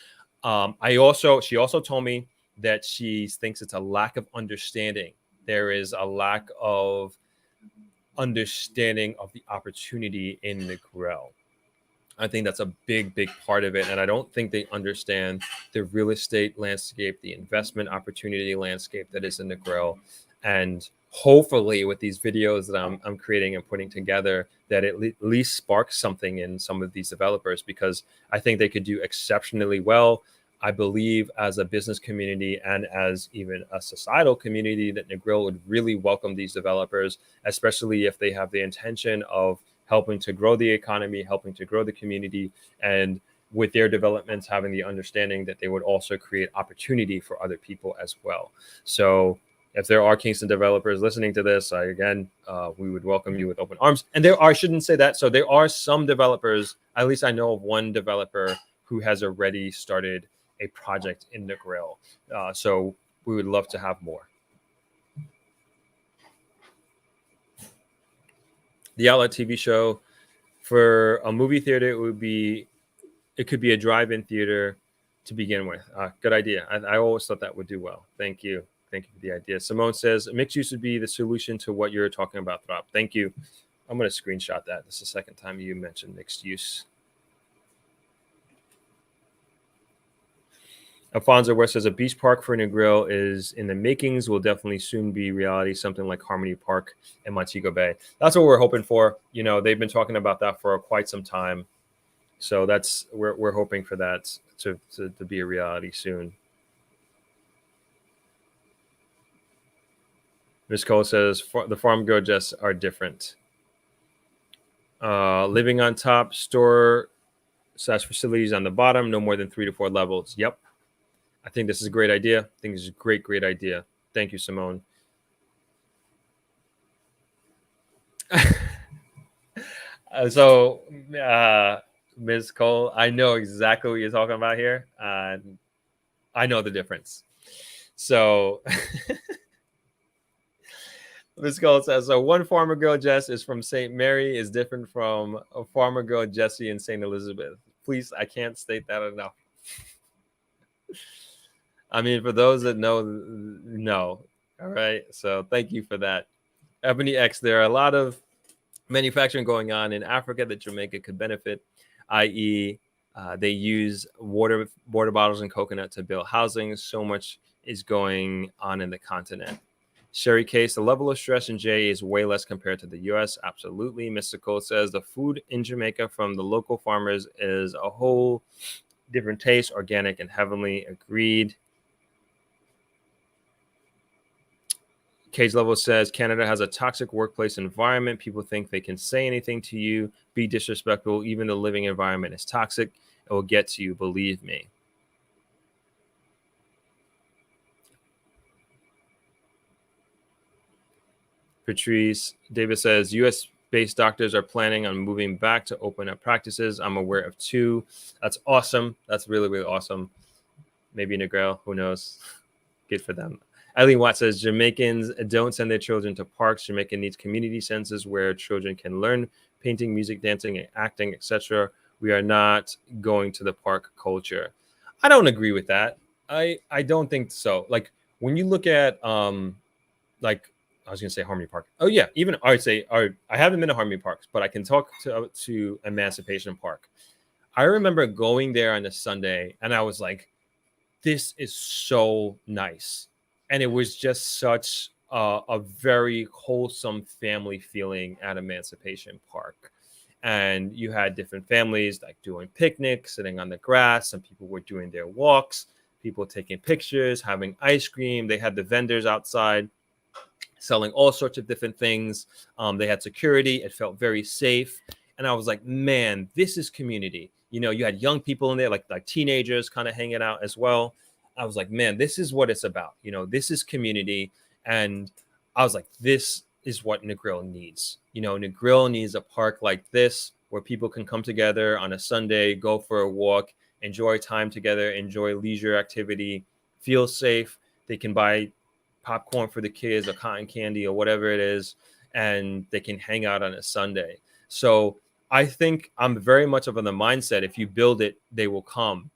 She also told me that she thinks it's a lack of understanding. There is a lack of understanding of the opportunity in Negril. I think that's a big part of it. And I don't think they understand the real estate landscape, the investment opportunity landscape that is in Negril. And hopefully with these videos that I'm creating and putting together, that it at least sparks something in some of these developers, because I think they could do exceptionally well. I believe as a business community and as even a societal community that Negril would really welcome these developers, especially if they have the intention of helping to grow the economy, helping to grow the community, and with their developments, having the understanding that they would also create opportunity for other people as well. So if there are Kingston developers listening to this, we would welcome you with open arms. And I shouldn't say that. So there are some developers, at least I know of one developer who has already started a project in Negril. So we would love to have more. The Outlet TV show for a movie theater, it could be a drive-in theater to begin with. Good idea. I always thought that would do well. Thank you for the idea. Simone says mixed use would be the solution to what you're talking about, Throp. Thank you. I'm going to screenshot that. This is the second time you mentioned mixed use. Alfonso West says a beach park for Negril is in the makings, will definitely soon be reality, something like Harmony Park in Montego Bay. That's what we're hoping for. They've been talking about that for quite some time. So we're hoping for that to be a reality soon. Ms. Cole says the farm girl jests are different. Living on top, store / facilities on the bottom, no more than 3 to 4 levels. Yep. I think this is a great idea. I think this is a great idea. Thank you, Simone. Ms. Cole, I know exactly what you're talking about here. I know the difference. So Ms. Cole says, so one farmer girl Jess is from St. Mary is different from a farmer girl Jessie in St. Elizabeth. Please, I can't state that enough. I mean, for those that know, no. All right. So thank you for that. Ebony X, there are a lot of manufacturing going on in Africa that Jamaica could benefit, i.e., they use water bottles and coconut to build housing. So much is going on in the continent. Sherry Case, the level of stress in J is way less compared to the US. Absolutely. Mystical says the food in Jamaica from the local farmers is a whole different taste, organic and heavenly. Agreed. Cage Level says Canada has a toxic workplace environment. People think they can say anything to you, be disrespectful. Even the living environment is toxic. It will get to you, believe me. Patrice Davis says US based doctors are planning on moving back to open up practices. I'm aware of 2. That's awesome. That's really, really awesome. Maybe Negril, who knows? Good for them. Eileen Watt says Jamaicans don't send their children to parks. Jamaica needs community centers where children can learn painting, music, dancing, acting, etc. We are not going to the park culture. I don't agree with that. I don't think so. Like when you look at like I was gonna say Harmony Park. Oh yeah, even I would say I haven't been to Harmony Parks, but I can talk to Emancipation Park. I remember going there on a Sunday, and I was like, "This is so nice," and it was just such a very wholesome family feeling at Emancipation Park. And you had different families like doing picnics, sitting on the grass. Some people were doing their walks, people taking pictures, having ice cream. They had the vendors outside selling all sorts of different things. They had security. It felt very safe. And I was like, man, this is community. You know, you had young people in there, like teenagers kind of hanging out as well. I was like, man, this is what it's about. You know, this is community. And I was like, this is what Negril needs. You know, Negril needs a park like this where people can come together on a Sunday, go for a walk, enjoy time together, enjoy leisure activity, feel safe. They can buy popcorn for the kids or cotton candy or whatever it is, and they can hang out on a Sunday. So I think I'm very much of in the mindset, if you build it, they will come.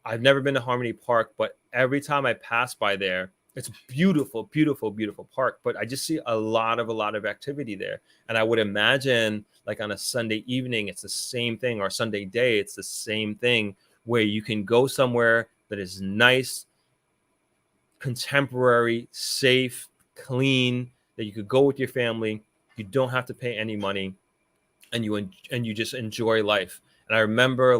I've never been to Harmony Park, but every time I pass by there, it's a beautiful, beautiful, beautiful park. But I just see a lot of activity there. And I would imagine like on a Sunday evening, it's the same thing, or Sunday day, it's the same thing, where you can go somewhere that is nice, contemporary, safe, clean, that you could go with your family. You don't have to pay any money, and you just enjoy life. And I remember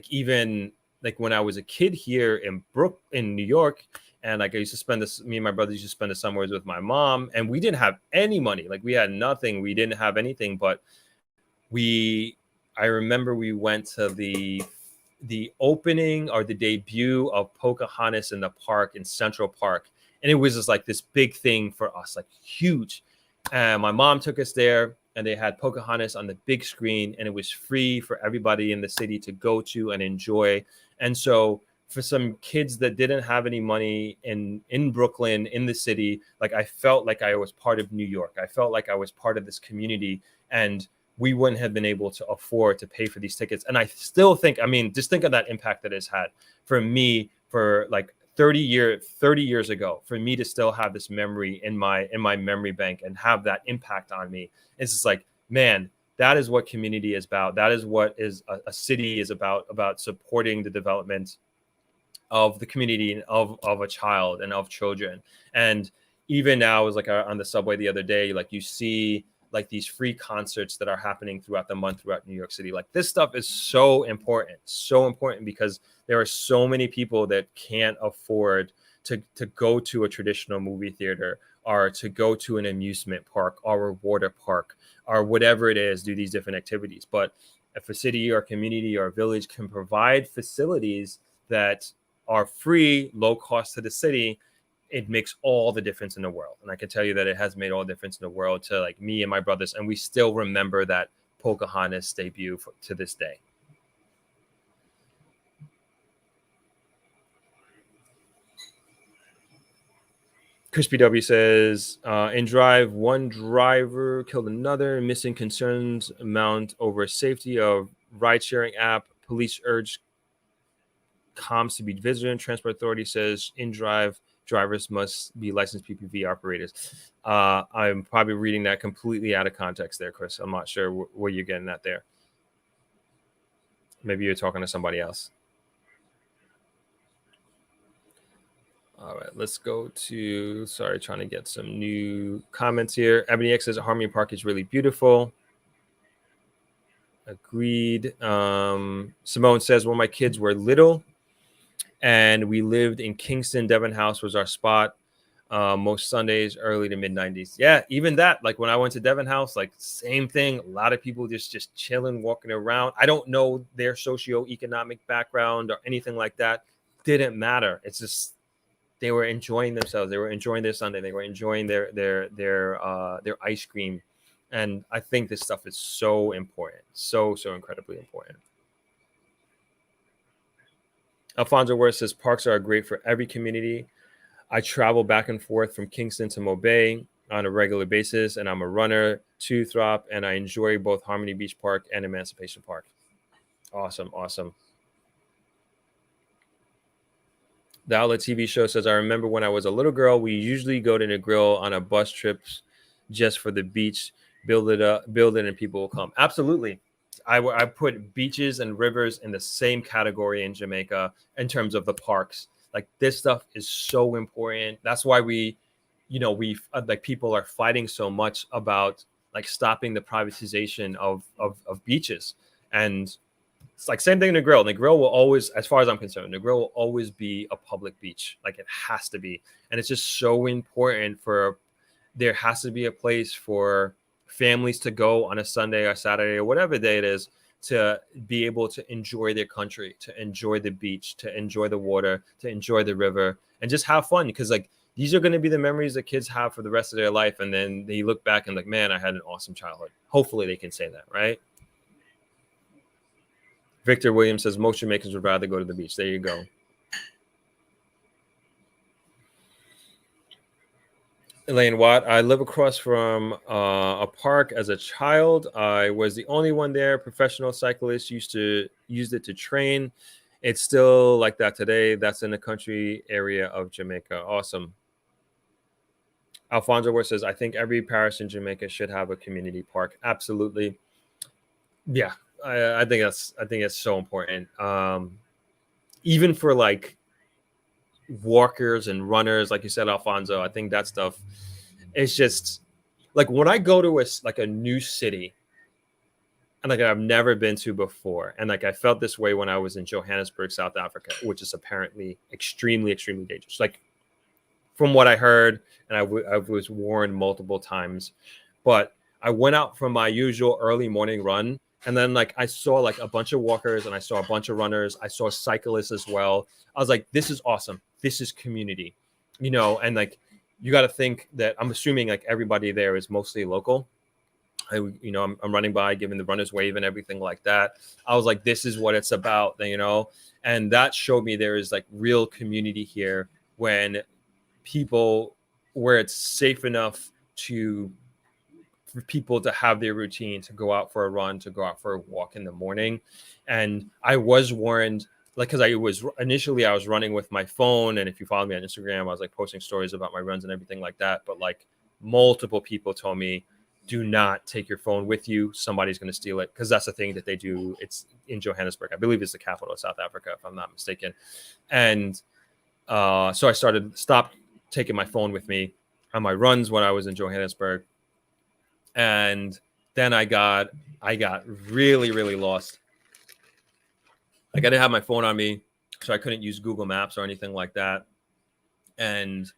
even like when I was a kid here in New York, and like I used to spend this, me and my brother used to spend the summers with my mom, and we didn't have any money. Like we had nothing. We didn't have anything, but I remember we went to the opening or the debut of Pocahontas in the park in Central Park. And it was just like this big thing for us, like huge. And my mom took us there, and they had Pocahontas on the big screen, and it was free for everybody in the city to go to and enjoy. And so for some kids that didn't have any money in Brooklyn, in the city, like I felt like I was part of New York. I felt like I was part of this community, and we wouldn't have been able to afford to pay for these tickets. And I still think, I mean, just think of that impact that it's had for me for like 30 years ago, for me to still have this memory in my memory bank and have that impact on me. It's just like, man, that is what community is about. That is what is a city is about supporting the development of the community and of a child and of children. And even now, is like on the subway the other day, like you see like these free concerts that are happening throughout the month throughout New York City. Like this stuff is so important because there are so many people that can't afford to go to a traditional movie theater or to go to an amusement park or a water park or whatever it is, do these different activities. But if a city or community or village can provide facilities that are free, low cost to the city, it makes all the difference in the world. And I can tell you that it has made all the difference in the world to like me and my brothers. And we still remember that Pocahontas debut to this day. Crispy W says, in Drive, one driver killed another. Missing concerns mount over safety of ride-sharing app. Police urge comms to be vigilant. Transport Authority says in Drive Drivers must be licensed PPV operators. I'm probably reading that completely out of context there, Chris. I'm not sure where you're getting at there. Maybe you're talking to somebody else. All right, let's go to, sorry, trying to get some new comments here. Ebony X says Harmony Park is really beautiful. Agreed. Simone says, when my kids were little and we lived in Kingston, Devon House was our spot. Most Sundays, early to mid 90s. Yeah, even that, like when I went to Devon House, like same thing. A lot of people just chilling, walking around. I don't know their socioeconomic background or anything like that. Didn't matter. It's just they were enjoying themselves. They were enjoying their Sunday. They were enjoying their ice cream. And I think this stuff is so important, so incredibly important. Alfonso Ware says parks are great for every community. I travel back and forth from Kingston to Mobay on a regular basis, and I'm a runner to Throp, and I enjoy both Harmony Beach Park and Emancipation Park. Awesome. The Outlet TV show says, I remember when I was a little girl, we usually go to Negril on a bus trips just for the beach, build it, and people will come. Absolutely. I put beaches and rivers in the same category in Jamaica in terms of the parks. Like this stuff is so important. That's why we like people are fighting so much about like stopping the privatization of beaches. And it's like same thing in Negril. Negril will always, as far as I'm concerned, Negril will always be a public beach. Like it has to be. And it's just so important there has to be a place for families to go on a Sunday or Saturday or whatever day it is to be able to enjoy their country, to enjoy the beach, to enjoy the water, to enjoy the river, and just have fun. Because like these are going to be the memories that kids have for the rest of their life. And then they look back and like, man, I had an awesome childhood. Hopefully they can say that, right? Victor Williams says most Jamaicans would rather go to the beach. There you go. Elaine Watt, I live across from a park as a child. I was the only one there. Professional cyclists used it to train. It's still like that today. That's in the country area of Jamaica. Awesome. Alfonso Ware says, I think every parish in Jamaica should have a community park. Absolutely. Yeah, I think it's so important. Even for like walkers and runners, like you said, Alfonso, I think that stuff is just like when I go to a new city and like I've never been to before, and like I felt this way when I was in Johannesburg, South Africa, which is apparently extremely dangerous, like from what I heard, and I was warned multiple times. But I went out from my usual early morning run, and then like I saw like a bunch of walkers and I saw a bunch of runners. I saw cyclists as well. I was like, this is awesome. This is community, and like you got to think that I'm assuming like everybody there is mostly local. I'm running by, giving the runners wave and everything like that. I was like, this is what it's about, and that showed me there is like real community here where it's safe enough for people to have their routine, to go out for a run, to go out for a walk in the morning. And I was warned, like, because I was running with my phone, and if you follow me on Instagram, I was like posting stories about my runs and everything like that. But like multiple people told me, do not take your phone with you. Somebody's going to steal it, because that's the thing that they do. It's in Johannesburg. I believe it's the capital of South Africa, if I'm not mistaken. And so I stopped taking my phone with me on my runs when I was in Johannesburg. And then I got really lost. Like I didn't have my phone on me, so I couldn't use Google Maps or anything like that. And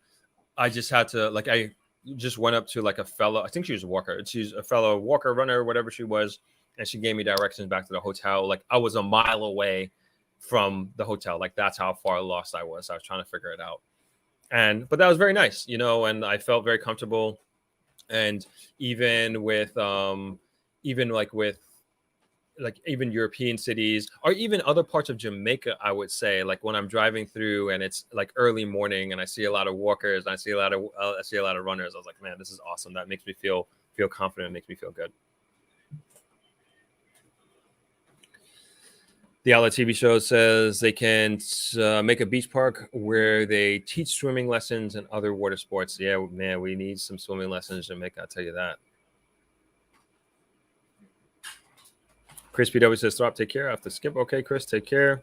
I just had to, like, I just went up to like a fellow, I think she was a walker. She's a fellow walker, runner, whatever she was. And she gave me directions back to the hotel. Like I was a mile away from the hotel. Like that's how far lost I was. I was trying to figure it out. But that was very nice, and I felt very comfortable. And even European cities, or even other parts of Jamaica, I would say, like when I'm driving through and it's like early morning and I see a lot of walkers and I see a lot of runners, I was like, man, this is awesome. That makes me feel confident. It makes me feel good. The Outlet TV show says they can make a beach park where they teach swimming lessons and other water sports. Yeah, man, we need some swimming lessons in Jamaica. I'll tell you that. Chris PW says, "Stop, take care." I have to skip. Okay, Chris, take care.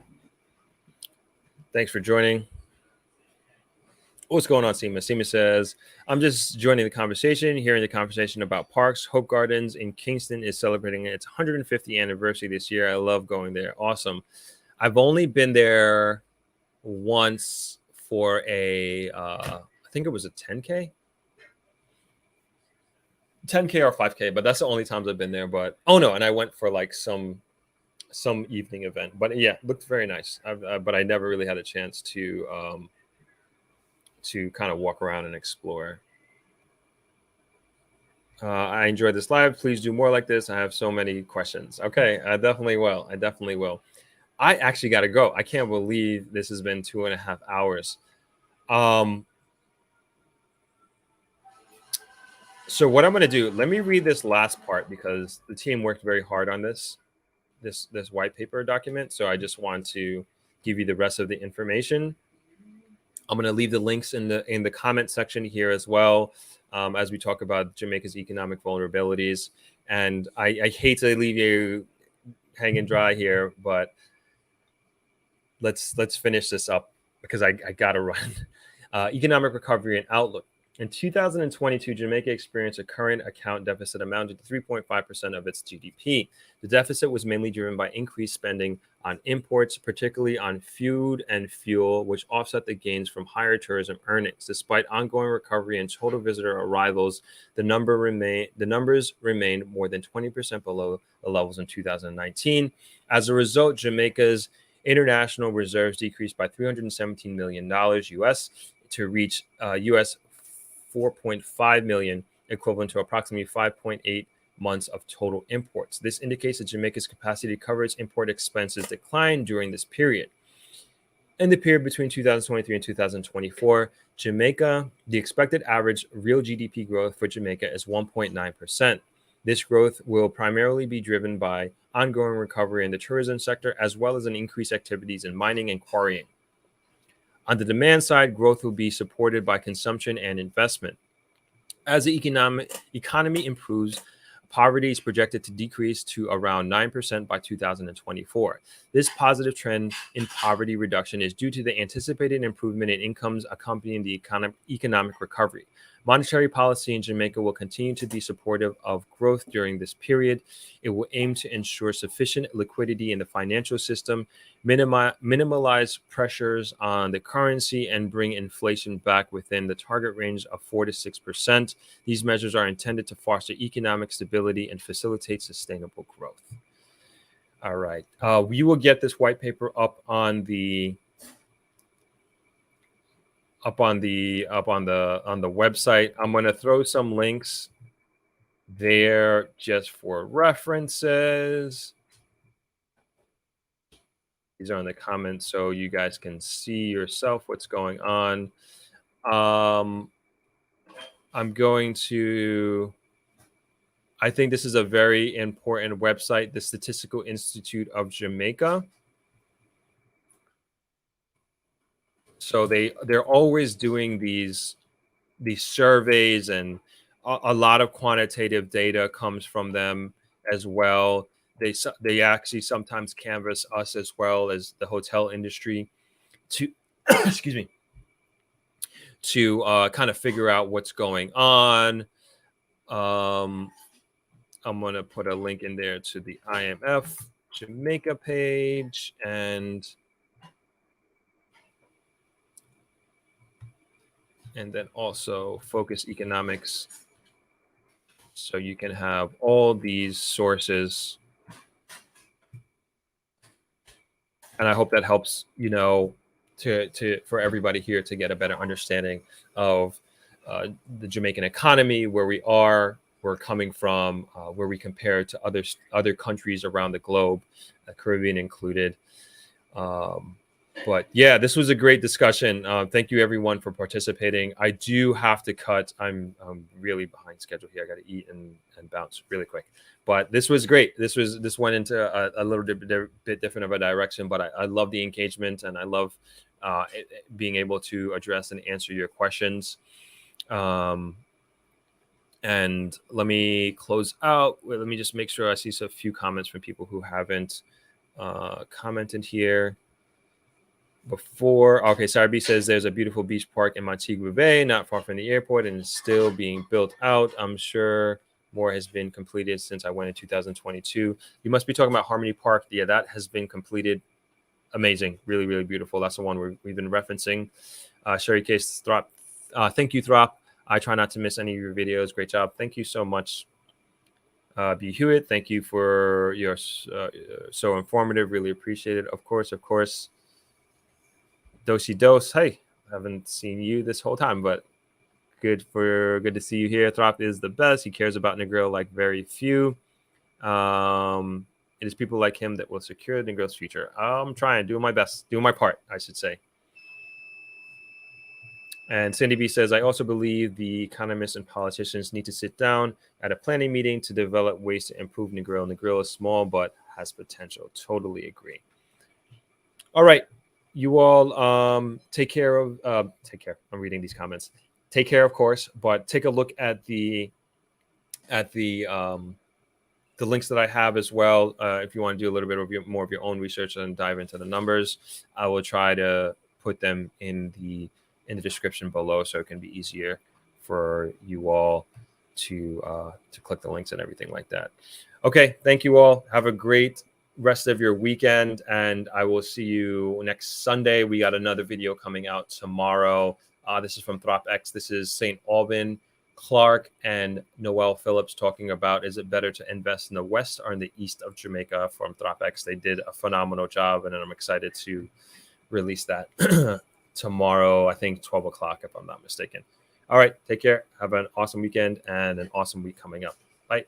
Thanks for joining. What's going on, Seema? Seema says, I'm just joining the conversation, hearing the conversation about parks. Hope Gardens in Kingston is celebrating its 150th anniversary this year. I love going there. Awesome. I've only been there once for I think it was a 10K. 10K or 5K, but that's the only times I've been there. But and I went for like some evening event. But yeah, looked very nice. But I never really had a chance to kind of walk around and explore. I enjoyed this live. Please do more like this. I have so many questions. Okay, I definitely will. I actually got to go. I can't believe this has been 2.5 hours. So what I'm going to do, let me read this last part because the team worked very hard on this white paper document. So I just want to give you the rest of the information. I'm going to leave the links in the comment section here as well, as we talk about Jamaica's economic vulnerabilities. And I hate to leave you hanging dry here, but let's finish this up because I got to run. Economic recovery and outlook. In 2022, Jamaica experienced a current account deficit amounting to 3.5% of its GDP. The deficit was mainly driven by increased spending on imports, particularly on food and fuel, which offset the gains from higher tourism earnings. Despite ongoing recovery in total visitor arrivals, the numbers remained more than 20% below the levels in 2019. As a result, Jamaica's international reserves decreased by $317 million US to reach US 4.5 million, equivalent to approximately 5.8 months of total imports. This indicates that Jamaica's capacity to cover its import expenses declined during this period. In the period between 2023 and 2024, the expected average real GDP growth for Jamaica is 1.9%. This growth will primarily be driven by ongoing recovery in the tourism sector, as well as an increased activities in mining and quarrying. On the demand side, growth will be supported by consumption and investment. As the economy improves, poverty is projected to decrease to around 9% by 2024. This positive trend in poverty reduction is due to the anticipated improvement in incomes accompanying the economic recovery. Monetary policy in Jamaica will continue to be supportive of growth during this period. It will aim to ensure sufficient liquidity in the financial system, minimize pressures on the currency, and bring inflation back within the target range of 4 to 6%. These measures are intended to foster economic stability and facilitate sustainable growth. All right. We will get this white paper up on the website. I'm going to throw some links there just for references. These are in the comments so you guys can see yourself what's going on. I think this is a very important website, the Statistical Institute of Jamaica. So they're always doing these surveys, and a lot of quantitative data comes from them as well. They actually sometimes canvass us as well as the hotel industry to excuse me, to kind of figure out what's going on. I'm going to put a link in there to the IMF Jamaica page and then also Focus Economics. So you can have all these sources. And I hope that helps, for everybody here to get a better understanding of the Jamaican economy, where we're coming from, where we compare to other countries around the globe, Caribbean included. But yeah, this was a great discussion. Thank you everyone for participating. I do have to cut. I'm really behind schedule here. I got to eat and bounce really quick. But this was great. This went into a little bit different of a direction. But I love the engagement, and I love being able to address and answer your questions. And let me close out. Let me just make sure I see a few comments from people who haven't commented here before. Okay, Sarah B says there's a beautiful beach park in Montego Bay, not far from the airport, and it's still being built out. I'm sure more has been completed since I went in 2022. You must be talking about Harmony Park. Yeah, that has been completed. Amazing, really, really beautiful. That's the one we've been referencing. Sherry Case Throp, thank you, Throp. I try not to miss any of your videos. Great job. Thank you so much. B. Hewitt, thank you for your so informative. Really appreciate it. Of course. Dosey Dose. Hey, haven't seen you this whole time, but good to see you here. Throp is the best. He cares about Negril like very few. It is people like him that will secure Negril's future. I'm trying, doing my best, doing my part, I should say. And Cindy B says, I also believe the economists and politicians need to sit down at a planning meeting to develop ways to improve Negril. Negril is small, but has potential. Totally agree. All right. You all take care. I'm reading these comments. Take care, of course, but take a look at the links that I have as well. If you want to do a little bit of more of your own research and dive into the numbers, I will try to put them in the description below, so it can be easier for you all to click the links and everything like that. Okay, thank you all. Have a great rest of your weekend, and I will see you next Sunday. We got another video coming out tomorrow. This is from ThropX. This is St. Alban, Clark, and Noel Phillips talking about, is it better to invest in the west or in the east of Jamaica from ThropX. They did a phenomenal job, and I'm excited to release that tomorrow, I think 12 o'clock, if I'm not mistaken. All right, take care. Have an awesome weekend and an awesome week coming up. Bye.